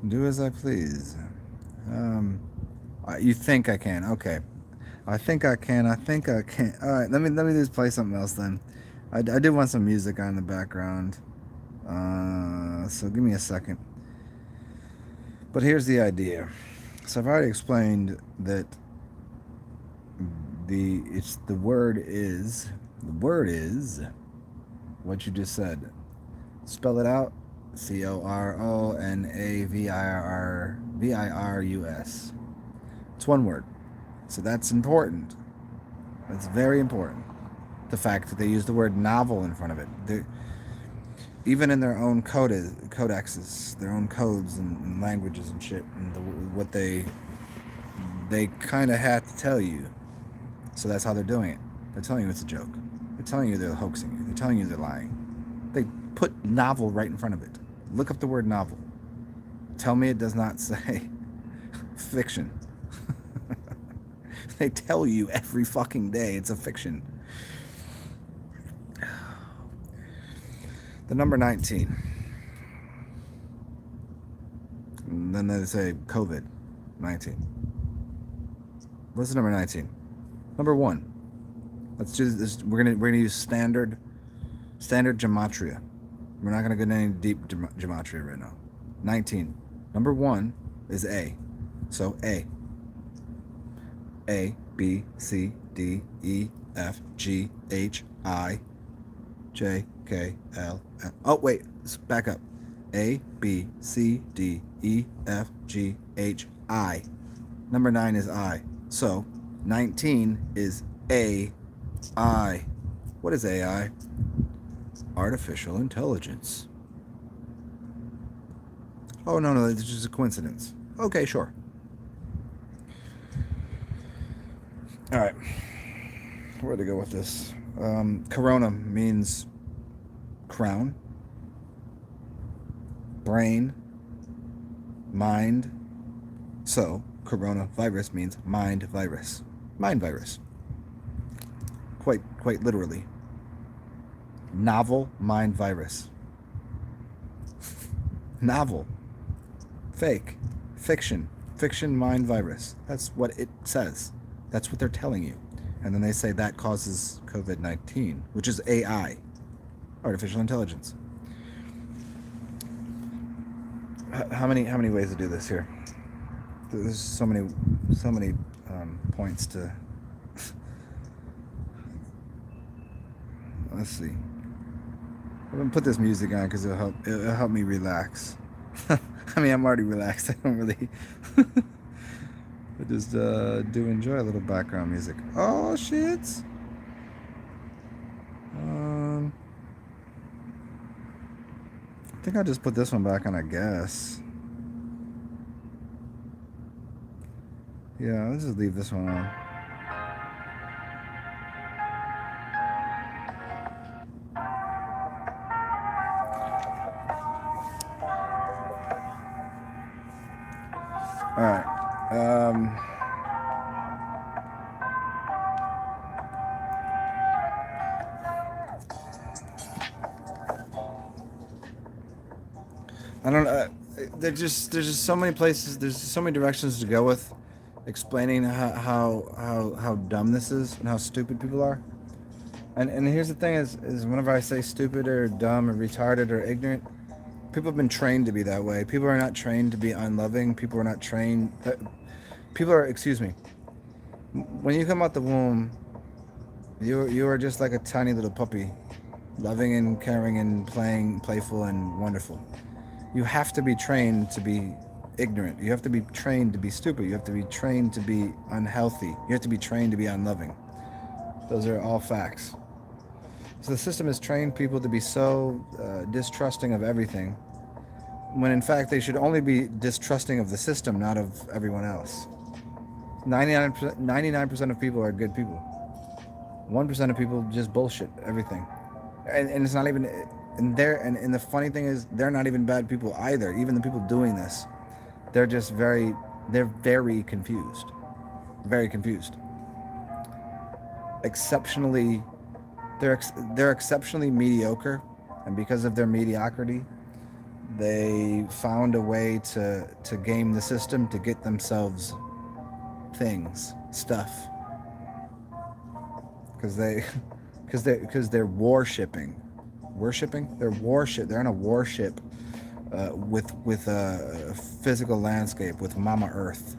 Do as I please. You think I can? Okay. I think I can. All right, let me just play something else then. I did want some music on in the background. So give me a second. But here's the idea. So I've already explained that the word is what you just said. Spell it out. CORONAVIRUS. It's one word. So that's important. That's very important. The fact that they use the word novel in front of it. Even in their own codexes, their own codes and languages and shit, and what they kind of have to tell you. So that's how they're doing it. They're telling you it's a joke. They're telling you they're hoaxing you. They're telling you they're lying. They put novel right in front of it. Look up the word novel. Tell me it does not say fiction. They tell you every fucking day it's a fiction. The number 19. And then they say COVID-19. What's the number 19? Number 1. Let's do this. We're gonna use standard gematria. We're not gonna go into any deep gematria right now. 19. Number 1 is A. So A. A, B, C, D, E, F, G, H, I, J, K, L, M. Oh, wait. Let's back up. A, B, C, D, E, F, G, H, I. Number 9 is I. So 19 is AI. What is AI? Artificial intelligence. Oh, no, it's just a coincidence. Okay, sure. All right. Where to go with this? Corona means crown, brain, mind. So coronavirus means mind virus. Mind virus. Quite literally. Novel mind virus. Novel. Fake. Fiction. Fiction mind virus. That's what it says. That's what they're telling you. And then they say that causes COVID-19, which is AI, artificial intelligence. How many ways to do this here? There's so many points to. Let's see. I'm gonna put this music on because it'll help me relax. I mean, I'm already relaxed. I don't really. I just do enjoy a little background music. Oh shit. I think I'll just put this one back on, I guess. Yeah, let's just leave this one on. All right. I don't know. There's just so many places. There's so many directions to go with explaining how dumb this is and how stupid people are. And here's the thing: is whenever I say stupid or dumb or retarded or ignorant, people have been trained to be that way. People are not trained to be unloving. People are not trained. People are. Excuse me. When you come out the womb, you are just like a tiny little puppy, loving and caring and playful and wonderful. You have to be trained to be ignorant. You have to be trained to be stupid. You have to be trained to be unhealthy. You have to be trained to be unloving. Those are all facts. So the system has trained people to be so distrusting of everything, when in fact they should only be distrusting of the system, not of everyone else. 99% of people are good people. 1% of people just bullshit everything. And it's not even... And the funny thing is, they're not even bad people either. Even the people doing this, they're just very confused. Very confused. Exceptionally... They're exceptionally mediocre, and because of their mediocrity, they found a way to game the system to get themselves stuff. Because they're worshipping. They're in a warship with a physical landscape, with Mama Earth,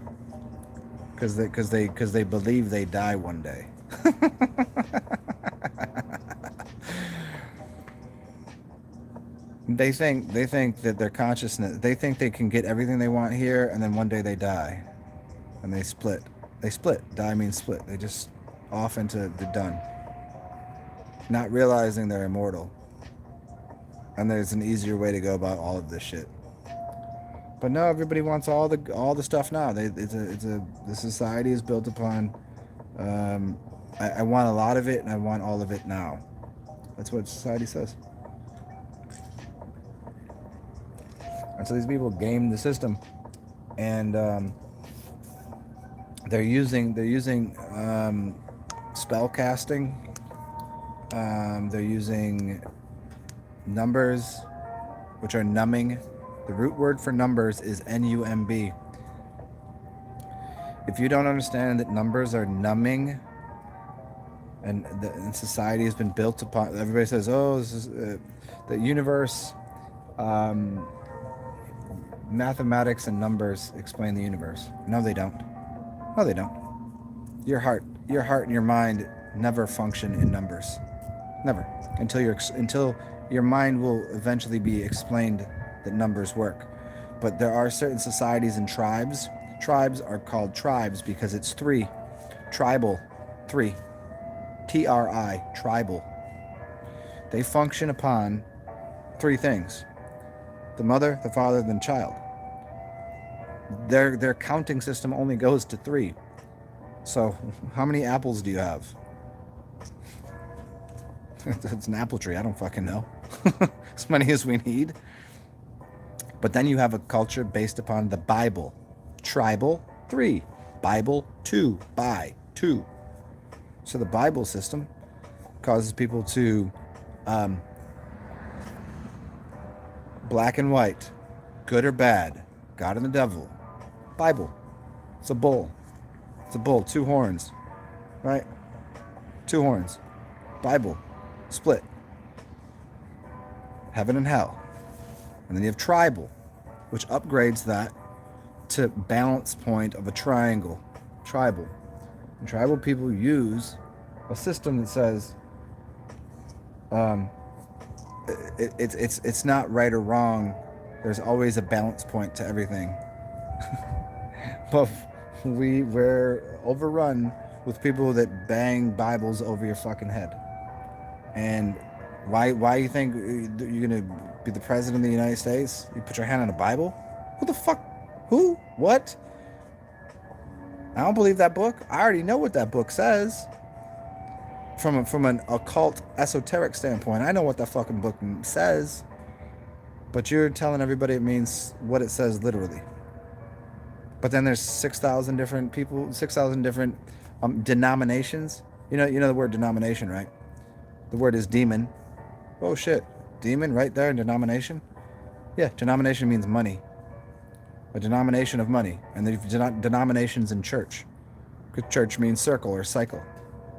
because they believe they die one day. They think that their consciousness, they think they can get everything they want here, and then one day they die, and they split. They split. Die means split. They just off into the done, not realizing they're immortal. And there's an easier way to go about all of this shit. But no, everybody wants all the stuff now. The society is built upon. I want a lot of it, and I want all of it now. That's what society says. And so these people game the system, and they're using spell casting. They're using numbers, which are numbing. The root word for numbers is numb. If you don't understand that numbers are numbing, and society has been built upon, everybody says, oh, this is the universe. Mathematics and numbers explain the universe. No, they don't. No, they don't. Your heart and your mind never function in numbers. Never. Until your mind will eventually be explained that numbers work. But there are certain societies and tribes. Tribes are called tribes because it's three. Tribal. 3. TRI. Tribal. They function upon 3 things. The mother, the father, and the child. Their counting system only goes to 3. So, how many apples do you have? It's an apple tree. I don't fucking know. As many as we need. But then you have a culture based upon the Bible. Tribal, 3. Bible, 2. By, 2. So the Bible system causes people to black and white, good or bad, God and the devil. Bible. It's a bull. It's a bull. 2 horns. Right? 2 horns. Bible. Split. Heaven and hell. And then you have tribal, which upgrades that to balance point of a triangle. Tribal. And tribal people use a system that says it's not right or wrong. There's always a balance point to everything. But we're overrun with people that bang Bibles over your fucking head. And why you think you're gonna be the president of the United States? You put your hand on a Bible? Who the fuck? Who? What? I don't believe that book. I already know what that book says. From an occult, esoteric standpoint, I know what that fucking book says. But you're telling everybody it means what it says literally. But then there's 6,000 different people, 6,000 different denominations. You know the word denomination, right? The word is demon. Oh shit, demon right there in denomination? Yeah, denomination means money. A denomination of money. And there's denominations in church. Because church means circle or cycle.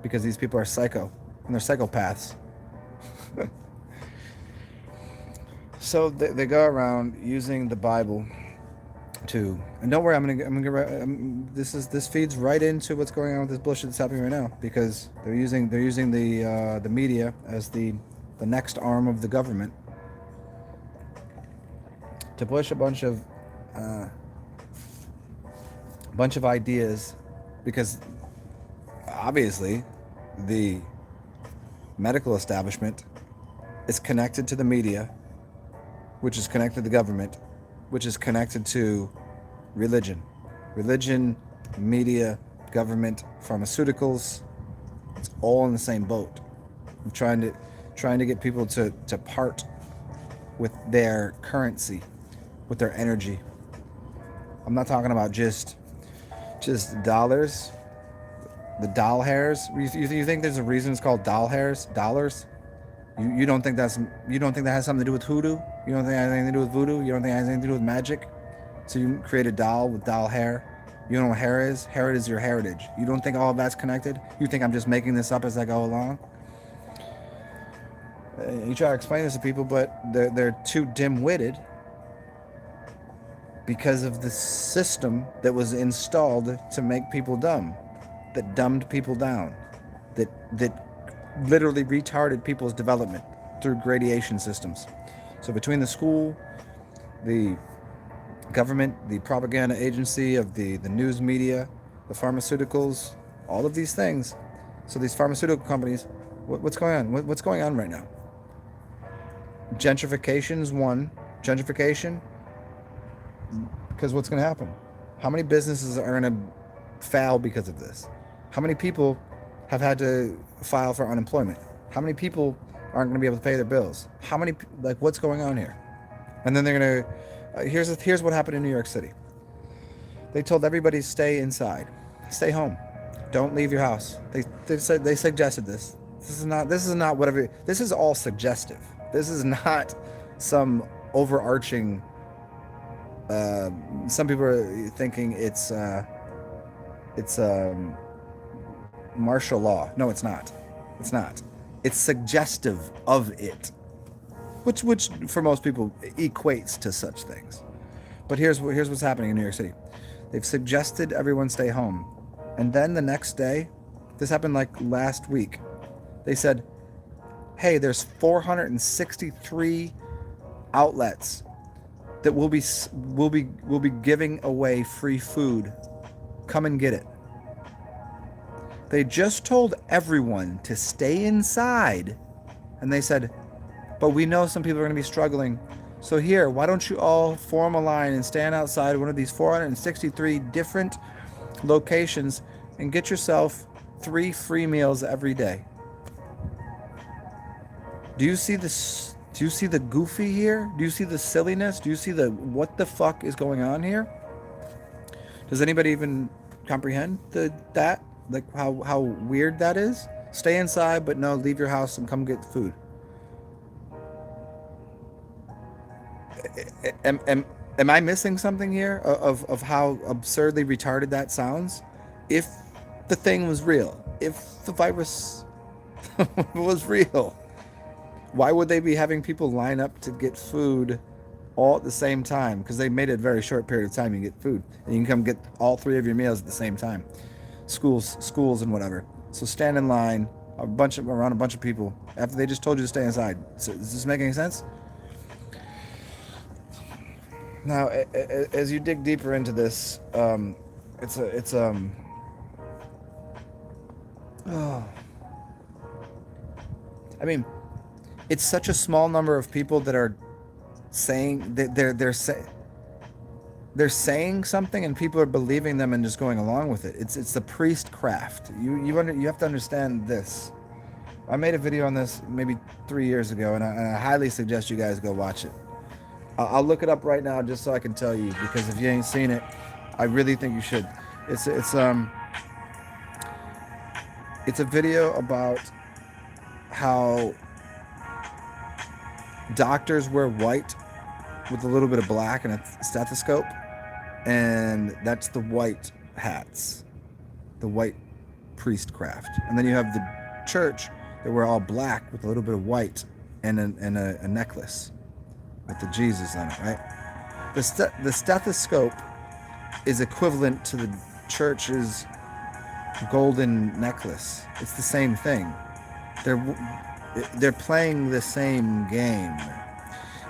Because these people are psycho. And they're psychopaths. So they go around using the Bible to, and don't worry, I'm gonna this feeds right into what's going on with this bullshit that's happening right now, because they're using the media as the next arm of the government to push a bunch of ideas, because obviously the medical establishment is connected to the media, which is connected to the government, which is connected to religion, media, government, pharmaceuticals. It's all in the same boat. I'm trying to get people to part with their currency, with their energy. I'm not talking about just dollars, the doll hairs. You think there's a reason it's called doll hairs, dollars? You don't think that has something to do with hoodoo? You don't think it has anything to do with voodoo? You don't think it has anything to do with magic? So you create a doll with doll hair. You know what hair is? Hair is your heritage. You don't think all of that's connected? You think I'm just making this up as I go along? You try to explain this to people, but they're too dim-witted because of the system that was installed to make people dumb, that dumbed people down, that literally retarded people's development through gradation systems. So between the school, the government, the propaganda agency of the news media, the pharmaceuticals, all of these things. So these pharmaceutical companies, what's going on? What's going on right now? Gentrification is one. Gentrification, because what's going to happen? How many businesses are going to fail because of this? How many people have had to file for unemployment? How many people aren't going to be able to pay their bills? How many, like, what's going on here? And then they're going to, here's what happened in New York City. They told everybody to stay inside, stay home, don't leave your house. They suggested this. This is not whatever. This is all suggestive. This is not some overarching. Some people are thinking it's martial law. No, it's not. It's not. It's suggestive of it, which for most people equates to such things. But here's what's happening in New York City. They've suggested everyone stay home, and then the next day, this happened like last week. They said, "Hey, there's 463 outlets that will be giving away free food. Come and get it." They just told everyone to stay inside, and they said, "But we know some people are going to be struggling. So here, why don't you all form a line and stand outside one of these 463 different locations and get yourself 3 free meals every day?" Do you see this? Do you see the goofy here? Do you see the silliness? Do you see the what the fuck is going on here? Does anybody even comprehend that? Like how weird that is? Stay inside, but no, leave your house and come get food. Am I missing something here of how absurdly retarded that sounds? If the thing was real, if the virus was real, why would they be having people line up to get food all at the same time? Because they made it a very short period of time you get food, and you can come get all 3 of your meals at the same time. Schools and whatever. So stand in line around a bunch of people after they just told you to stay inside. So, does this make any sense? Now, as you dig deeper into this, oh. I mean, it's such a small number of people that are saying that they're saying something, and people are believing them and just going along with it. It's the priestcraft. You have to understand this. I made a video on this maybe 3 years ago, and I highly suggest you guys go watch it. I'll look it up right now just so I can tell you, because if you ain't seen it, I really think you should. It's a video about how doctors wear white with a little bit of black and a stethoscope, and that's the white hats, the white priestcraft. And then you have the church that wear all black with a little bit of white and a necklace with the Jesus on it, right? The stethoscope is equivalent to the church's golden necklace. It's the same thing. They're playing the same game.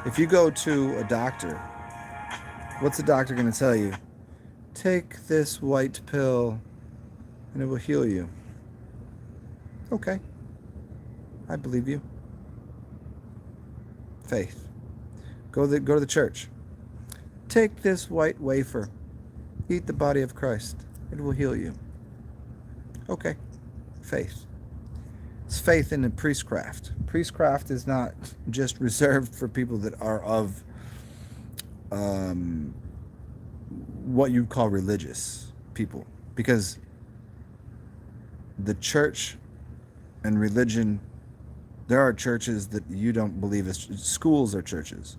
If you go to a doctor, what's the doctor going to tell you? Take this white pill and it will heal you. Okay. I believe you. Faith. Go to the church. Take this white wafer. Eat the body of Christ. It will heal you. Okay. Faith. It's faith in the priestcraft. Priestcraft is not just reserved for people that are of what you call religious people, because the church and religion, there are churches that you don't believe is schools are churches.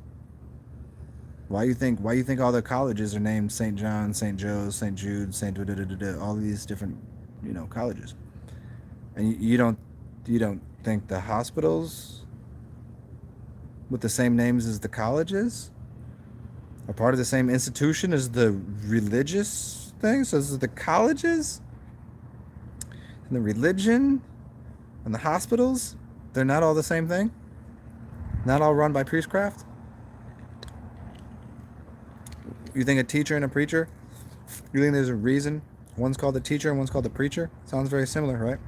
Why you think all the colleges are named St. John, St. Joe's, St. Jude, St. all these different, colleges, and you don't think the hospitals with the same names as the colleges? are part of the same institution as the religious thing. So this is the colleges and the religion and the hospitals. They're not all the same thing. Not all run by priestcraft. You think a teacher and a preacher? You think there's a reason one's called the teacher and one's called the preacher? Sounds very similar, right?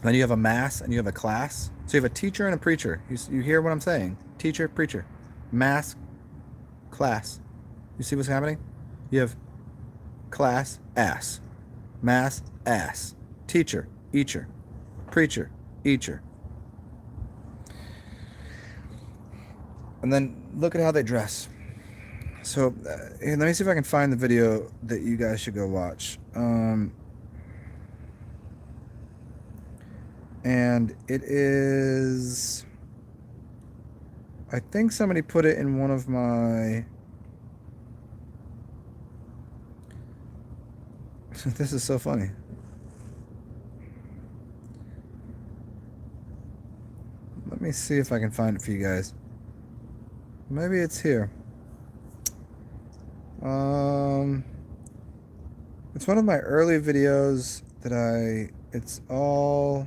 Then you have a mass and you have a class. So you have a teacher and a preacher. You hear what I'm saying? Teacher, preacher, mass, class. You see what's happening? You have class, ass, mass, ass, teacher, eacher, preacher, eacher. And then look at how they dress. So let me see if I can find the video that you guys should go watch. And it is, I think somebody put it in one of my, this is so funny. Let me see if I can find it for you guys. Maybe it's here. It's one of my early videos that it's all,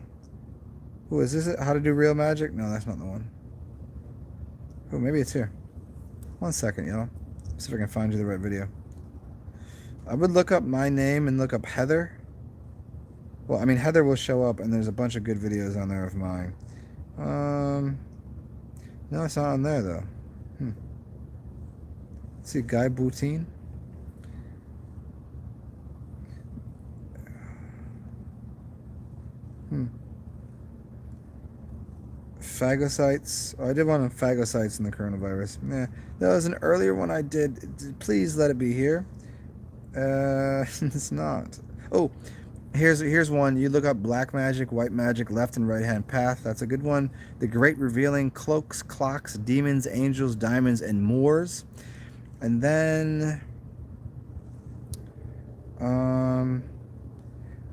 who is this? How to do real magic? No, that's not the one. Oh, maybe it's here. 1 second, y'all. See if I can find you the right video. I would look up my name and look up Heather. Well, I mean, Heather will show up, and there's a bunch of good videos on there of mine. No, it's not on there, though. Let's see, Guy Boutine. Phagocytes. Oh, I did one on phagocytes in the coronavirus. Yeah, that was an earlier one I did. Please let it be here. It's not. Oh, here's one. You look up black magic, white magic, left and right hand path. That's a good one. The Great Revealing, cloaks, clocks, demons, angels, diamonds, and Moors. And then I'm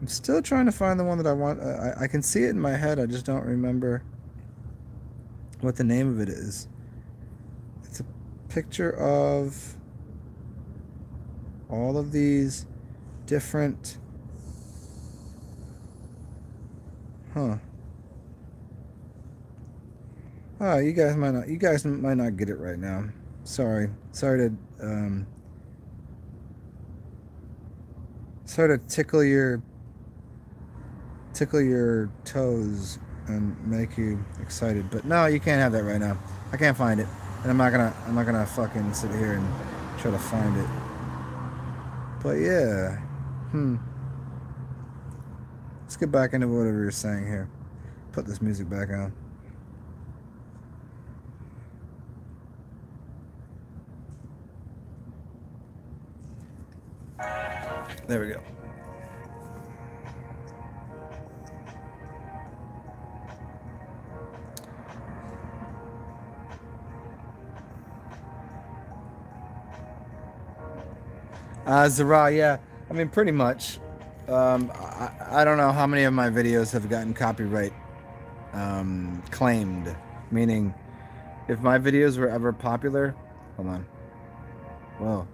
still trying to find the one that I want. I can see it in my head. I just don't remember what the name of it is. It's a picture of all of these different, Oh, you guys might not get it right now. Sorry to tickle your toes and make you excited, but no, you can't have that right now. I can't find it, and I'm not gonna fucking sit here and try to find it. But yeah, let's get back into whatever you're saying here. Put this music back on. There we go. Zara, yeah. I mean, pretty much. I don't know how many of my videos have gotten copyright claimed. Meaning, if my videos were ever popular, hold on. Whoa.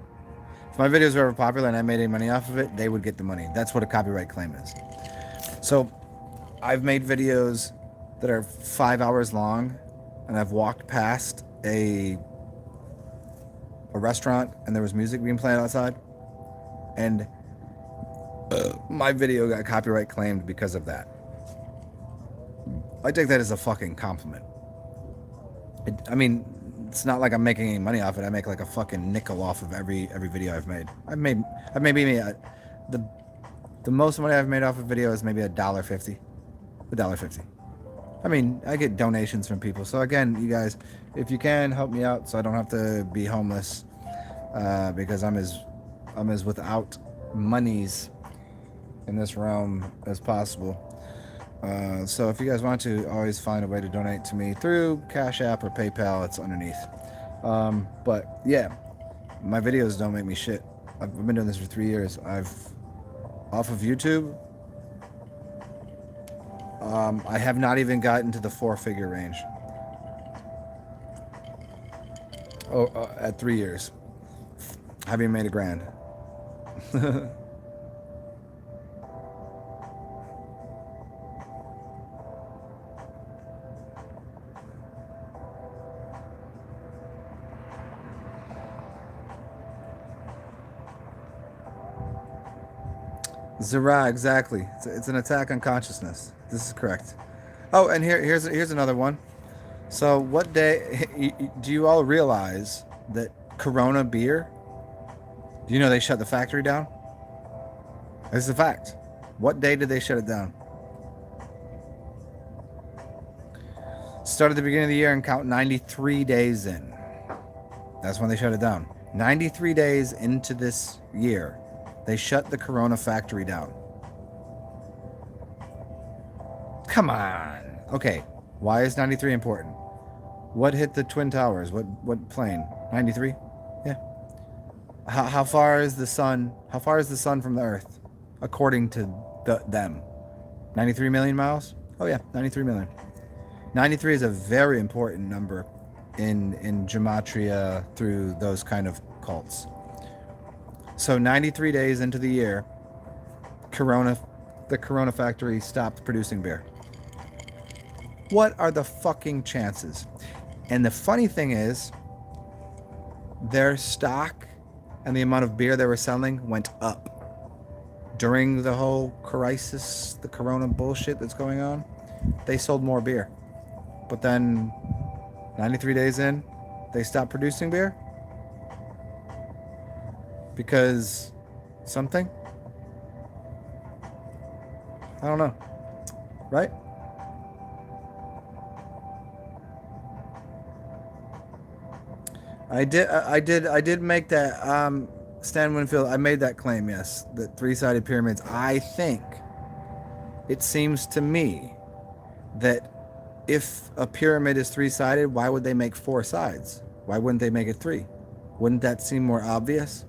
If my videos were ever popular and I made any money off of it, they would get the money. That's what a copyright claim is. So, I've made videos that are 5 hours long, and I've walked past a restaurant and there was music being played outside, and my video got copyright claimed because of that. I take that as a fucking compliment. I mean, it's not like I'm making any money off it. I make like a fucking nickel off of every video I've made. I've maybe made the most money I've made off a video is maybe $1.50. $1.50. I mean, I get donations from people. So again, you guys, if you can help me out so I don't have to be homeless, because I'm as without monies in this realm as possible. So if you guys want to, always find a way to donate to me through Cash App or PayPal. It's underneath. But yeah, my videos don't make me shit. I've been doing this for 3 years. Off of YouTube, I have not even gotten to the 4-figure range. At 3 years. Have you made a grand? Zara, exactly. It's an attack on consciousness. This is correct. Oh, and here's another one. So, what day do you all realize that Corona beer? Do you know they shut the factory down? This is a fact. What day did they shut it down? Start at the beginning of the year and count 93 days in. That's when they shut it down. 93 days into this year, they shut the Corona factory down. Come on. Okay, why is 93 important? What hit the Twin Towers? What plane? 93? Yeah. How far is the sun? How far is the sun from the Earth, according to them? 93 million miles? Oh yeah, 93 million. 93 is a very important number in gematria through those kind of cults. So 93 days into the year, the Corona factory stopped producing beer. What are the fucking chances? And the funny thing is, their stock and the amount of beer they were selling went up. During the whole crisis, the Corona bullshit that's going on, they sold more beer. But then, 93 days in, they stopped producing beer? Because something? I don't know. Right? I did make that, Stan Winfield, I made that claim, yes. The three-sided pyramids. I think, it seems to me, that if a pyramid is three-sided, why would they make four sides? Why wouldn't they make it three? Wouldn't that seem more obvious?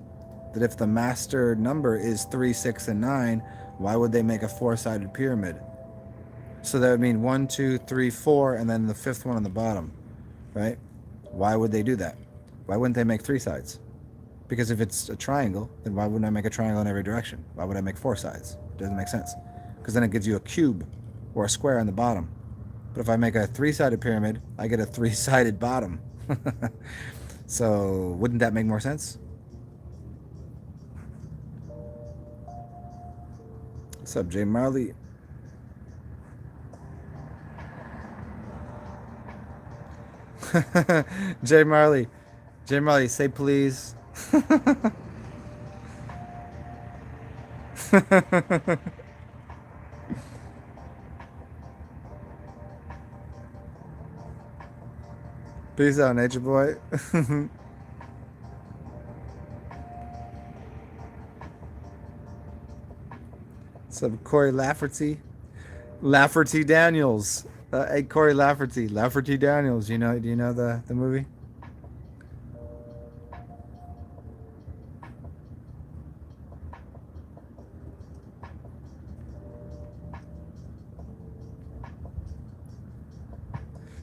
That if the master number is 3, 6, and 9, why would they make a four-sided pyramid? So that would mean 1, 2, 3, 4, and then the fifth one on the bottom, right? Why would they do that? Why wouldn't they make three sides? Because if it's a triangle, then why wouldn't I make a triangle in every direction? Why would I make four sides? It doesn't make sense. Because then it gives you a cube or a square on the bottom. But if I make a three-sided pyramid, I get a three-sided bottom. So wouldn't that make more sense? What's up, Jay Marley? Jay Marley, say please. Peace out, nature boy. What's up, Corey Lafferty? Lafferty Daniels. Hey, Corey Lafferty. Lafferty Daniels. Do you know the movie?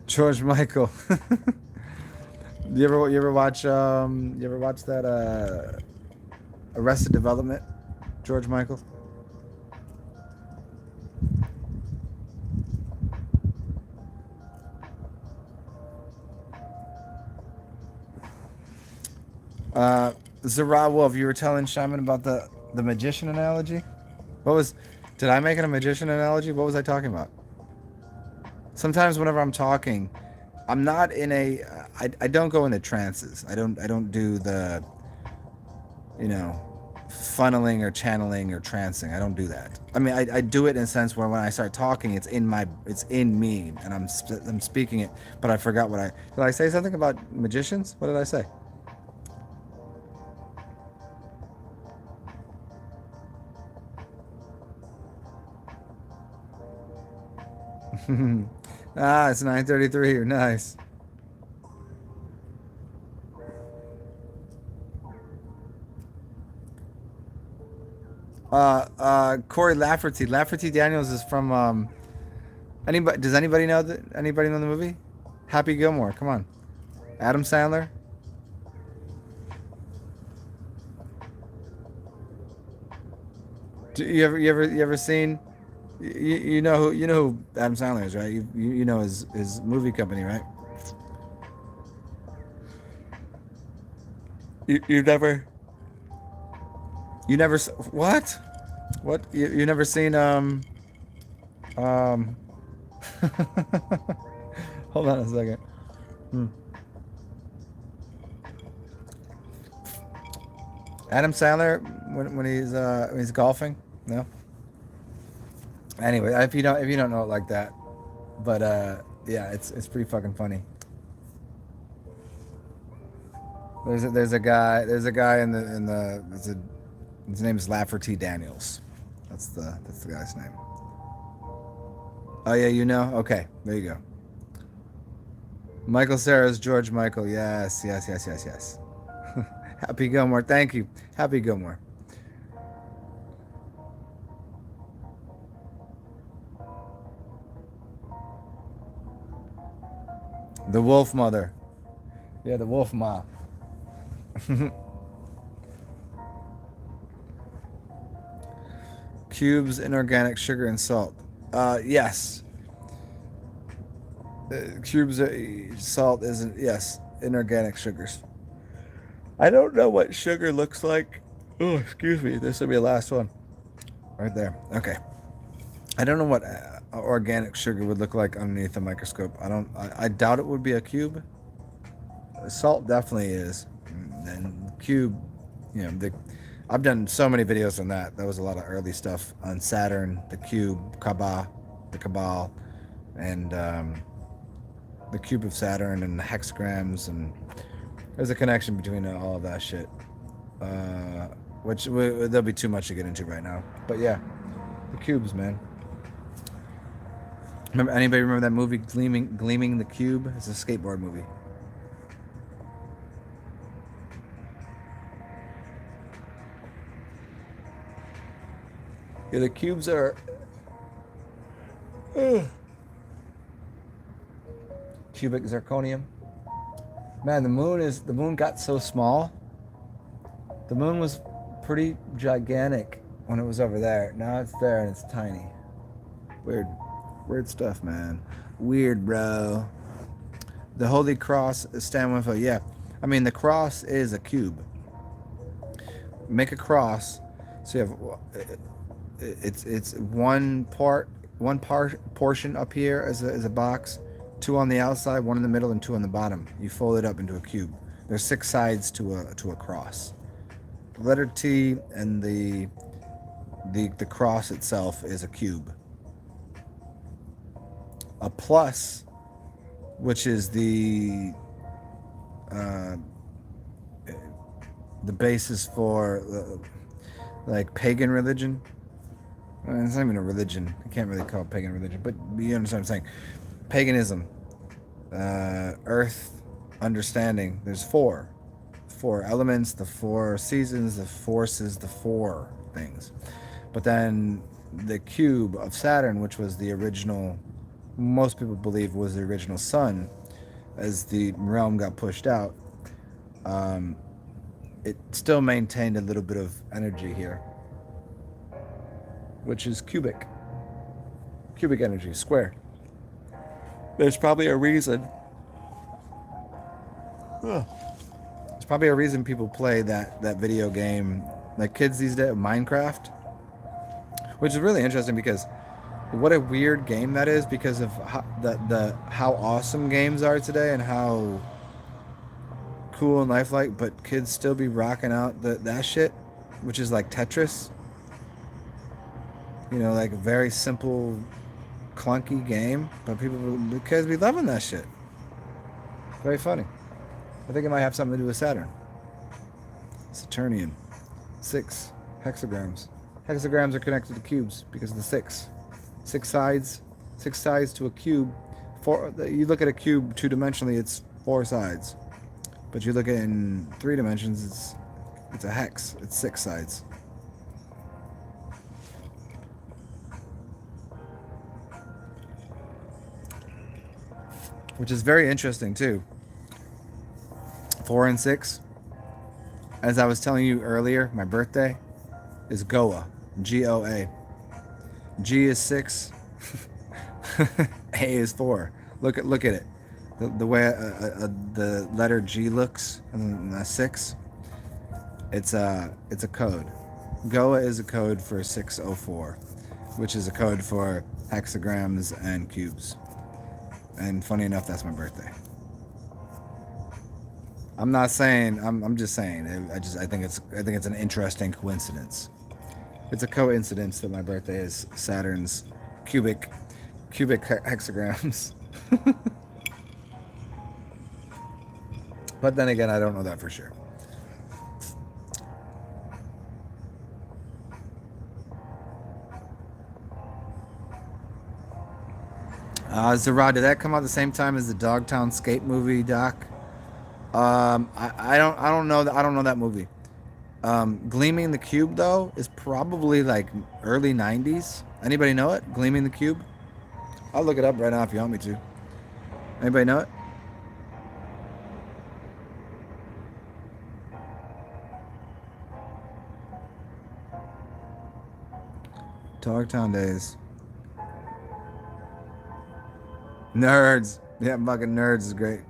George Michael. You ever watch that Arrested Development? George Michael. Zara Wolf, you were telling Shaman about the magician analogy? Did I make it a magician analogy? What was I talking about? Sometimes whenever I'm talking, I'm not in I don't go into trances. I don't do the, funneling or channeling or trancing. I don't do that. I mean, I do it in a sense where when I start talking, it's in me, and I'm speaking it, but I forgot did I say something about magicians? What did I say? It's 9:33. Nice. Corey Lafferty. Lafferty Daniels is from anybody? Does anybody know anybody know the movie? Happy Gilmore. Come on. Adam Sandler. You ever seen? You know who Adam Sandler is, right? You know his movie company, right? You never what? What you never seen um hold on a second. Hmm. Adam Sandler when he's golfing? No. Anyway, if you don't know it like that, but yeah, it's pretty fucking funny. There's a guy in the his name is Lafferty Daniels. That's the guy's name. Oh yeah, you know? Okay, there you go. Michael Cera's George Michael. Yes, yes, yes, yes, yes. Happy Gilmore. Thank you. Happy Gilmore. The Wolf Mother. Yeah, the Wolf Ma. Cubes, inorganic sugar, and salt. Yes. Cubes, salt isn't. Yes, inorganic sugars. I don't know what sugar looks like. Oh, excuse me. This will be the last one. Right there. Okay. I don't know what organic sugar would look like underneath a microscope. I doubt it would be a cube. Salt definitely is. And cube, I've done so many videos on that. That was a lot of early stuff on Saturn, the cube, the Cabal, and the cube of Saturn and the hexagrams, and there's a connection between all of that shit. Which there'll be too much to get into right now. But yeah, the cubes, man. Anybody remember that movie, Gleaming the Cube? It's a skateboard movie. Yeah, the cubes are cubic zirconium. Man, the moon got so small. The moon was pretty gigantic when it was over there. Now it's there and it's tiny. Weird stuff, man. Weird, bro. The Holy Cross is stand with a yeah. I mean, the cross is a cube. Make a cross, so you have it's one portion up here as a box, two on the outside, one in the middle, and two on the bottom. You fold it up into a cube. There's 6 sides to a cross. The letter T and the cross itself is a cube. A plus, which is the basis for like pagan religion. It's not even a religion. I can't really call it pagan religion, but you understand what I'm saying. Paganism, earth understanding. There's four elements, the 4 seasons, the forces, the 4 things. But then the cube of Saturn, which was the original, most people believe was the original sun, as the realm got pushed out, it still maintained a little bit of energy here, which is cubic energy, square. There's probably a reason. There's probably a reason people play that video game, like kids these days, Minecraft, which is really interesting because what a weird game that is, because of how awesome games are today and how cool and lifelike, but kids still be rocking out that shit, which is like Tetris. Like a very simple, clunky game, but the kids be loving that shit. Very funny. I think it might have something to do with Saturn. Saturnian. 6 hexagrams. Hexagrams are connected to cubes because of the 6. 6 sides. 6 sides to a cube. You look at a cube 2-dimensionally, it's 4 sides. But you look at it in 3 dimensions, it's a hex. It's 6 sides. Which is very interesting too. 4 and 6. As I was telling you earlier, my birthday is Goa. GOA. G is 6. A is 4. Look at it. The way the letter G looks and the 6. It's a code. Goa is a code for 604, which is a code for hexagrams and cubes. And funny enough, that's my birthday. I'm not saying. I'm just saying. I think it's an interesting coincidence. It's a coincidence that my birthday is Saturn's cubic hexagrams. But then again, I don't know that for sure. Zarad, did that come out the same time as the Dogtown Skate movie, Doc? I don't know that movie. Gleaming the Cube though is probably like early 90s. Anybody know it? Gleaming the Cube? I'll look it up right now if you want me to. Anybody know it? Dogtown days. Nerds. Yeah, fucking Nerds is great.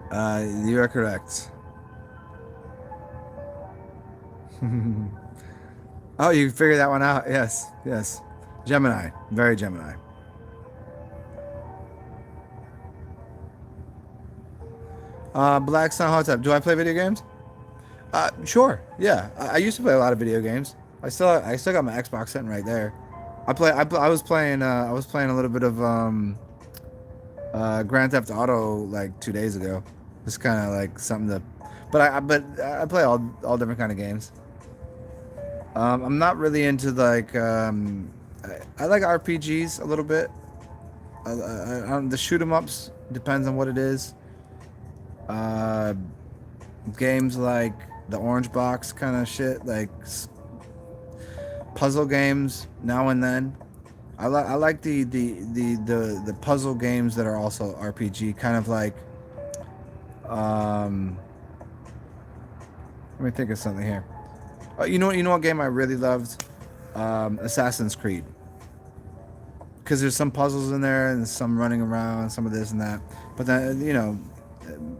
You are correct. Oh, you figured that one out. Yes. Gemini. Very Gemini. Black Sun Hotep. Do I play video games? Sure. Yeah. I used to play a lot of video games. I still got my Xbox sitting right there. I was playing a little bit of Grand Theft Auto like 2 days ago. Just kind of like something to, but I play all different kind of games. I'm not really into like I like RPGs a little bit. The shoot 'em ups depends on what it is. Games like the Orange Box kind of shit, like puzzle games now and then. I like the puzzle games that are also RPG, kind of like let me think of something here. You know what game I really loved? Assassin's Creed. Because there's some puzzles in there and some running around, some of this and that. But then,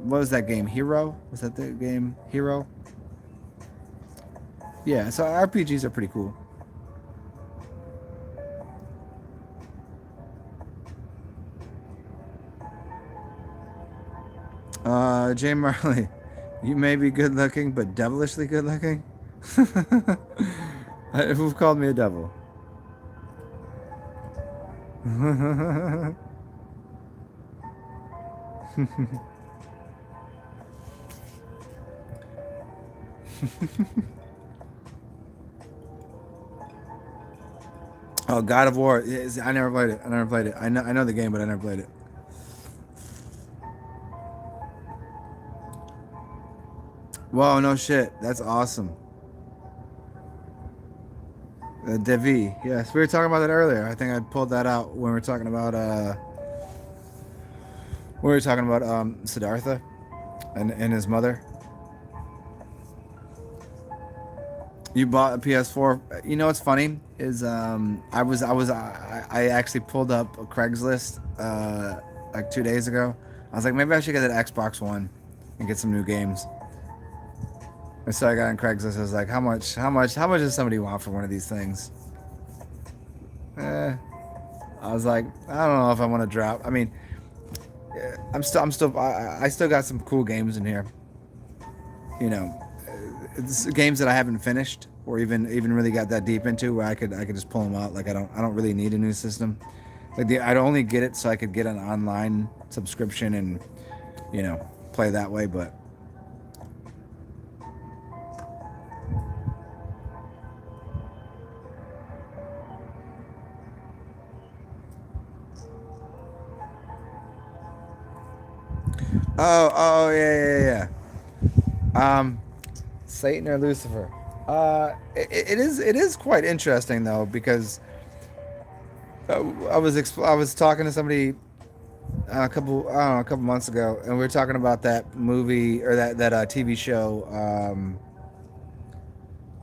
what was that game? Hero? Was that the game? Hero? Yeah, so RPGs are pretty cool. Jay Marley, you may be good looking, but devilishly good looking? Who called me a devil? Oh, God of War. I never played it. I know the game, but I never played it. Whoa, no shit. That's awesome. Devi. Yes, we were talking about that earlier. I think I pulled that out when we were talking about Siddhartha and his mother. You bought a PS4. You know what's funny is I actually pulled up a Craigslist like 2 days ago. I was like, maybe I should get that Xbox One and get some new games. And so I got on Craigslist. I was like, how much does somebody want for one of these things? I was like, I don't know if I want to drop. I mean, I still got some cool games in here. It's games that I haven't finished or even really got that deep into where I could just pull them out. Like I don't really need a new system. Like I'd only get it so I could get an online subscription and play that way. But oh yeah. Satan or Lucifer. It is quite interesting though, because I was talking to somebody a couple months ago, and we were talking about that movie or that TV show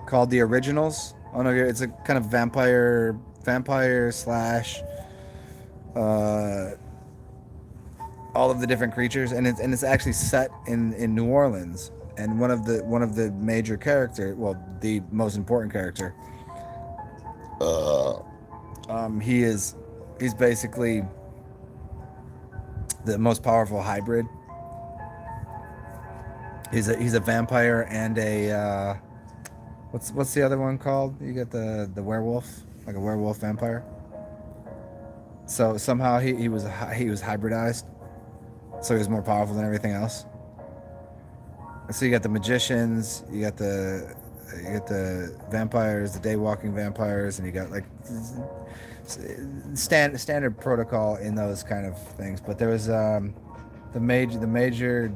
called The Originals. Oh no, it's a kind of vampire slash all of the different creatures, and it's actually set in New Orleans. And one of the major character, well, the most important character, he's basically the most powerful hybrid. He's a vampire and a what's the other one called? You get the werewolf, like a werewolf vampire. So somehow he was hybridized, so he was more powerful than everything else. So you got the magicians, you got the vampires, the day walking vampires, and you got like standard protocol in those kind of things. But there was the major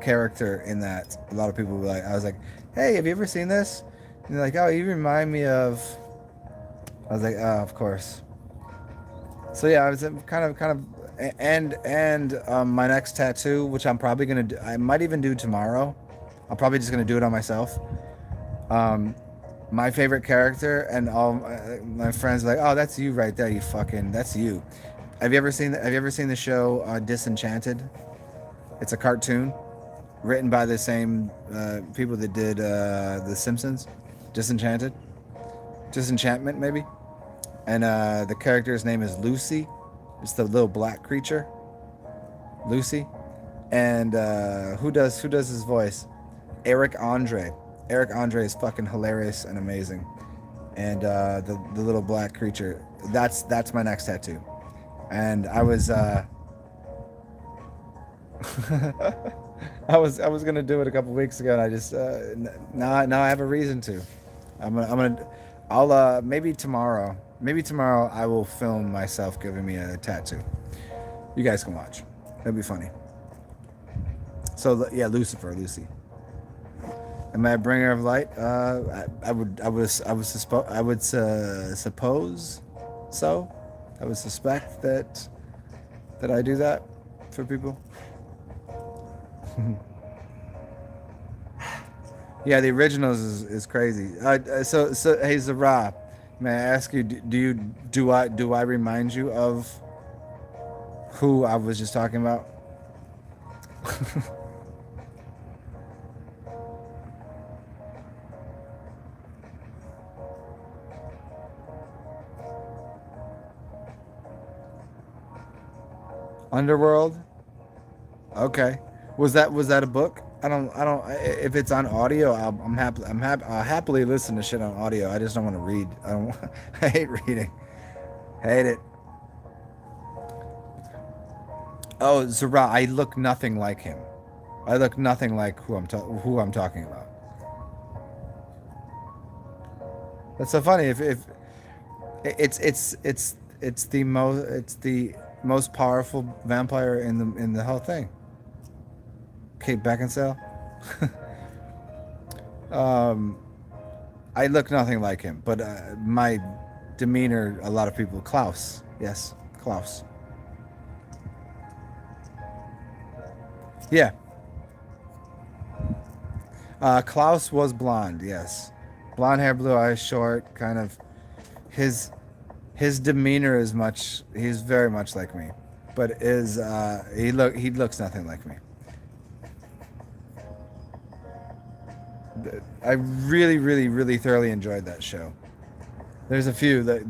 character in that. A lot of people were like, I was like, hey, have you ever seen this? And they're like, oh, you remind me of. I was like, oh, of course. So yeah, I was kind of, and my next tattoo, which I'm probably gonna do, I might even do tomorrow. I'm probably just gonna do it on myself. My favorite character, and all my friends are like, oh, that's you right there, you fucking, that's you. Have you ever seen the show Disenchanted? It's a cartoon written by the same people that did The Simpsons. Disenchantment maybe. And the character's name is Lucy. It's the little black creature, Lucy. And who does his voice? Eric Andre. Eric Andre is fucking hilarious and amazing. And the little black creature. That's my next tattoo. And I was I was gonna do it a couple weeks ago, and I just now I have a reason to. I'll maybe tomorrow. Maybe tomorrow I will film myself giving me a tattoo. You guys can watch. That'd be funny. So yeah, Lucy. Am I a bringer of light? I would suppose so. I would suspect that I do that for people. Yeah, The Originals is crazy. So hey Zara, may I ask you, do I remind you of who I was just talking about? Underworld? Okay. Was that a book? I don't. If it's on audio, I'll happily listen to shit on audio. I just don't want to read. I hate reading. Hate it. Oh, Zara, I look nothing like him. I look nothing like who I'm talking about. That's so funny. If it's the most powerful vampire in the whole thing. Kate Beckinsale. I look nothing like him, but my demeanor, a lot of people. Klaus, yes, Klaus. Yeah. Klaus was blonde, yes. Blonde hair, blue eyes, short, kind of. His demeanor is much. He's very much like me, but he looks nothing like me. I really, really, really thoroughly enjoyed that show. There's a few the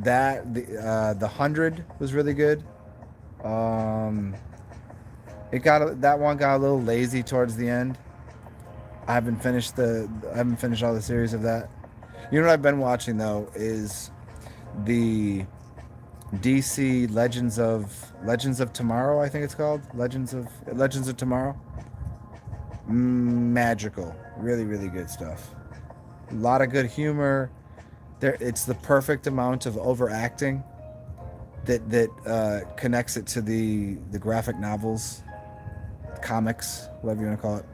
100 was really good. That one got a little lazy towards the end. I haven't finished all the series of that. You know what I've been watching though is the DC Legends of Tomorrow, I think it's called. Legends of Tomorrow. Magical. Really, really good stuff. A lot of good humor. It's the perfect amount of overacting that connects it to the graphic novels, comics, whatever you want to call it.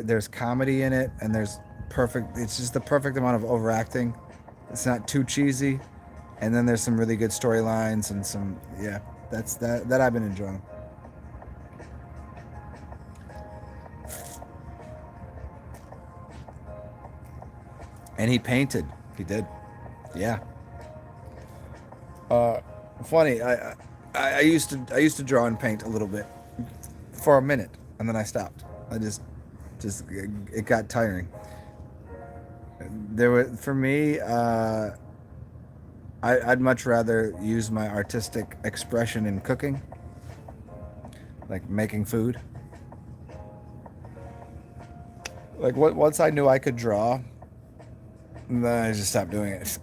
There's comedy in it, and there's perfect. It's just the perfect amount of overacting. It's not too cheesy, and then there's some really good storylines and some that I've been enjoying. And he painted. He did. Yeah. Funny. I used to draw and paint a little bit for a minute, and then I stopped. I just it got tiring. There were for me. I'd much rather use my artistic expression in cooking, like making food. Like once I knew I could draw, then I just stopped doing it.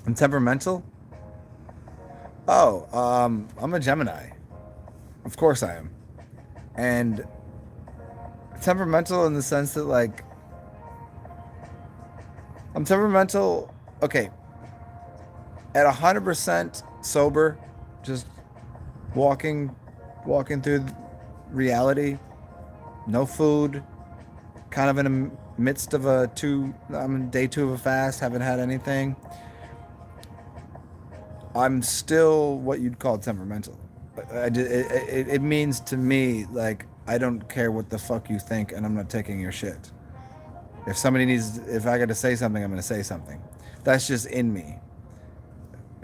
I'm temperamental. Oh, I'm a Gemini. Of course I am. And temperamental in the sense that like I'm temperamental. Okay, at 100% sober, just walking, walking through reality, no food, kind of in the midst of I'm in day 2 of a fast, haven't had anything. I'm still what you'd call temperamental. It means to me like I don't care what the fuck you think, and I'm not taking your shit. If I got to say something, I'm going to say something. That's just in me.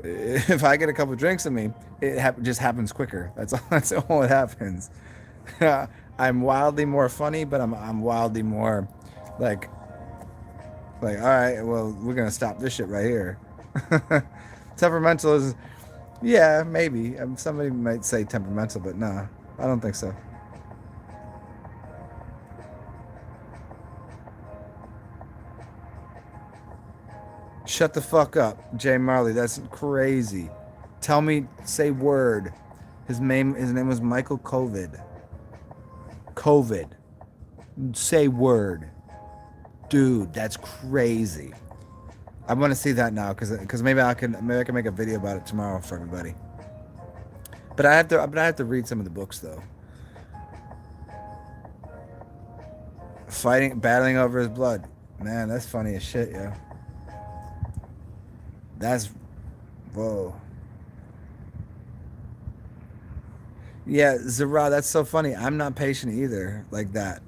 If I get a couple drinks in me, just happens quicker. That's all it happens. I'm wildly more funny, but I'm wildly more like all right, well, we're gonna stop this shit right here. Temperamental is, yeah, maybe. Somebody might say temperamental, but nah, I don't think so. Shut the fuck up, Jay Marley. That's crazy. Tell me, say word. His name was Michael COVID. COVID. Say word. Dude, that's crazy. I want to see that now because maybe I can make a video about it tomorrow for everybody. But I have to read some of the books though. Battling over his blood. Man, that's funny as shit, yo. That's whoa. Yeah, Zara, that's so funny. I'm not patient either, like that.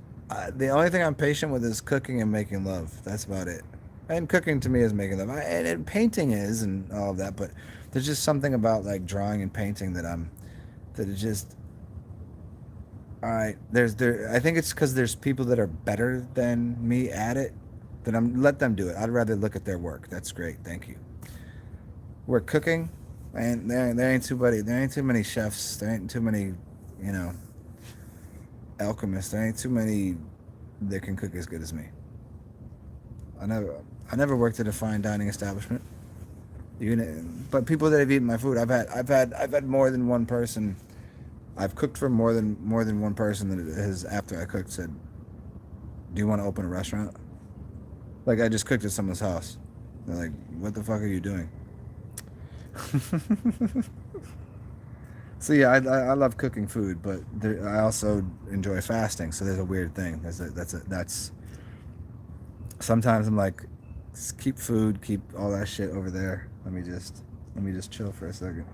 The only thing I'm patient with is cooking and making love. That's about it. And cooking to me is making love. And painting is and all of that, but there's just something about like drawing and painting that is just all right. I think it's because there's people that are better than me at it. Let them do it. I'd rather look at their work. That's great. Thank you. We're cooking, and there ain't too many chefs. There ain't too many, you know, alchemists. There ain't too many that can cook as good as me. I never worked at a fine dining establishment. But people that have eaten my food, I've had more than one person. I've cooked for more than one person that has, after I cooked, said, "Do you want to open a restaurant?" Like I just cooked at someone's house. They're like, "What the fuck are you doing?" So yeah, I love cooking food, but I also enjoy fasting. So there's a weird thing. That's sometimes I'm like, keep food, keep all that shit over there. Let me just chill for a second.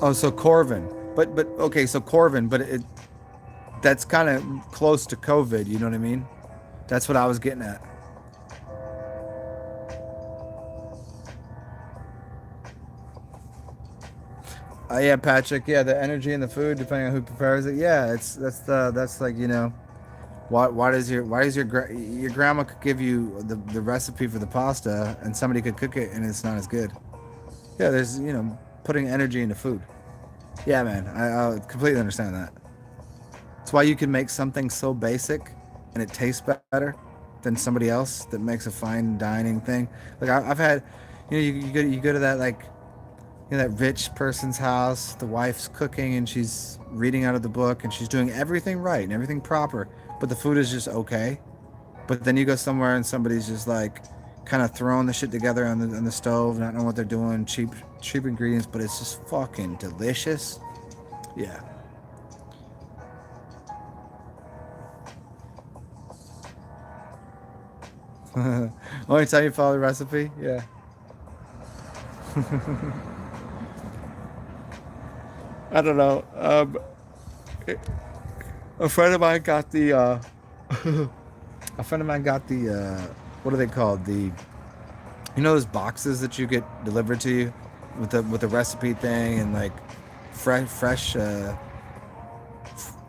Oh, so Corvin, but okay, so Corvin, but that's kind of close to COVID. You know what I mean? That's what I was getting at. Yeah, Patrick. Yeah, the energy in the food, depending on who prepares it. Yeah, that's like why does your grandma could give you the recipe for the pasta and somebody could cook it and it's not as good. Yeah, there's putting energy into food. Yeah, man, I completely understand that. It's why you can make something so basic and it tastes better than somebody else that makes a fine dining thing. Like I've had, you go to that like, that rich person's house. The wife's cooking and she's reading out of the book and she's doing everything right and everything proper, but the food is just okay. But then you go somewhere and somebody's just like kind of throwing the shit together on the stove, not knowing what they're doing, cheap ingredients, but it's just fucking delicious. Yeah. Only time you follow the recipe? Yeah. I don't know. A friend of mine got the a friend of mine got the what are they called? The you know those boxes that you get delivered to you with the recipe thing and like fresh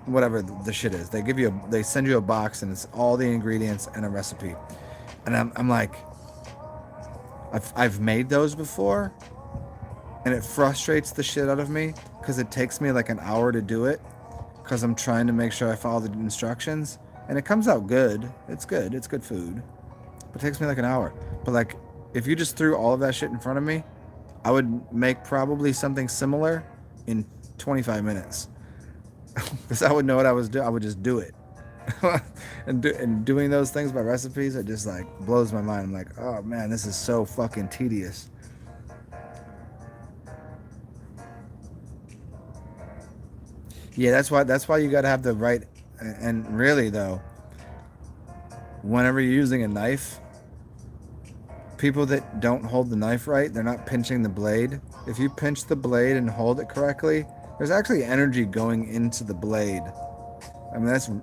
whatever the shit is. They send you a box and it's all the ingredients and a recipe. And I'm like I've made those before and it frustrates the shit out of me because it takes me like an hour to do it because I'm trying to make sure I follow the instructions and it comes out good. It's good. It's good food. But it takes me like an hour. But like if you just threw all of that shit in front of me, I would make probably something similar in 25 minutes. Because I would know what I was doing. I would just do it. and doing those things by recipes, it just like blows my mind. I'm like, oh man, this is so fucking tedious. Yeah, that's why you gotta have the right. And really though, whenever you're using a knife, people that don't hold the knife right, they're not pinching the blade. If you pinch the blade and hold it correctly, there's actually energy going into the blade. I mean,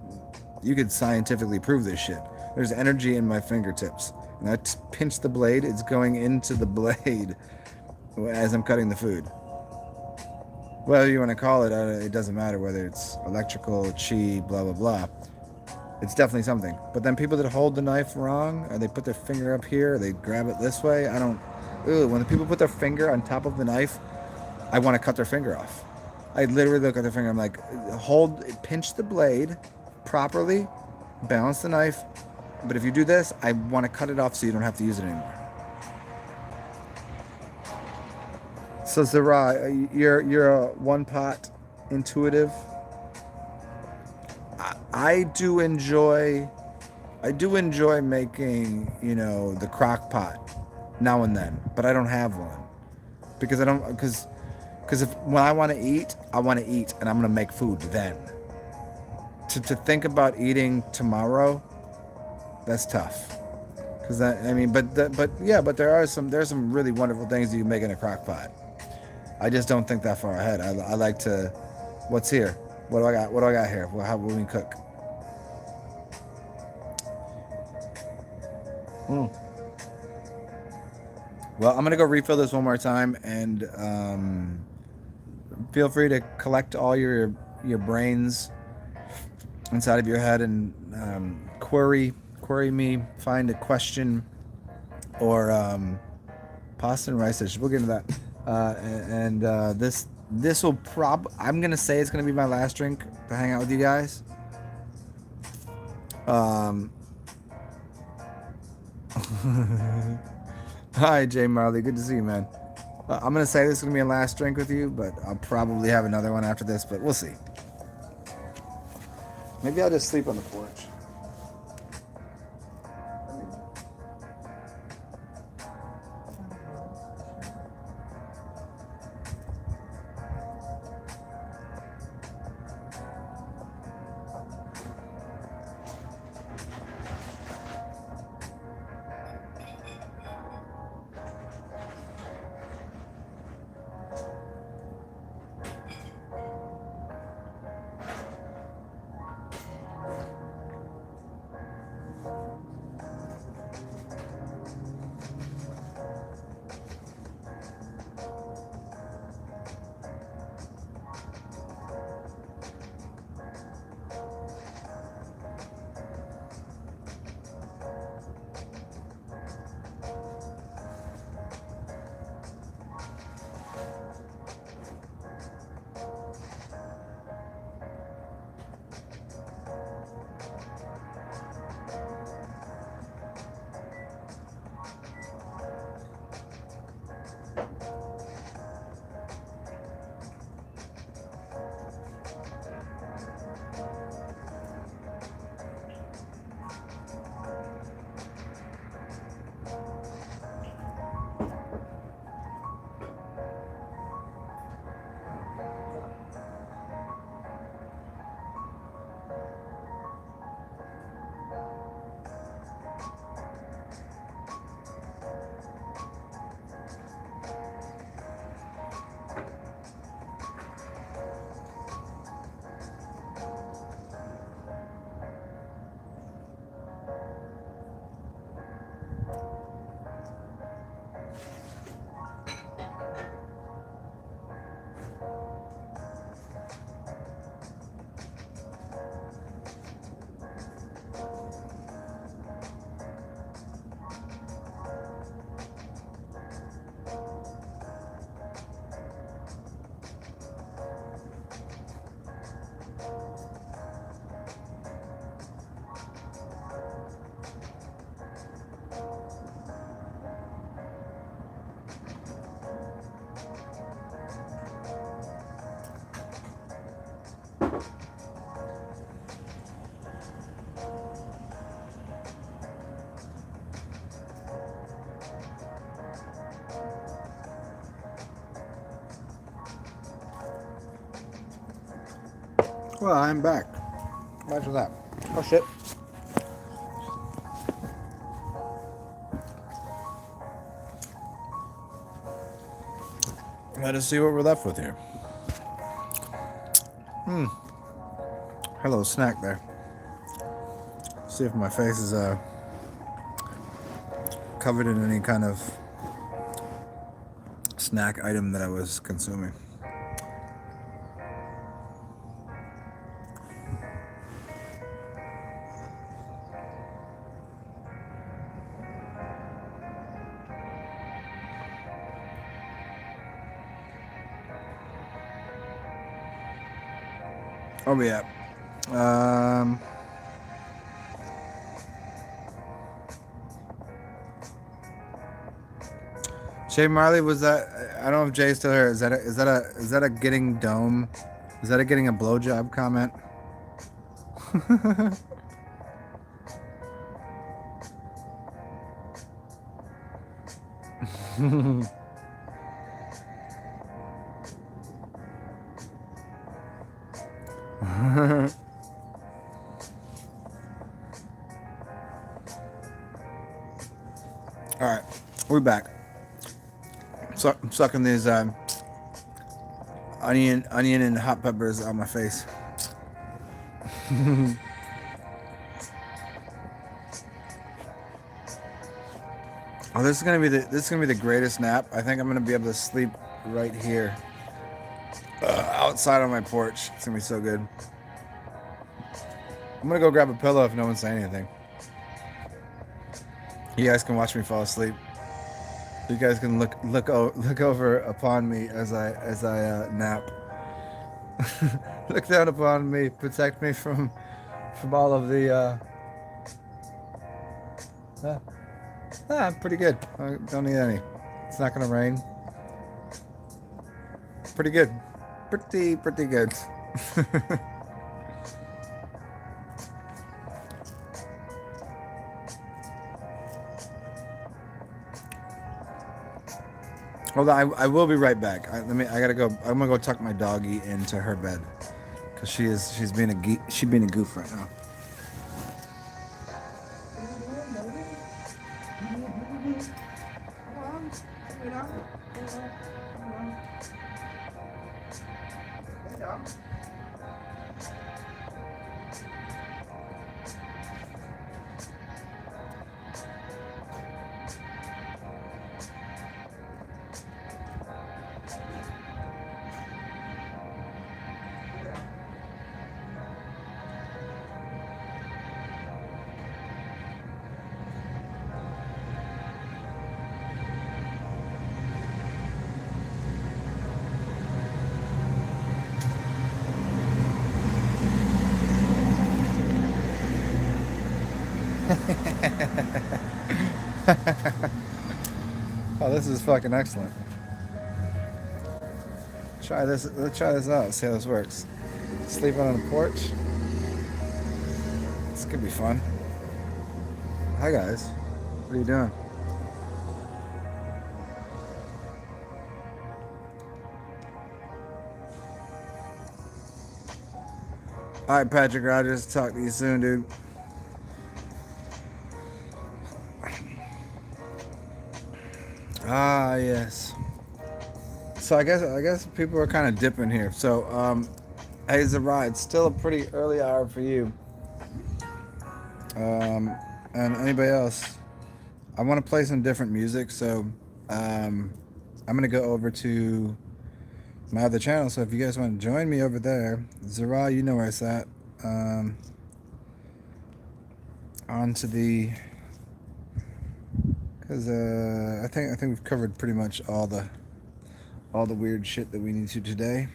you could scientifically prove this shit. There's energy in my fingertips. And I pinch the blade, it's going into the blade as I'm cutting the food. Whatever you want to call it, it doesn't matter whether it's electrical, chi, blah, blah, blah. It's definitely something. But then people that hold the knife wrong, or they put their finger up here, or they grab it this way, when the people put their finger on top of the knife, I want to cut their finger off. I literally look at their finger, I'm like, pinch the blade properly, balance the knife, but if you do this, I want to cut it off so you don't have to use it anymore. So Zara, you're a one pot intuitive. I do enjoy making, the crock pot now and then, but I don't have one because when I want to eat, and I'm gonna make food then. To think about eating tomorrow, that's tough. Because there's some really wonderful things that you make in a crock pot. I just don't think that far ahead. I like to. What's here? What do I got? What do I got here? How will we cook? Well, I'm gonna go refill this one more time, and feel free to collect all your brains inside of your head and query me, find a question, or pasta and rice dish. We'll get into that. This will I'm gonna say it's gonna be my last drink to hang out with you guys. Hi, Jay Marley. Good to see you, man. I'm gonna say this is gonna be my last drink with you, but I'll probably have another one after this. But we'll see. Maybe I'll just sleep on the porch. Well, I'm back. Imagine that. Oh shit. Let us see what we're left with here. Hello, snack there. See if my face is covered in any kind of snack item that I was consuming. Oh yeah. Shay Marley, was that? I don't know if Jay's still here. Is that a getting dome? Is that a getting a blowjob comment? All right, we're back. So I'm sucking these onion and hot peppers on my face. Oh, this is gonna be the greatest nap. I think I'm gonna be able to sleep right here, outside on my porch. It's gonna be so good. I'm gonna go grab a pillow if no one's saying anything. You guys can watch me fall asleep. You guys can look over upon me as I nap. Look down upon me, protect me from all of the. I'm pretty good. I don't need any. It's not gonna rain. Pretty good. Pretty good. Hold on, I will be right back. I gotta go. I'm gonna go tuck my doggy into her bed because she's being a goof right now. Oh, this is fucking excellent. Let's try this out. See how this works. Sleeping on the porch. This could be fun. Hi guys. What are you doing? All right, Patrick Rogers. Talk to you soon, dude. Ah, yes. So I guess people are kind of dipping here. So, hey, Zara, it's still a pretty early hour for you. And anybody else? I want to play some different music, so I'm gonna go over to my other channel. So if you guys want to join me over there, Zara, you know where it's at. Onto the. Because I think we've covered pretty much all the weird shit that we need to today.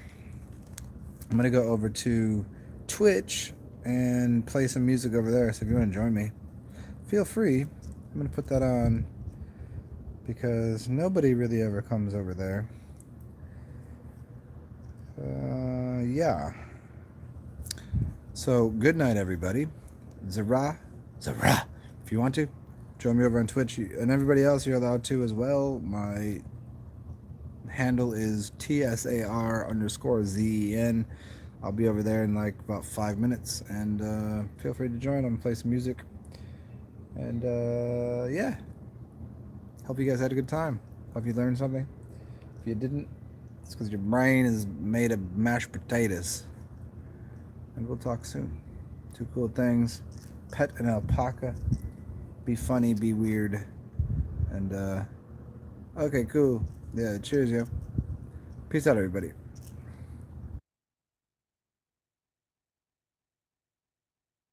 I'm gonna go over to Twitch and play some music over there. So if you want to join me, feel free. I'm gonna put that on because nobody really ever comes over there. Yeah. So good night, everybody. Zara. If you want to. Join me over on Twitch, and everybody else, you're allowed to as well. My handle is TSAR_ZEN. I'll be over there in like about 5 minutes, and feel free to join. I'm gonna play some music, and yeah. Hope you guys had a good time. Hope you learned something. If you didn't, it's because your brain is made of mashed potatoes. And we'll talk soon. 2 cool things: pet an alpaca. Be funny, be weird, and okay, cool. Yeah, cheers, yo. Peace out, everybody.